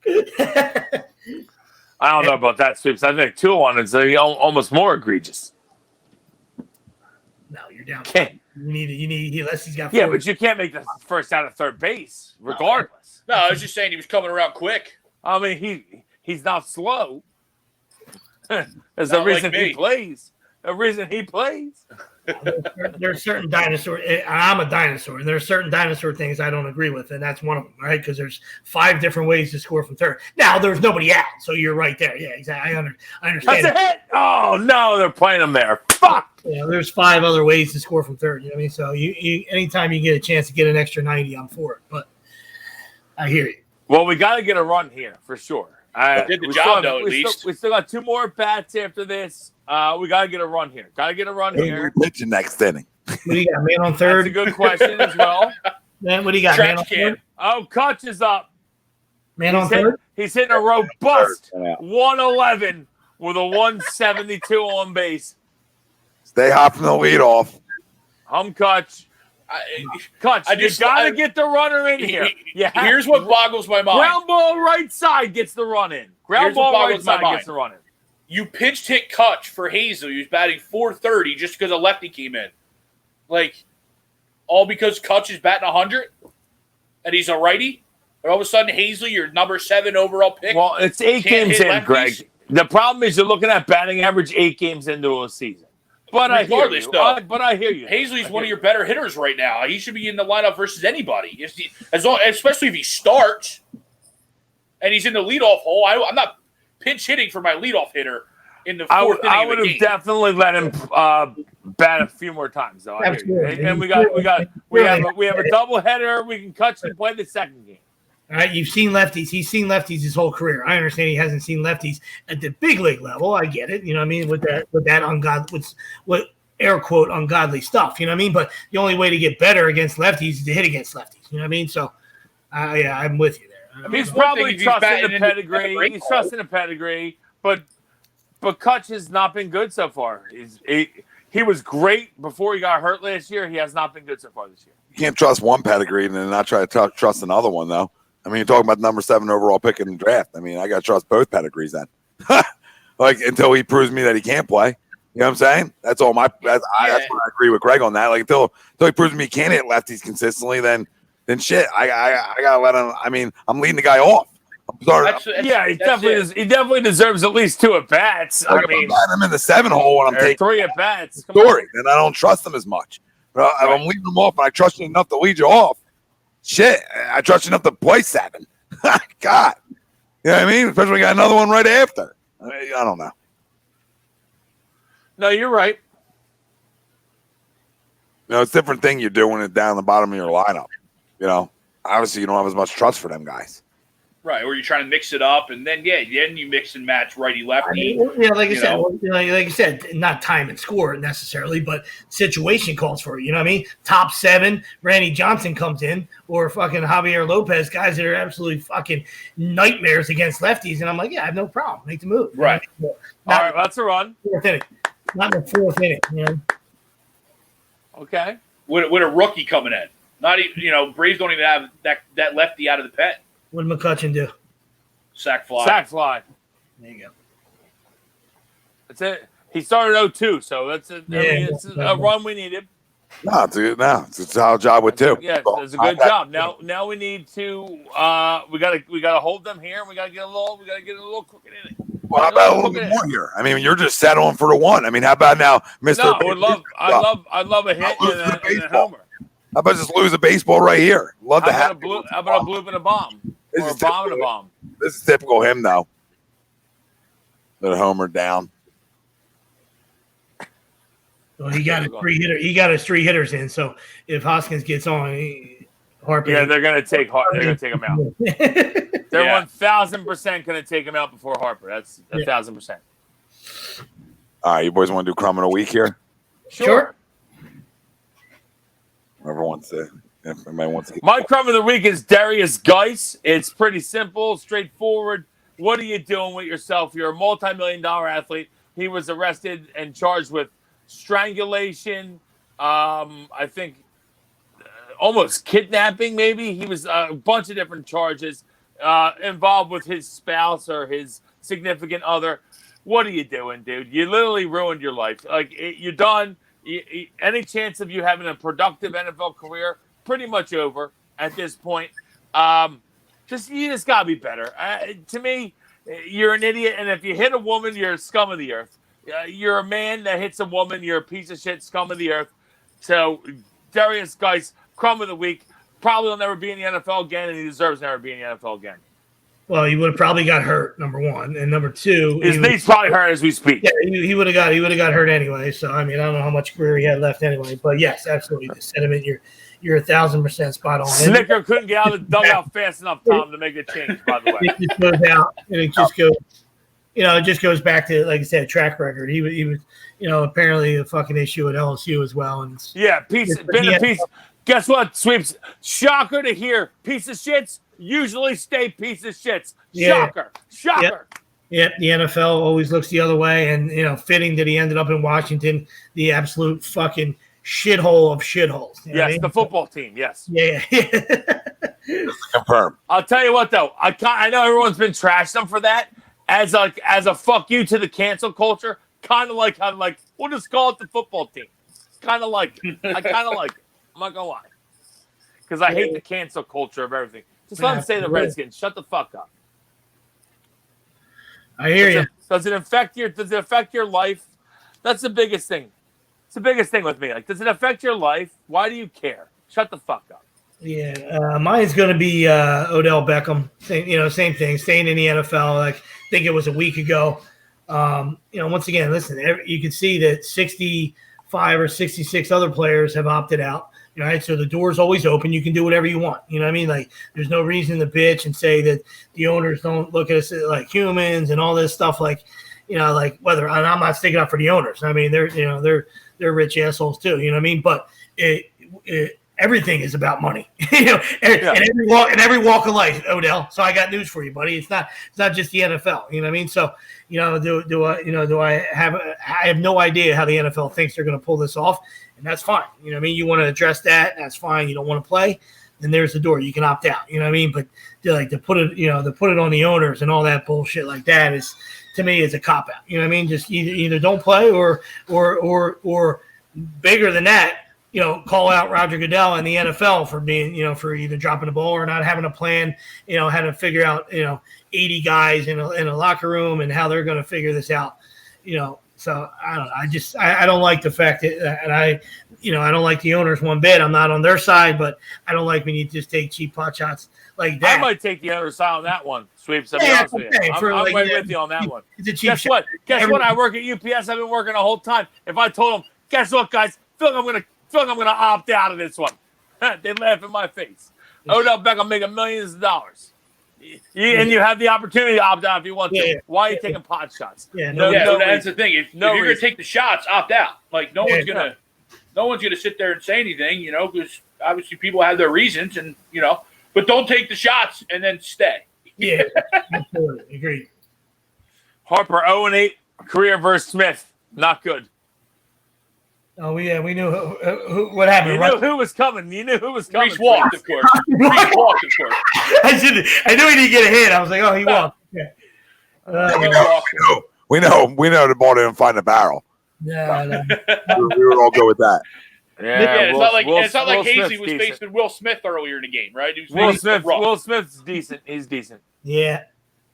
I don't know about that, Sweeps. I think 2-1 is almost more egregious. No, you're down. Can't. You need unless he's got. Yeah, but you can't make the first out of third base, regardless. No, I was just saying he was coming around quick. I mean, he's not slow. There's Not a reason like me. he plays. A reason he plays. There are certain dinosaurs. I'm a dinosaur, and there are certain dinosaur things I don't agree with, and that's one of them, right? Because there's 5 different ways to score from third. Now there's nobody out, so you're right there. Yeah, exactly. I understand. That's a hit. Oh no, they're playing him there. Fuck. There's 5 other ways to score from third. You know what I mean? So you anytime you get a chance to get an extra 90, I'm for it. But I hear you. Well, we got to get a run here for sure. Did the job though, at least. We still got 2 more bats after this. We got to get a run here. Got to get a run here. Pitching next inning. What do you got, man on third? That's a good question as well. Man, what do you got, man on third? Oh, Kutch is up. Man on third? He's hitting a robust 111 with a 172 on base. Stay hot from the leadoff. Kutch. Kutch, you got to get the runner in here. Here's what boggles my mind. Ground ball right side gets the run in. Ground ball right side gets the run in. You pinch hit Kutch for Hazel. He was batting .430 just because a lefty came in. Like, all because Kutch is batting 100 and he's a righty? And all of a sudden, Hazel, your number 7 overall pick. Well, it's 8 games in, lefties? Greg. The problem is you're looking at batting average 8 games into a season. But I hear you. But I hear you. Hazley's one of your better hitters right now. He should be in the lineup versus anybody, especially if he starts and he's in the leadoff hole. I'm not pinch hitting for my leadoff hitter in the 4th inning. I would have definitely let him bat a few more times, though. I hear you. And we have a double header. We can cut and play the second game. All right, you've seen lefties. He's seen lefties his whole career. I understand he hasn't seen lefties at the big league level. I get it. You know what I mean? With that ungodly, with air quote ungodly stuff. You know what I mean? But the only way to get better against lefties is to hit against lefties. You know what I mean? So, yeah, I'm with you there. He's probably trusting the pedigree. He's trusting the pedigree, but Kutch has not been good so far. He was great before he got hurt last year. He has not been good so far this year. You can't trust one pedigree and then not try to trust another one, though. I mean, you're talking about number 7 overall pick in the draft. I mean, I got to trust both pedigrees then. Like, until he proves me that he can't play. You know what I'm saying? That's all that's why I agree with Greg on that. Like, until he proves me he can't hit lefties consistently, then shit, I got to let him. I mean, I'm leading the guy off. I'm sorry. He definitely deserves at least 2 at-bats. I mean, I'm in the 7 hole when I'm taking 3 at-bats. Story, and I don't trust him as much. But if I'm leading him off and I trust you enough to lead you off, shit, I trust you enough to play 7. God. You know what I mean? Especially when we got another one right after. I don't know. No, you're right. You know, it's a different thing you're doing it down the bottom of your lineup. You know, obviously you don't have as much trust for them guys. Right, or you're trying to mix it up, and then you mix and match righty lefty. Like I said, not time and score necessarily, but situation calls for it. You know what I mean? Top 7, Randy Johnson comes in, or fucking Javier Lopez, guys that are absolutely fucking nightmares against lefties, and I'm like, yeah, I have no problem. Make the move. Right. All right, that's a run. 4th inning, not in the 4th inning. You know? Okay. With a rookie coming in, not even Braves don't even have that lefty out of the pen. What did McCutcheon do? Sack fly. There you go. That's it. He started 0-2, so that's it's a run we needed. No, it's a solid job with 2. Yeah, it's a good job. Now we need to we gotta hold them here, and we gotta get a little crooked in it. Well, how about a little bit more here? I mean, you're just settling for the 1. I mean, how about now, Mr. No, I'd love a hit and a homer. How about just lose a baseball right here? Love to have. How about a bloop and a bomb? Or a bomb and a bomb. This is typical him, though. The homer down. Well, he got his 3 hitter. He got his 3 hitters in. So if Hoskins gets on, Harper. Yeah, they're gonna take him out. They're 1,000% gonna take him out before Harper. That's 1,000%. All right, you boys want to do crumb of the week here? Sure. Whoever wants to. If anybody wants to get My crumb of the week is Darius Geis. It's pretty simple, straightforward. What are you doing with yourself? You're a multi-million-dollar athlete. He was arrested and charged with strangulation. I think almost kidnapping, maybe. He was a bunch of different charges involved with his spouse or his significant other. What are you doing, dude? You literally ruined your life. Like, you're done. Any chance of you having a productive NFL career, pretty much over at this point. You just got to be better. To me, you're an idiot, and if you hit a woman, you're a scum of the earth. You're a man that hits a woman, you're a piece of shit, scum of the earth. So, Darius Geis, crumb of the week, probably will never be in the NFL again, and he deserves never be in the NFL again. Well, he would have probably got hurt, number one, and number two, his knee's probably hurt as we speak. Yeah, he would have got hurt anyway. So I mean, I don't know how much career he had left anyway, but yes, absolutely, the sentiment you're 1,000% spot on. Snicker couldn't get out of the dugout fast enough, Tom, to make a change. By the way, it just goes out, and it just goes. It just goes back to, like I said, track record. He was, apparently a fucking issue at LSU as well. And piece. Guess what, Sweeps? Shocker to hear. Piece of shits usually stay piece of shits. Shocker. Yep, the NFL always looks the other way, and fitting that he ended up in Washington, the absolute fucking shithole of shitholes. Yes, the football team. Yes. Yeah. Confirm. I'll tell you what, though. I know everyone's been trashing him for that. As a fuck you to the cancel culture, kind of like we'll just call it the football team. Kind of like it. I kind of like it. I'm not gonna lie, because I hate the cancel culture of everything. Just let them say the Redskins. Shut the fuck up. I hear you. Does it affect your life? That's the biggest thing. It's the biggest thing with me. Like, does it affect your life? Why do you care? Shut the fuck up. Yeah, mine's going to be Odell Beckham. Same thing. Staying in the NFL. Like, I think it was a week ago. Once again, listen. You can see that 65 or 66 other players have opted out. Right, so the door's always open. You can do whatever you want. You know what I mean? Like, there's no reason to bitch and say that the owners don't look at us like humans and all this stuff. Like, whether, and I'm not sticking up for the owners. I mean, they're rich assholes too. You know what I mean? But everything is about money. In every walk of life, Odell. So I got news for you, buddy. It's not just the NFL. You know what I mean? So I have no idea how the NFL thinks they're going to pull this off. And that's fine. You know what I mean? You want to address that, that's fine. You don't want to play, then there's the door. You can opt out. You know what I mean? But to put it on the owners and all that bullshit like that is, to me, is a cop out. You know what I mean? Just either don't play or bigger than that, call out Roger Goodell and the NFL for being, for either dropping the ball or not having a plan, how to figure out, 80 guys in a locker room and how they're going to figure this out, So I don't know. I don't like the fact that, and I don't like the owners one bit. I'm not on their side, but I don't like when you just take cheap pot shots like that. I might take the other side on that one, Sweeps. I'm right with you on that one. Guess what? I work at UPS. I've been working the whole time. If I told them, guess what, guys? feel like I'm gonna opt out of this one. They laugh in my face. Odell Beckham making millions of dollars. And you have the opportunity to opt out if you want to. Yeah. Why are you taking pot shots? That's the thing. If you're going to take the shots, opt out. Like no one's going to sit there and say anything, because obviously people have their reasons, and but don't take the shots and then stay. Yeah, absolutely agreed. Harper 0-8 career versus Smith, not good. Oh yeah, we knew what happened. You knew who was coming. You knew who was coming. Reese walked, of course. I knew he didn't get a hit. I was like, oh, he walked. Yeah. We know the ball didn't find the barrel. Yeah, we would all go with that. Yeah, it's not like Hazley was facing Will Smith earlier in the game, right? Will Smith's decent. He's decent. Yeah.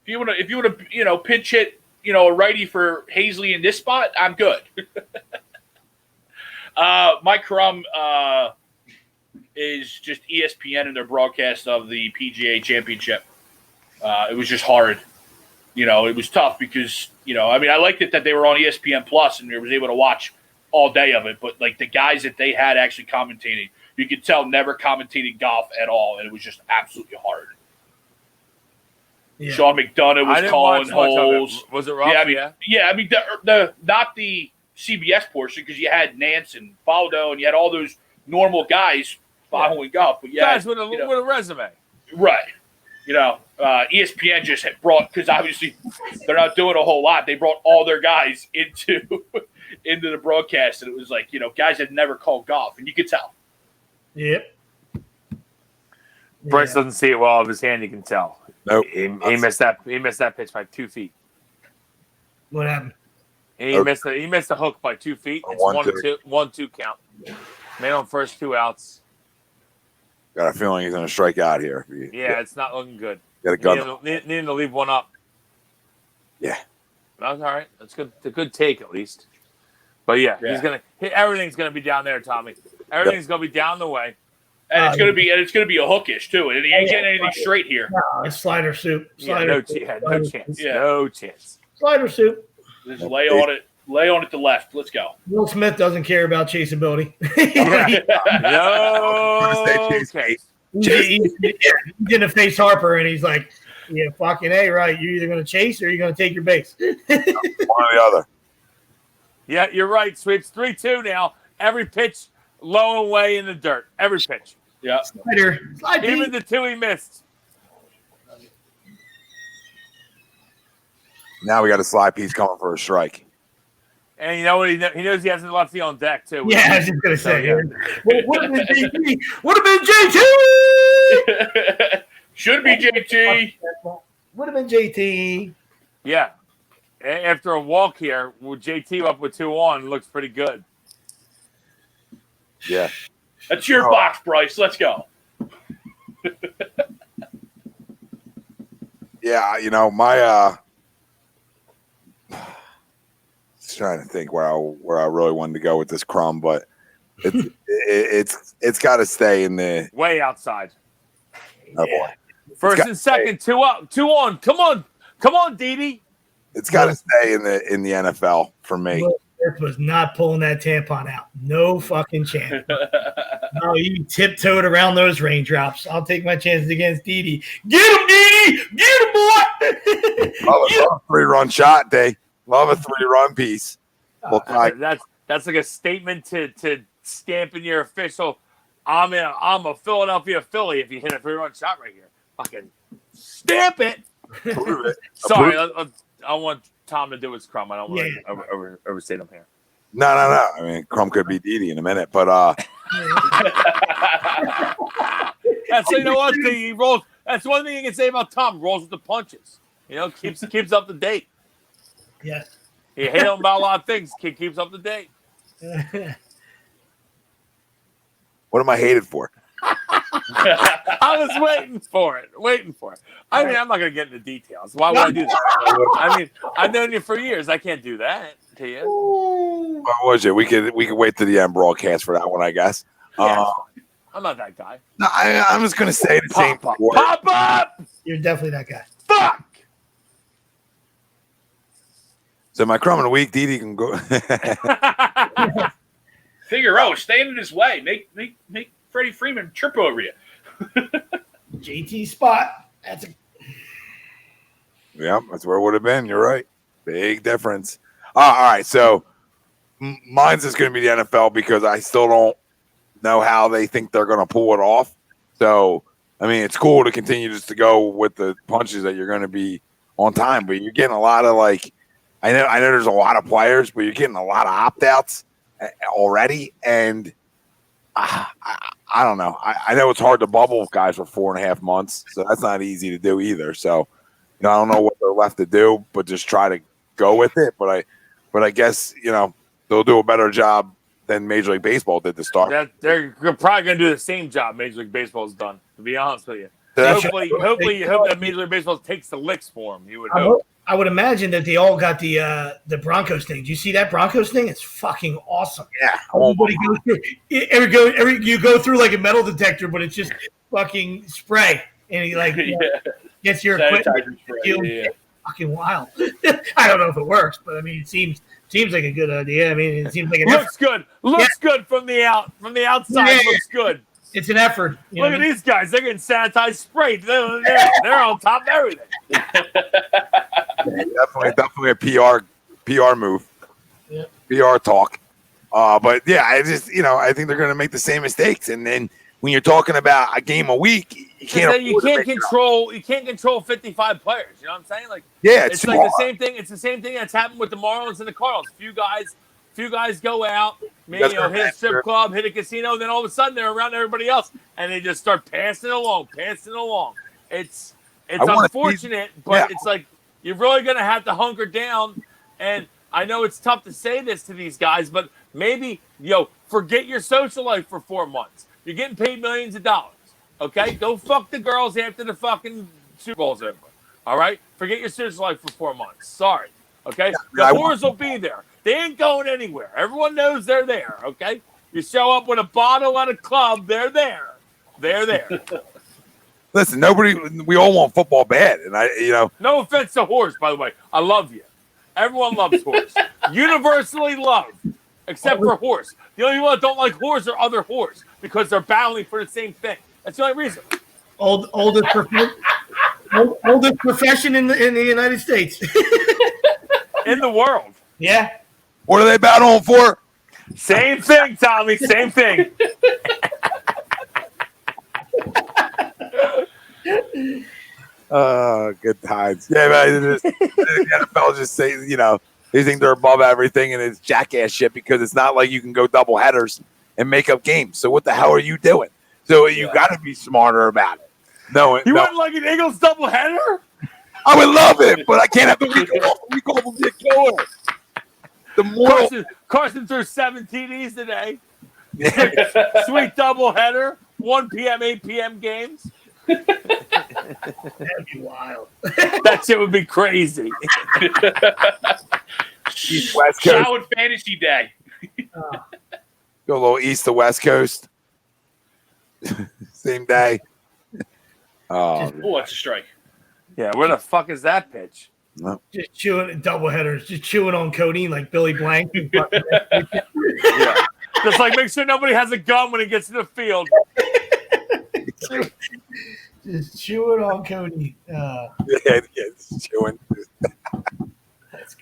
If you want to pinch hit a righty for Hazley in this spot, I'm good. Mike Crum is just ESPN and their broadcast of the PGA Championship. It was just hard. It was tough because, I liked it that they were on ESPN Plus and I was able to watch all day of it, but like the guys that they had actually commentating, you could tell never commentated golf at all, and it was just absolutely hard. Yeah. Sean McDonough was calling holes. Was it rough? I mean, the not the CBS portion, because you had Nance and Faldo, and you had all those normal guys following golf, but guys with a resume, right? ESPN just had brought, because obviously they're not doing a whole lot. They brought all their guys into the broadcast, and it was like, guys had never called golf, and you could tell. Yep. Bryce doesn't see it well off his hand. You can tell. Nope. He missed that. He missed that pitch by 2 feet. What happened? He missed the hook by 2 feet. It's 1-2 count. Made on first 2 outs. Got a feeling he's going to strike out here. Yeah, it's not looking good. Got a gun. Needing to leave one up. Yeah. That's all right. That's good. It's a good take at least. But yeah. Everything's gonna be down there, Tommy. Everything's gonna be down the way. And it's gonna be a hookish too. And he ain't getting anything straight here. No, it's slider soup. No chance. Yeah. No chance. Slider soup. Just lay on it. Lay on it to left. Let's go. Will Smith doesn't care about chaseability. No chase. He's gonna face Harper, and he's like, "Yeah, fucking A, right? You're either gonna chase or you're gonna take your base." One or the other. Yeah, you're right. Sweeps 3-2 now. Every pitch low away in the dirt. Every pitch. Yeah. Slider. Even the 2 he missed. Now we got a slide piece coming for a strike. And you know what? He knows he has a lefty on deck too. Yeah, I was just gonna say. Would have been JT. Would have been JT. Should be JT. Would have been JT. Yeah. After a walk here, with JT up with 2 on, looks pretty good. Yeah. That's your box, Bryce. Let's go. Yeah, my just trying to think where I really wanted to go with this crumb, but it's got to stay in the way outside. Oh boy. First and second, 2 up, 2 on. Come on, Didi. It's got to stay in the NFL for me. Smith was not pulling that tampon out. No fucking chance. No, he tiptoed around those raindrops. I'll take my chances against Didi. Get him, Didi! Get him, boy! Love a 3-run shot, Day. Love a 3-run piece. That's like a statement to stamp in your official. I'm a Philadelphia Philly if you hit a 3-run shot right here. Fucking stamp it. Prove it. Sorry, I want Tom to do his crumb. I don't want to overstate him here. No. I mean, Crumb could be Didi in a minute, but that's he rolls. That's one thing you can say about Tom. Rolls with the punches. Keeps up to date. Yes. He hate him about a lot of things. Keeps up to date. What am I hated for? I was waiting for it. I mean, I'm not going to get into details. Why would I do that? I mean, I've known you for years. I can't do that to you. What was it? We could wait to the end broadcast for that one, I guess. Yeah, I'm not that guy. No, I'm just going to say the same. Pop up! You're definitely that guy. Fuck! So my crumb of the week, Didi can go. Figaro, staying in his way. Make Freddie Freeman trip over you. JT spot. Yeah, that's where it would have been. You're right. Big difference. All right, so mine's is going to be the NFL because I still don't know how they think they're going to pull it off. So, I mean, it's cool to continue just to go with the punches that you're going to be on time, but you're getting a lot of I know there's a lot of players, but you're getting a lot of opt-outs already, and I don't know. I know it's hard to bubble guys for 4.5 months, so that's not easy to do either. So, I don't know what they're left to do, but just try to go with it. But I guess they'll do a better job than Major League Baseball did to start. They're probably going to do the same job Major League Baseball's done. To be honest with you, hopefully, you hope that Major League Baseball takes the licks for them. You would hope. I would imagine that they all got the Broncos thing. Do you see that Broncos thing? It's fucking awesome. Yeah. Everybody goes through. You go through like a metal detector, but it's just fucking spray, and he gets your equipment. fucking wild. I don't know if it works, but I mean, it seems like a good idea. I mean, it seems like an Looks good. Looks good from the outside. Yeah. Looks good. It's an effort. Look at these guys. They're getting sanitized sprayed. They're on top of everything. Definitely a PR move. Yeah. PR talk. But yeah, I just I think they're going to make the same mistakes. And then when you're talking about a game a week, you can't control 55 players. You know what I'm saying? Like it's like the same thing. It's the same thing that's happened with the Marlins and the Cardinals. Few guys go out, maybe hit a strip club, hit a casino, and then all of a sudden they're around everybody else, and they just start passing it along. It's unfortunate, but it's like you're really gonna have to hunker down. And I know it's tough to say this to these guys, but maybe forget your social life for 4 months. You're getting paid millions of dollars. Okay, go fuck the girls after the fucking Super Bowl's over. All right, forget your social life for 4 months. Sorry. Okay, the whores will be there. They ain't going anywhere. Everyone knows they're there. Okay, you show up with a bottle at a club, they're there. They're there. Listen, we all want football bad, and No offense to whores, by the way. I love you. Everyone loves whores. Universally loved, except for whores. The only people that don't like whores are other whores because they're battling for the same thing. That's the only reason. Oldest profession in the United States. In the world. Yeah. What are they battling for? Same thing, Tommy. Same thing. Good times. Yeah, man. The NFL just say, they think they're above everything, and it's jackass shit because it's not like you can go double headers and make up games. So what the hell are you doing? So you got to be smarter about it. You wouldn't like an Eagles doubleheader? I would love it, but I can't have the week off. The week off will get going. Carson threw 7 TDs today. Sweet doubleheader. 1 p.m., 8 p.m. games. That'd be wild. That shit would be crazy. East West Coast. Shower fantasy day. Go a little east to West Coast. Same day. Oh, that's a strike. Yeah, where the fuck is that pitch? No. Just chewing doubleheaders, just chewing on codeine like Billy Blank. Yeah. Just like make sure nobody has a gun when he gets to the field. Just chewing on codeine. Just chewing.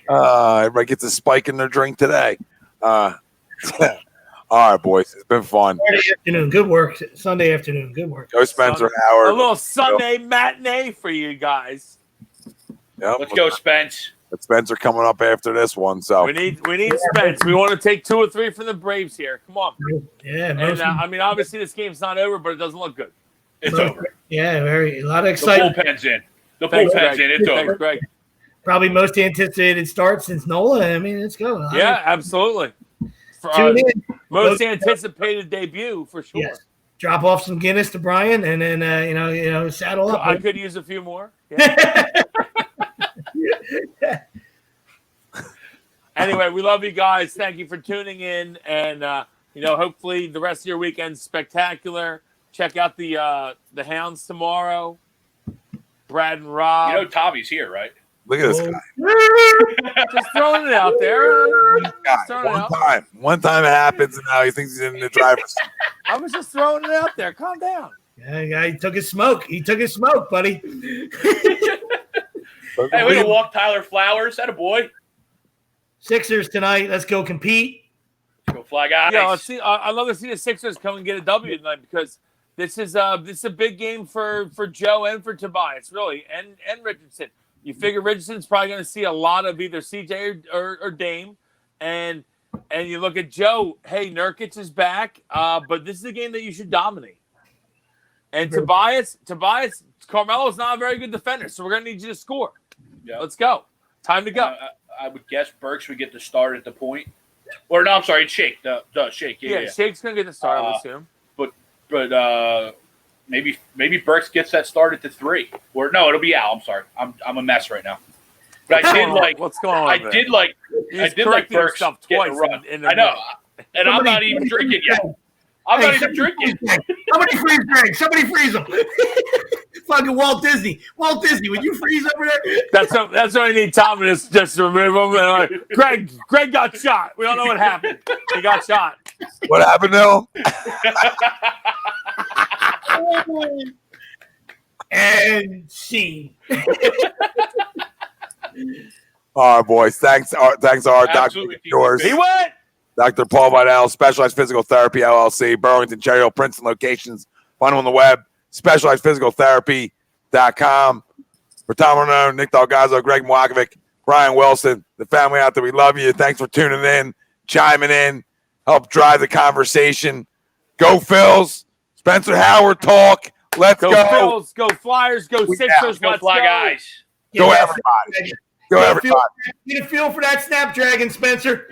Everybody gets a spike in their drink today. All right, boys. It's been fun. Saturday afternoon. Good work. Sunday afternoon. Good work. Go Spencer Howard. A little Sunday matinee for you guys. Yep. Let's go, Spence. But Spencer coming up after this one. So we need Spence. We want to take 2 or 3 from the Braves here. Come on. Yeah. And obviously this game's not over, but it doesn't look good. It's over. Yeah, a lot of The excitement. bullpen's in. Thanks, It's Greg. over. Greg. Probably most anticipated start since Nola. I mean, let's go. Yeah, absolutely. Tune in. Most anticipated debut for sure. Yes. Drop off some Guinness to Brian, and then saddle up. I could use a few more. Yeah. Anyway, we love you guys. Thank you for tuning in, and hopefully the rest of your weekend's spectacular. Check out the Hounds tomorrow. Brad and Rob. Tommy's here, right? look at this guy. Just throwing it out there. One time it happens, and now he thinks he's in the driver's seat. I was just throwing it out there. Calm down. Yeah, he took his smoke. He took his smoke, buddy. Hey, we're gonna walk Tyler Flowers. That a boy. Sixers tonight. Let's go compete. Go Fly Guys. Yeah, let's see. I'd love to see the Sixers come and get a W tonight because this is a big game for Joe and for Tobias, really, and Richardson. You figure Richardson's probably going to see a lot of either CJ or Dame, and you look at Joe. Hey, Nurkic is back, but this is a game that you should dominate. And Tobias, Carmelo's not a very good defender, so we're going to need you to score. Yeah. Let's go. Time to go. I would guess Burks would get the start at the point. Or no, I'm sorry, it's Shake. The Shake. Yeah. Shake's going to get the start, I would assume. But maybe Burks gets that start at the 3. Or no, it'll be Al. I'm sorry. I'm a mess right now. But what's going on? I did like Burks twice in the I know. And I'm not even drinking yet. I'm not even drinking. Somebody freeze Greg. Somebody freeze him. Fucking Walt Disney. Walt Disney, would you freeze over there? That's what I need Tom to just remove him. And Greg got shot. We don't know what happened. He got shot. What happened, Bill? And scene. All right, boys. Thanks, Art. Dr. Yours. He went. Dr. Paul Vidal, Specialized Physical Therapy, LLC, Burlington, Cherry Hill, Princeton locations. Find them on the web, specializedphysicaltherapy.com. For Tom Renaud, Nick Delgazzo, Greg Mwakovic, Brian Wilson, the family out there, we love you. Thanks for tuning in, chiming in, help drive the conversation. Go Phils. Spencer Howard talk. Let's go. Go Phils. Go Flyers. Go Sixers. Go Let's Fly go. Guys. Go everybody. Go everybody. Get a feel for that Snapdragon, Spencer.